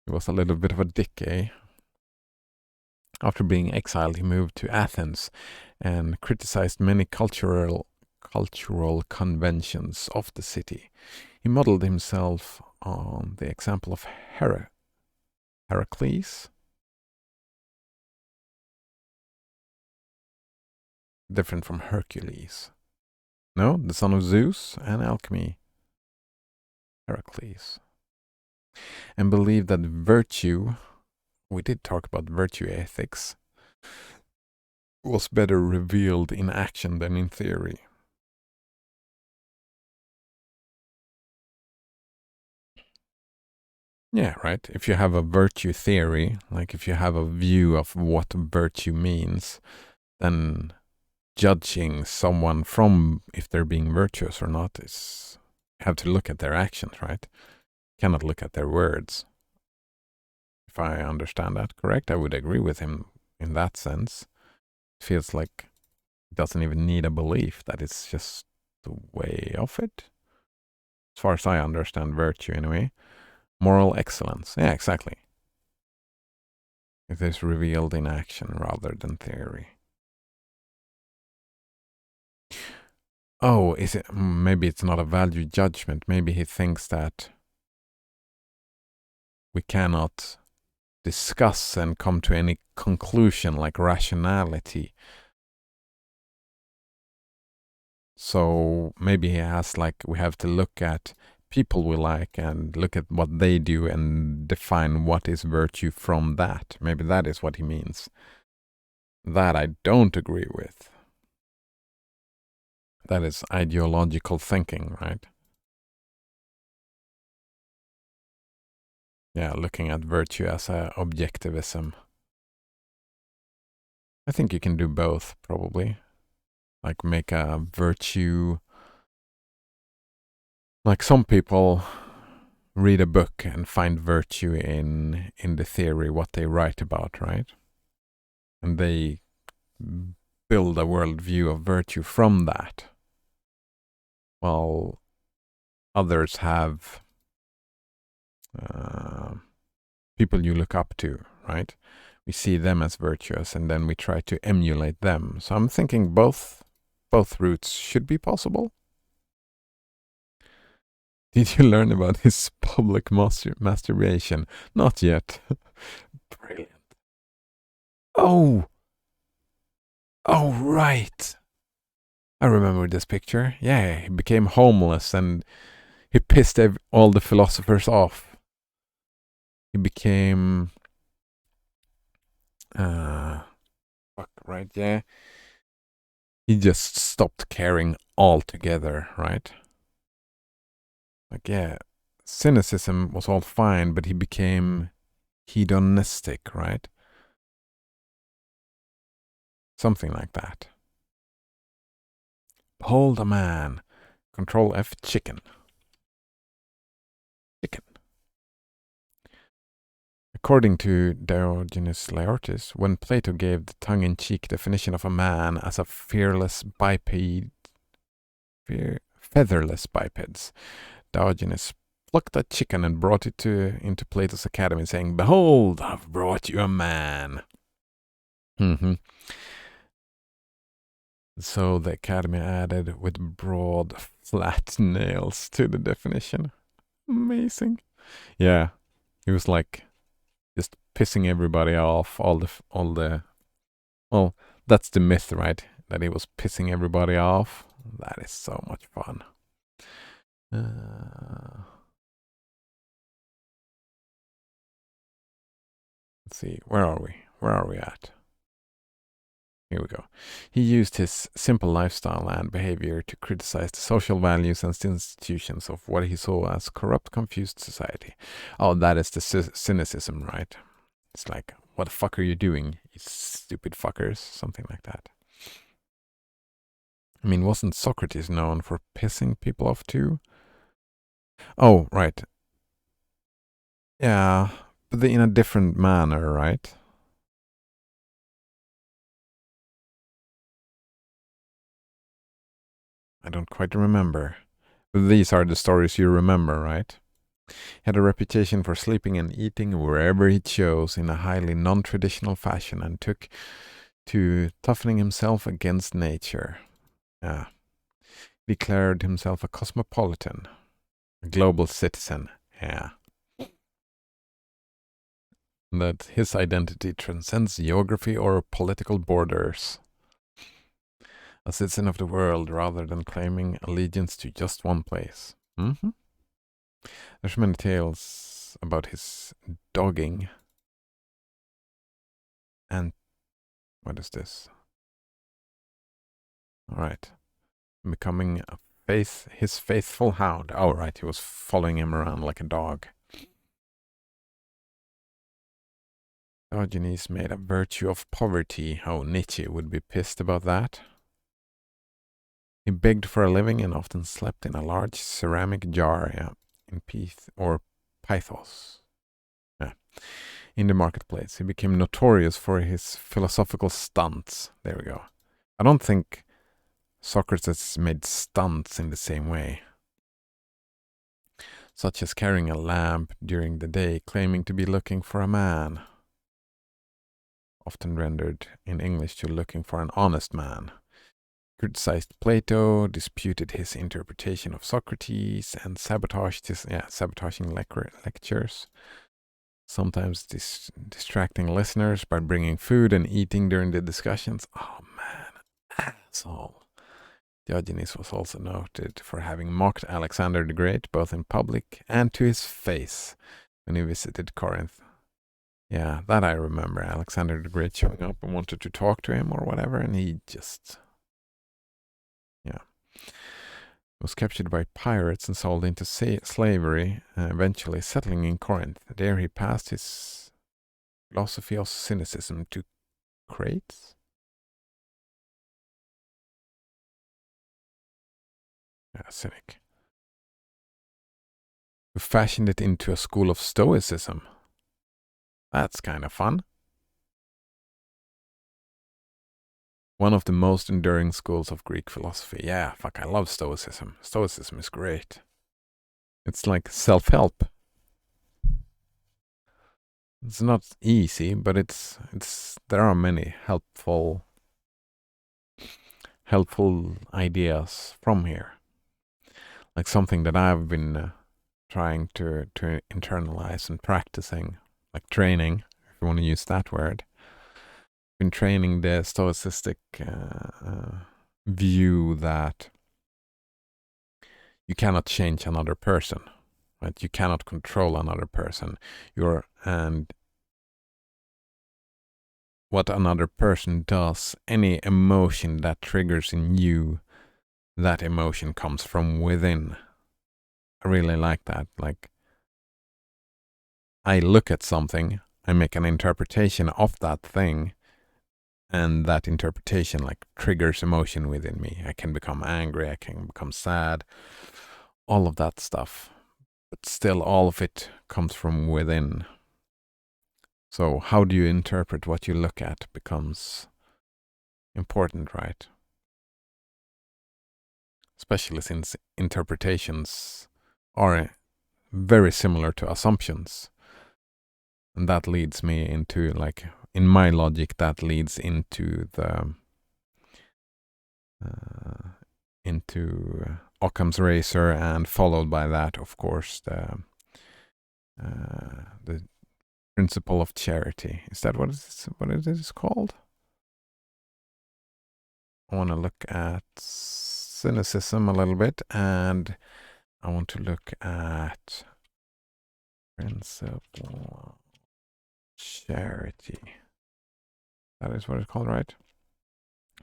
He was a little bit of a dick, eh? After being exiled, he moved to Athens and criticized many cultural conventions of the city. He modeled himself on the example of Heracles. different from Hercules. No, the son of Zeus and alchemy, Heracles. And believed that virtue, we did talk about virtue ethics, was better revealed in action than in theory. Yeah, right. If you have a virtue theory, like if you have a view of what virtue means, then judging someone from if they're being virtuous or not is, you have to look at their actions, right? You cannot look at their words. If I understand that correct, I would agree with him in that sense. It feels like it doesn't even need a belief, that it's just the way of it. As far as I understand virtue anyway. Moral excellence. Yeah, exactly. It is revealed in action rather than theory. Oh, is it? Maybe it's not a value judgment. Maybe he thinks that we cannot discuss and come to any conclusion like rationality. So maybe he has like, we have to look at people we like and look at what they do and define what is virtue from that. Maybe that is what he means. That I don't agree with. That is ideological thinking, right? Yeah, looking at virtue as a objectivism. I think you can do both, probably. Like make a virtue. Like some people read a book and find virtue in the theory, what they write about, right? And they build a worldview of virtue from that. While others have people you look up to, right? We see them as virtuous and then we try to emulate them. So I'm thinking both routes should be possible. Did you learn about his public masturbation? Not yet. Brilliant. Oh, right. I remember this picture. Yeah, he became homeless and he pissed all the philosophers off. He became... right, yeah. He just stopped caring altogether, right? Like, yeah, cynicism was all fine, but he became hedonistic, right? Something like that. Behold a man. Control F, chicken. Chicken. According to Diogenes Laertius, when Plato gave the tongue-in-cheek definition of a man as a featherless bipeds, Diogenes plucked a chicken and brought it into Plato's academy, saying, "Behold, I've brought you a man." So the academy added with broad, flat nails to the definition. Amazing. Yeah, he was like just pissing everybody off. All the. Well, that's the myth, right? That he was pissing everybody off. That is so much fun. Let's see, where are we? Where are we at? Here we go. He used his simple lifestyle and behavior to criticize the social values and institutions of what he saw as corrupt, confused society. Oh, that is the cynicism, right? It's like, what the fuck are you doing, you stupid fuckers? Something like that. I mean, wasn't Socrates known for pissing people off too? Oh, right. Yeah, but in a different manner, right? I don't quite remember. But these are the stories you remember, right? He had a reputation for sleeping and eating wherever he chose in a highly non-traditional fashion and took to toughening himself against nature. Yeah. Declared himself a cosmopolitan, a global citizen. Yeah. That his identity transcends geography or political borders. a citizen of the world rather than claiming allegiance to just one place. There's many tales about his dogging. And what is this? Alright. Becoming his faithful hound. Oh, right, he was following him around like a dog. Diogenes made a virtue of poverty. Oh, Nietzsche would be pissed about that. He begged for a living and often slept in a large ceramic jar, in Pythos. In the marketplace. He became notorious for his philosophical stunts. There we go. I don't think Socrates made stunts in the same way, such as carrying a lamp during the day, claiming to be looking for a man, often rendered in English to looking for an honest man. Criticized Plato, disputed his interpretation of Socrates, and sabotaging lectures. Sometimes distracting listeners by bringing food and eating during the discussions. Oh man, asshole. Diogenes was also noted for having mocked Alexander the Great, both in public and to his face, when he visited Corinth. Yeah, that I remember. Alexander the Great showing up and wanted to talk to him or whatever, and he just... was captured by pirates and sold into slavery, eventually settling in Corinth. There he passed his philosophy of cynicism to Crates? Cynic. Who fashioned it into a school of Stoicism. That's kind of fun. One of the most enduring schools of Greek philosophy. Yeah, fuck, I love Stoicism. Stoicism is great. It's like self-help. It's not easy, but there are many helpful ideas from here. Like something that I've been trying to internalize and practicing, like training, if you want to use that word. Been training the stoicistic view that you cannot change another person, right? You cannot control another person. And what another person does, any emotion that triggers in you, that emotion comes from within. I really like that. Like, I look at something, I make an interpretation of that thing, and that interpretation like triggers emotion within me. I can become angry, I can become sad, all of that stuff. But still all of it comes from within. So how do you interpret what you look at becomes important, right? Especially since interpretations are very similar to assumptions. And that leads me into, like, in my logic, that leads into the into Occam's razor, and followed by that, of course, the principle of charity. Is that what it is called? I want to look at cynicism a little bit, and I want to look at principle of charity. That is what it's called, right?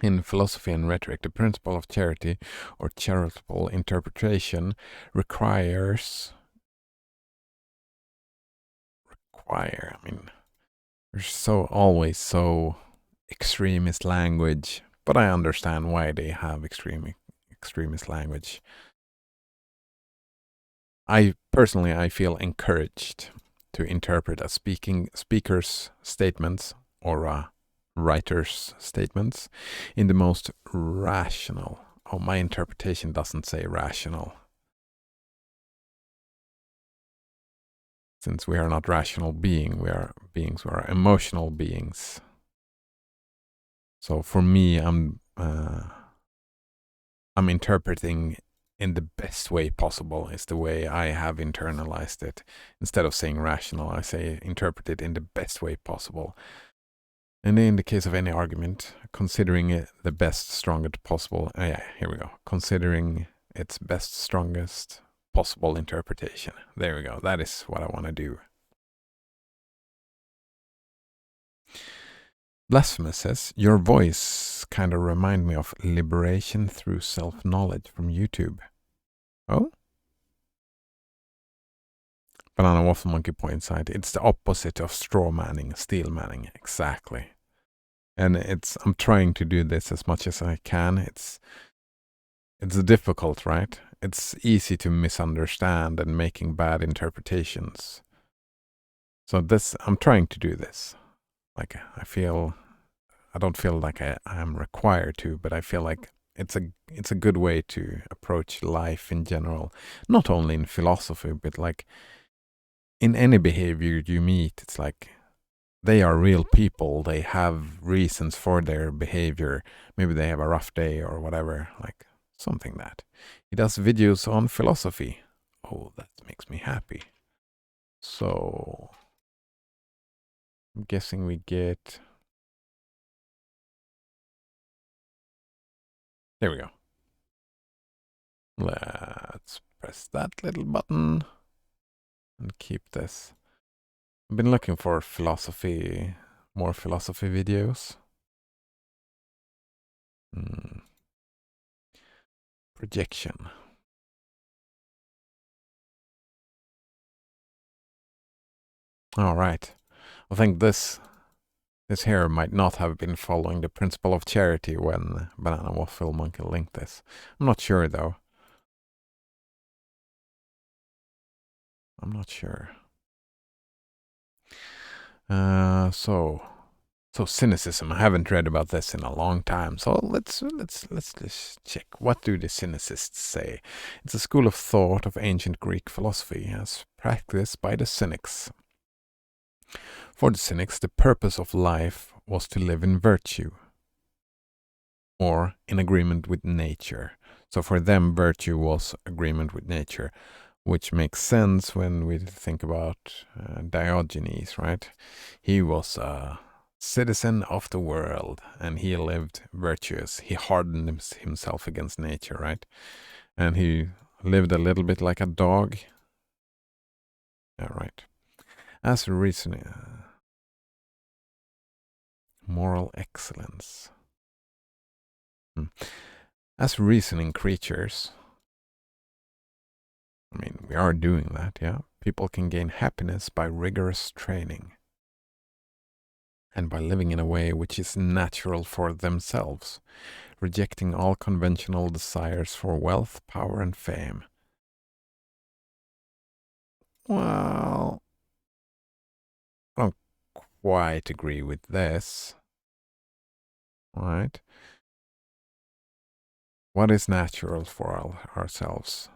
In philosophy and rhetoric, the principle of charity or charitable interpretation requires, I mean, there's always so extremist language, but I understand why they have extremist language. I feel encouraged to interpret a speaker's statements or a writer's statements in the most rational. Oh, my interpretation doesn't say rational. Since we are not rational beings, we are emotional beings. So for me, I'm interpreting in the best way possible is the way I have internalized it. Instead of saying rational, I say interpret it in the best way possible. And in the case of any argument, considering it the best, strongest possible, yeah, here we go. Considering its best, strongest possible interpretation. There we go. That is what I want to do. Blasphemous says, your voice kind of remind me of Liberation Through Self-Knowledge from YouTube. Oh? Banana Waffle Monkey points out, it's the opposite of straw manning, steel manning. Exactly. And I'm trying to do this as much as I can. It's difficult, right? It's easy to misunderstand and making bad interpretations. So I'm trying to do this. Like, I don't feel like I am required to, but I feel like it's a good way to approach life in general. Not only in philosophy, but like in any behavior you meet, it's like they are real people. They have reasons for their behavior. Maybe they have a rough day or whatever, like something that. He does videos on philosophy. Oh, that makes me happy. So I'm guessing we get... There we go. Let's press that little button and keep this. I've been looking for more philosophy videos. Projection. All right. I think this here might not have been following the principle of charity when Banana Waffle Monkey linked this. I'm not sure though. I'm not sure. So cynicism. I haven't read about this in a long time. So let's just check. What do the cynicists say? It's a school of thought of ancient Greek philosophy as practiced by the Cynics. For the Cynics, the purpose of life was to live in virtue, or in agreement with nature. So for them, virtue was agreement with nature, which makes sense when we think about Diogenes, right? He was a citizen of the world, and he lived virtuous. He hardened himself against nature, right? And he lived a little bit like a dog. Yeah, right. As a reasoning, moral excellence. As reasoning creatures, I mean, we are doing that, yeah. People can gain happiness by rigorous training and by living in a way which is natural for themselves, rejecting all conventional desires for wealth, power, and fame. Well, I don't quite agree with this. Right? What is natural for ourselves?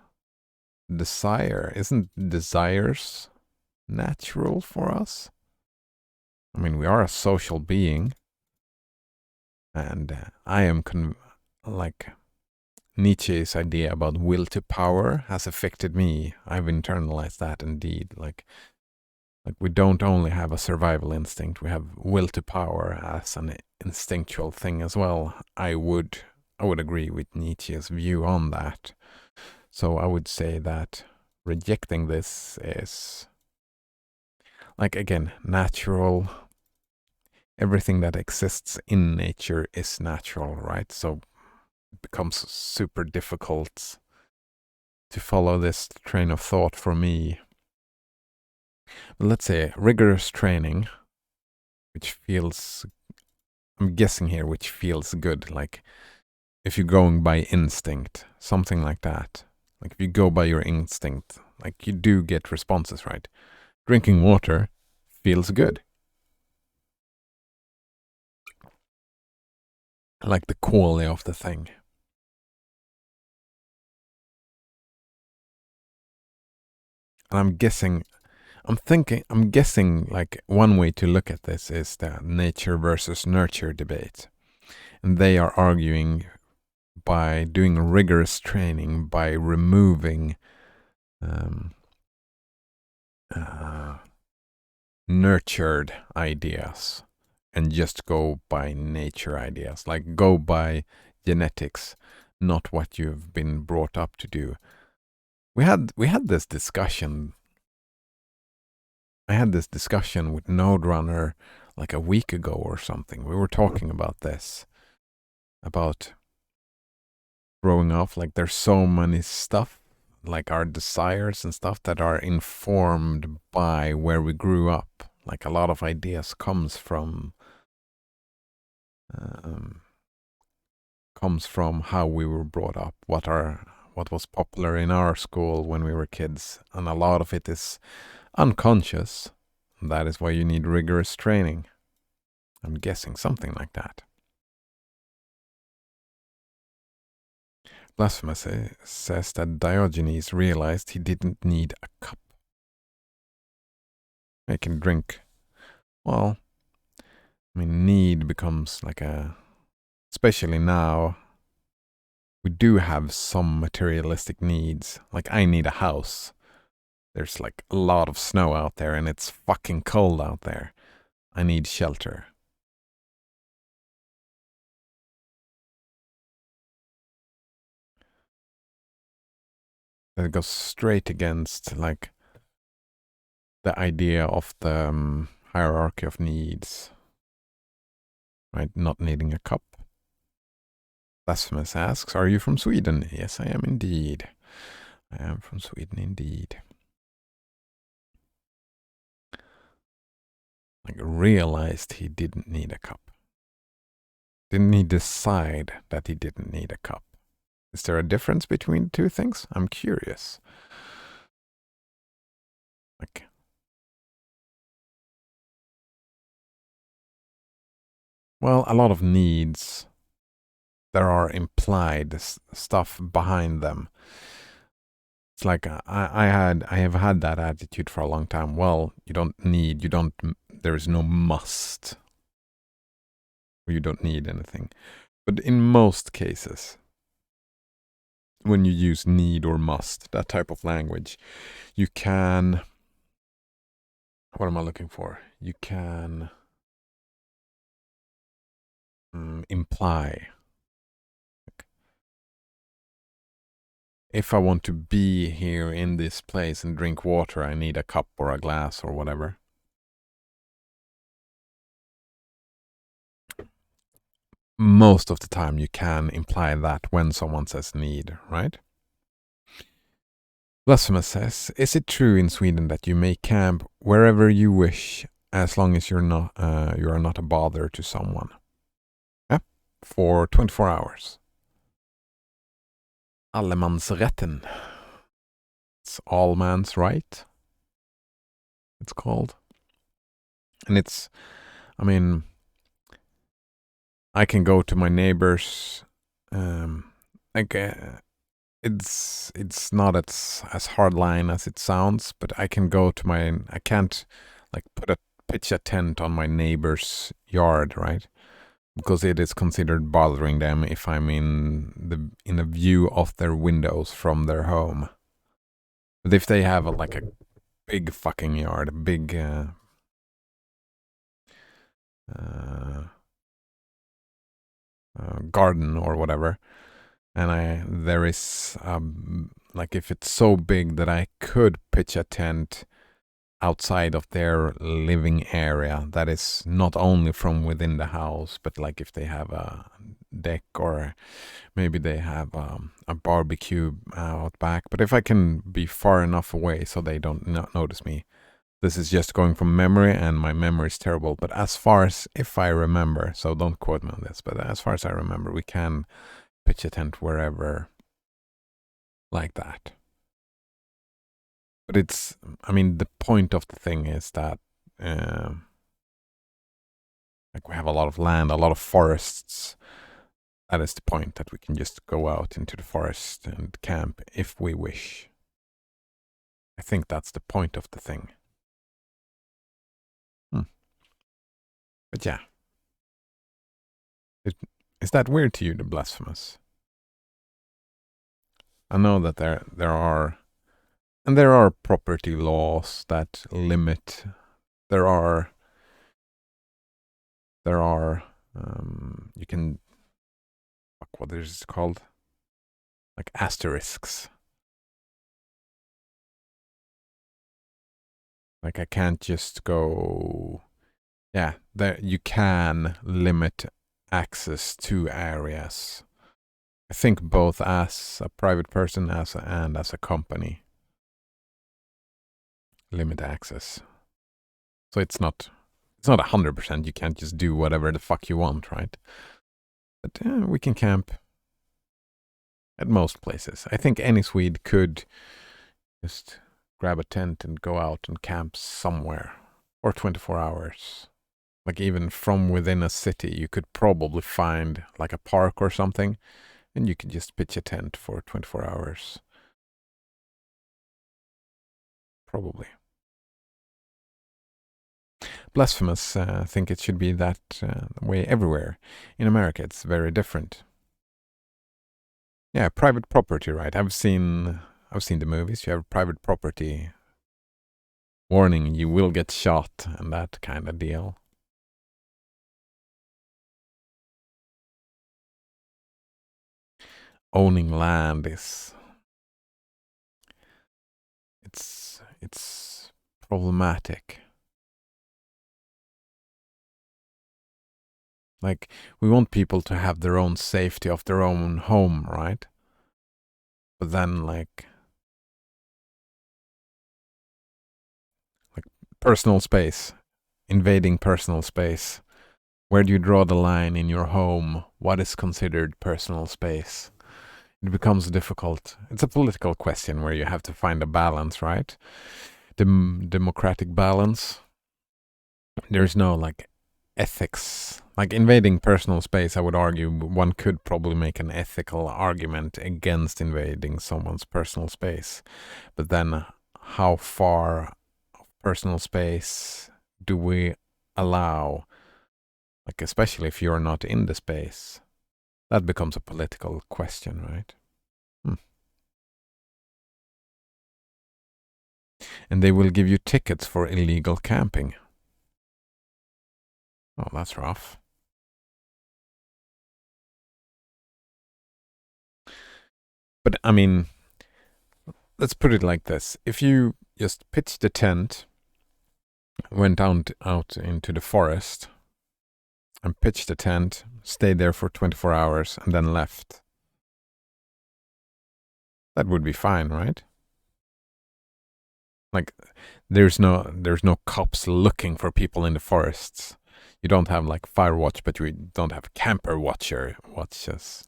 Desire. Isn't desires natural for us? I mean, we are a social being. And I am like Nietzsche's idea about will to power has affected me. I've internalized that indeed. Like we don't only have a survival instinct, we have will to power as an instinctual thing as well. I would agree with Nietzsche's view on that. So I would say that rejecting this is, like, again, natural. Everything that exists in nature is natural, right? So it becomes super difficult to follow this train of thought for me. But let's say rigorous training, which feels, I'm guessing here, which feels good. Like if you're going by instinct, something like that. Like if you go by your instinct, like you do get responses, right? Drinking water feels good. I like the quality of the thing. And I'm guessing like one way to look at this is the nature versus nurture debate. And they are arguing by doing rigorous training, by removing nurtured ideas, and just go by nature ideas, like go by genetics, not what you've been brought up to do. We had this discussion. I had this discussion with Node Runner like a week ago or something. We were talking about this, about growing up. Like there's so many stuff, like our desires and stuff that are informed by where we grew up. Like a lot of ideas comes from how we were brought up, what was popular in our school when we were kids, and a lot of it is unconscious. That is why you need rigorous training. I'm guessing something like that. Blasphemous says that Diogenes realized he didn't need a cup. He can drink. Well, I mean, need becomes like especially now, we do have some materialistic needs. Like I need a house. There's like a lot of snow out there and it's fucking cold out there. I need shelter. That goes straight against like the idea of the hierarchy of needs. Right? Not needing a cup. Blasphemous asks, are you from Sweden? Yes, I am indeed. I am from Sweden indeed. Like realized he didn't need a cup. Didn't he decide that he didn't need a cup? Is there a difference between the two things? I'm curious. Like, well, a lot of needs, there are implied stuff behind them. It's like I have had that attitude for a long time. Well, there is no must. You don't need anything. But in most cases, when you use need or must, that type of language, you can, what am I looking for? You can imply. If I want to be here in this place and drink water, I need a cup or a glass or whatever. Most of the time you can imply that when someone says need, right? Blasphemous says, is it true in Sweden that you may camp wherever you wish as long as you are not a bother to someone? Yeah, for 24 hours. Allemansrätten. It's all man's right. It's called. And it's, I mean, I can go to my neighbors. It's not as hard line as it sounds, but I can go to I can't like pitch a tent on my neighbor's yard, right? Because it is considered bothering them if I'm in a view of their windows from their home. But if they have like a big fucking yard, a big garden or whatever, and there is like if it's so big that I could pitch a tent outside of their living area that is not only from within the house, but like if they have a deck or maybe they have a barbecue out back. But if I can be far enough away so they don't notice me. This is just going from memory, and my memory is terrible. But as far as if I remember, so don't quote me on this, but as far as I remember, we can pitch a tent wherever like that. But it's, I mean, the point of the thing is that like we have a lot of land, a lot of forests. That is the point, that we can just go out into the forest and camp if we wish. I think that's the point of the thing. But yeah. Is that weird to you, the blasphemous? I know that there are property laws that limit. There are there are you can what is it called? Like asterisks. Like I can't just go. Yeah, there you can limit access to areas. I think both as a private person and as a company limit access. So it's not 100%. You can't just do whatever the fuck you want, right? But we can camp at most places. I think any Swede could just grab a tent and go out and camp somewhere for 24 hours. Like even from within a city, you could probably find like a park or something, and you could just pitch a tent for 24 hours. Probably. Blasphemous, I think it should be that way everywhere. In America, it's very different. Yeah, private property, right? I've seen the movies. You have private property. Warning, you will get shot and that kind of deal. Owning land is it's problematic. Like, we want people to have their own safety of their own home, right? But then, like personal space, invading personal space. Where do you draw the line in your home? What is considered personal space? It becomes difficult. It's a political question where you have to find a balance, right? Democratic balance. There's no, like, ethics. Like, invading personal space, I would argue one could probably make an ethical argument against invading someone's personal space. But then, how far of personal space do we allow? Like, especially if you're not in the space. That becomes a political question, right? And they will give you tickets for illegal camping. Oh, that's rough. But, I mean, let's put it like this. If you just pitched a tent, went out into the forest, and pitched a tent, stayed there for 24 hours, and then left, that would be fine, right? Like, there's no cops looking for people in the forests. You don't have like fire watch, but you don't have camper watches.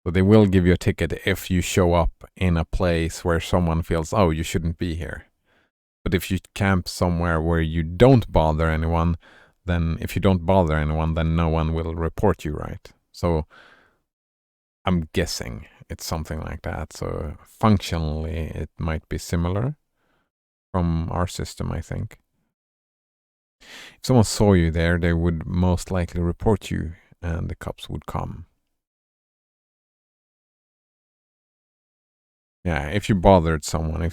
So they will give you a ticket if you show up in a place where someone feels, oh, you shouldn't be here. But if you camp somewhere where you don't bother anyone, then no one will report you, right? So I'm guessing it's something like that. So functionally, it might be similar from our system, I think. If someone saw you there, they would most likely report you and the cops would come. Yeah, if you bothered someone,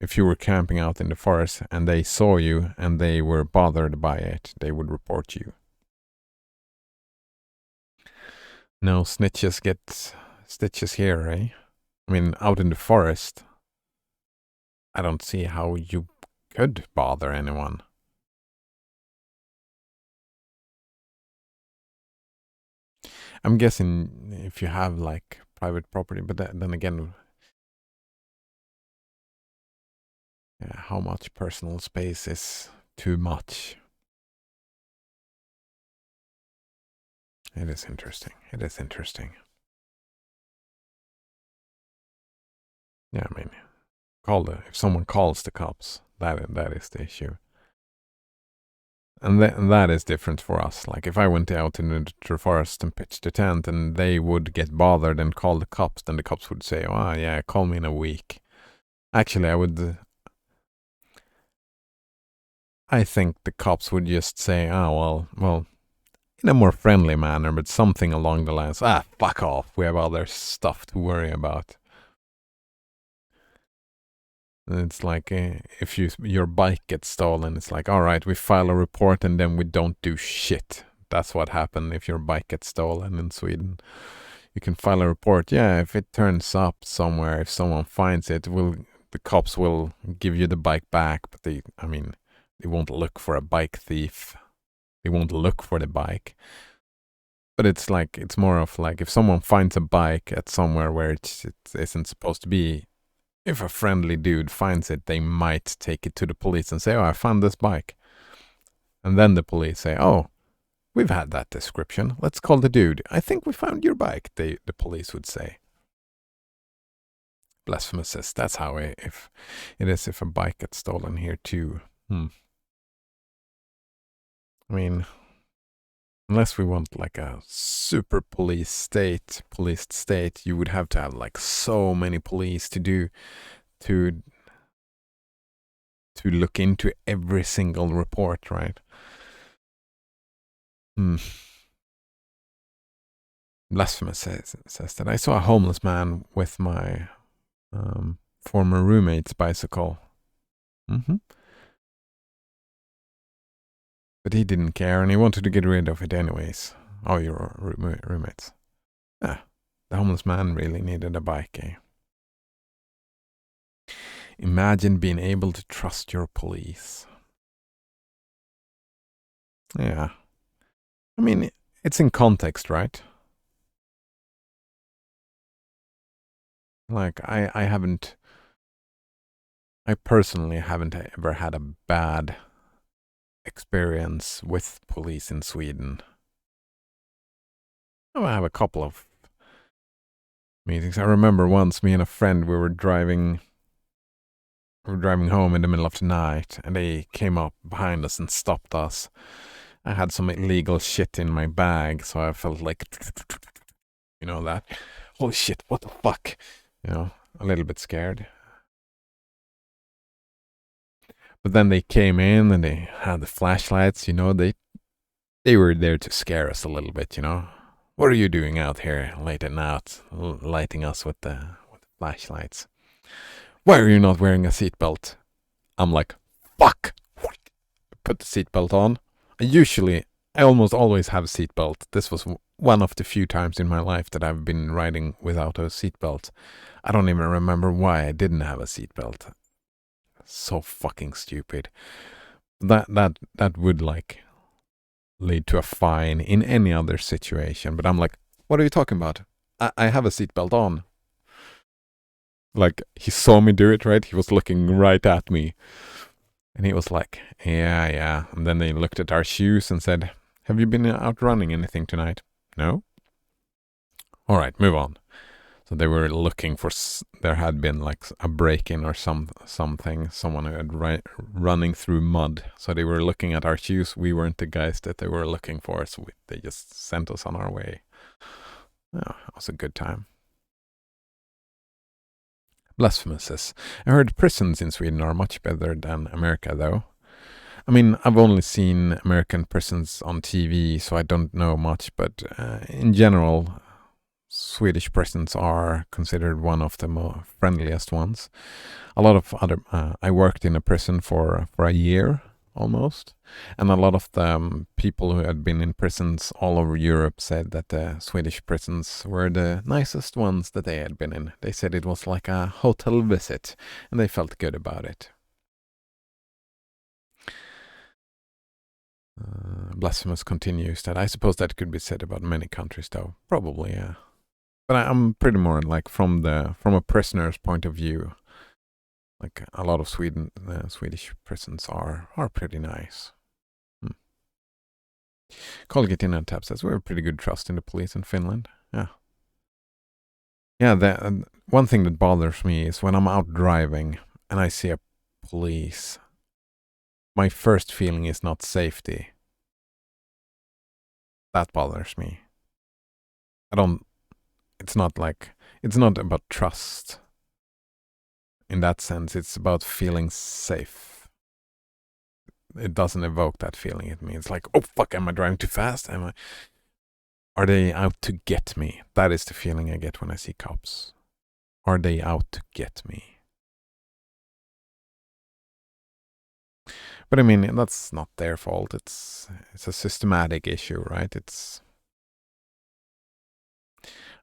if you were camping out in the forest and they saw you and they were bothered by it, they would report you. No snitches get stitches here, eh? I mean, out in the forest, I don't see how you could bother anyone. I'm guessing if you have like private property, but then again, yeah, how much personal space is too much? It is interesting. It is interesting. Yeah, I mean, if someone calls the cops, that is the issue. And that is different for us. Like, if I went out into the forest and pitched a tent and they would get bothered and call the cops, then the cops would say, oh, yeah, call me in a week. Actually, I think the cops would just say, oh, well, in a more friendly manner, but something along the lines, fuck off, we have other stuff to worry about. It's like if your bike gets stolen, it's like, all right, we file a report and then we don't do shit. That's what happened if your bike gets stolen in Sweden. You can file a report. Yeah, if it turns up somewhere, if someone finds it, the cops will give you the bike back. But they won't look for a bike thief. They won't look for the bike. But it's more of like if someone finds a bike at somewhere where it isn't supposed to be. If a friendly dude finds it, they might take it to the police and say, oh, I found this bike. And then the police say, oh, we've had that description. Let's call the dude. I think we found your bike, the police would say. Blasphemous says that's how if a bike gets stolen here too. I mean, unless we want like a super policed state, you would have to have like so many police to look into every single report, right? Blasphemous says that I saw a homeless man with my former roommate's bicycle. But he didn't care, and he wanted to get rid of it anyways. Oh, your roommates. Ah, the homeless man really needed a bike, eh? Imagine being able to trust your police. Yeah. I mean, it's in context, right? Like, I personally haven't ever had a bad experience with police in Sweden. I have a couple of meetings. I remember once me and a friend, we were driving home in the middle of the night, and they came up behind us and stopped us. I had some illegal shit in my bag, so I felt like, you know, that, holy shit, what the fuck, you know, a little bit scared. But then they came in and they had the flashlights, you know, they were there to scare us a little bit, you know. What are you doing out here late at night, lighting us with the flashlights? Why are you not wearing a seatbelt? I'm like, fuck! Put the seatbelt on. I almost always have a seatbelt. This was one of the few times in my life that I've been riding without a seatbelt. I don't even remember why I didn't have a seatbelt. So fucking stupid. That would like lead to a fine in any other situation. But I'm like, what are you talking about? I have a seatbelt on. Like, he saw me do it, right? He was looking right at me. And he was like, yeah. And then they looked at our shoes and said, have you been out running anything tonight? No? All right, move on. So they were looking for, there had been like a break-in or something, someone who had running through mud. So they were looking at our shoes. We weren't the guys that they were looking for, so they just sent us on our way. Oh, it was a good time. Blasphemous says, I heard prisons in Sweden are much better than America, though. I mean, I've only seen American prisons on TV, so I don't know much, but in general, Swedish prisons are considered one of the more friendliest ones. A lot of other, I worked in a prison for a year almost, and a lot of the people who had been in prisons all over Europe said that the Swedish prisons were the nicest ones that they had been in. They said it was like a hotel visit, and they felt good about it. Blasphemous continues that I suppose that could be said about many countries, though. Probably, yeah. But I'm pretty more like from a prisoner's point of view. Like a lot of Swedish prisons are pretty nice. Colgate in Tab says we have pretty good trust in the police in Finland. Yeah. Yeah, one thing that bothers me is when I'm out driving and I see a police, my first feeling is not safety. That bothers me. It's not about trust. In that sense, it's about feeling safe. It doesn't evoke that feeling in me. It's like, oh fuck, am I driving too fast? Are they out to get me? That is the feeling I get when I see cops. Are they out to get me? But I mean, that's not their fault. It's a systematic issue, right?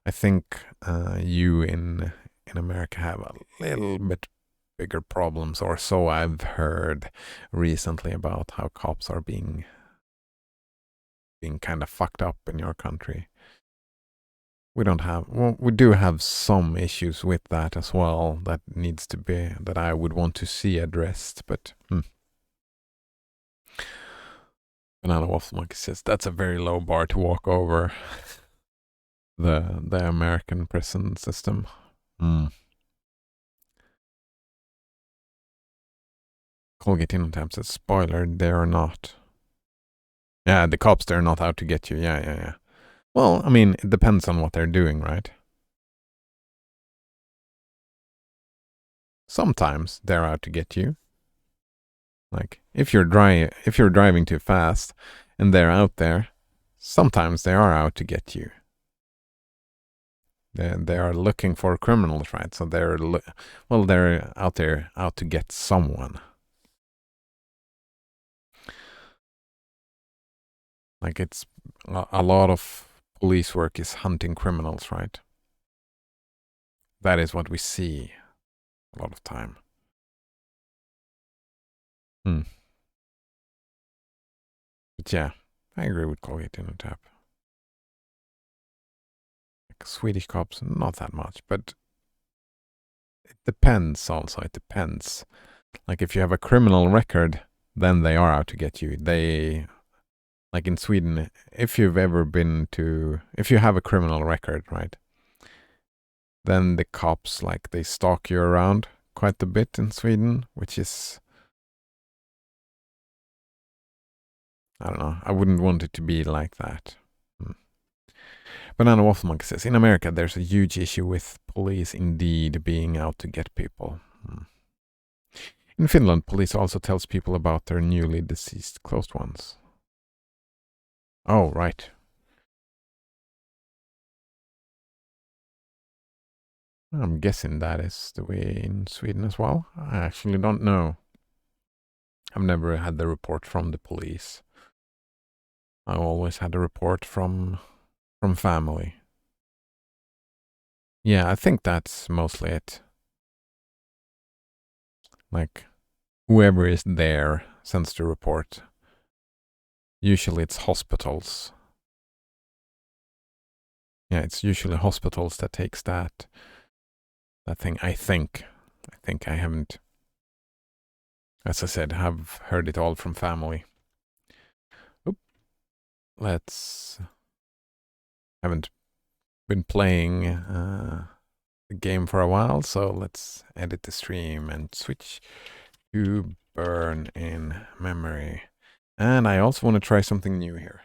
I think you in America have a little bit bigger problems, or so I've heard recently, about how cops are being kind of fucked up in your country. We don't have, well, we do have some issues with that as well that needs to be, that I would want to see addressed, but Banana Waffle Monkey says that's a very low bar to walk over. the American prison system. Colgate Innotab says, spoiler, they are not. Yeah, the cops, they're not out to get you. Yeah. Well, I mean, it depends on what they're doing, right? Sometimes they're out to get you. Like, if you're driving too fast and they're out there, sometimes they are out to get you. They are looking for criminals, right? So they're out there out to get someone. Like, it's a lot of police work is hunting criminals, right? That is what we see a lot of time. But yeah, I agree with Colgate Innotab. Like Swedish cops, not that much, but it depends also. It depends. Like, if you have a criminal record, then they are out to get you. Like in Sweden, if you have a criminal record, right, then the cops, like, they stalk you around quite a bit in Sweden, which is, I don't know, I wouldn't want it to be like that. Banana Waffle Monkey says, in America, there's a huge issue with police indeed being out to get people. In Finland, police also tells people about their newly deceased close ones. Oh, right. I'm guessing that is the way in Sweden as well. I actually don't know. I've never had the report from the police. I always had a report from family. Yeah, I think that's mostly it. Like, whoever is there sends the report. Usually it's hospitals. Yeah, it's usually hospitals that takes that thing. I think I haven't, as I said, have heard it all from family. Haven't been playing the game for a while, so let's edit the stream and switch to burn in memory. And I also want to try something new here.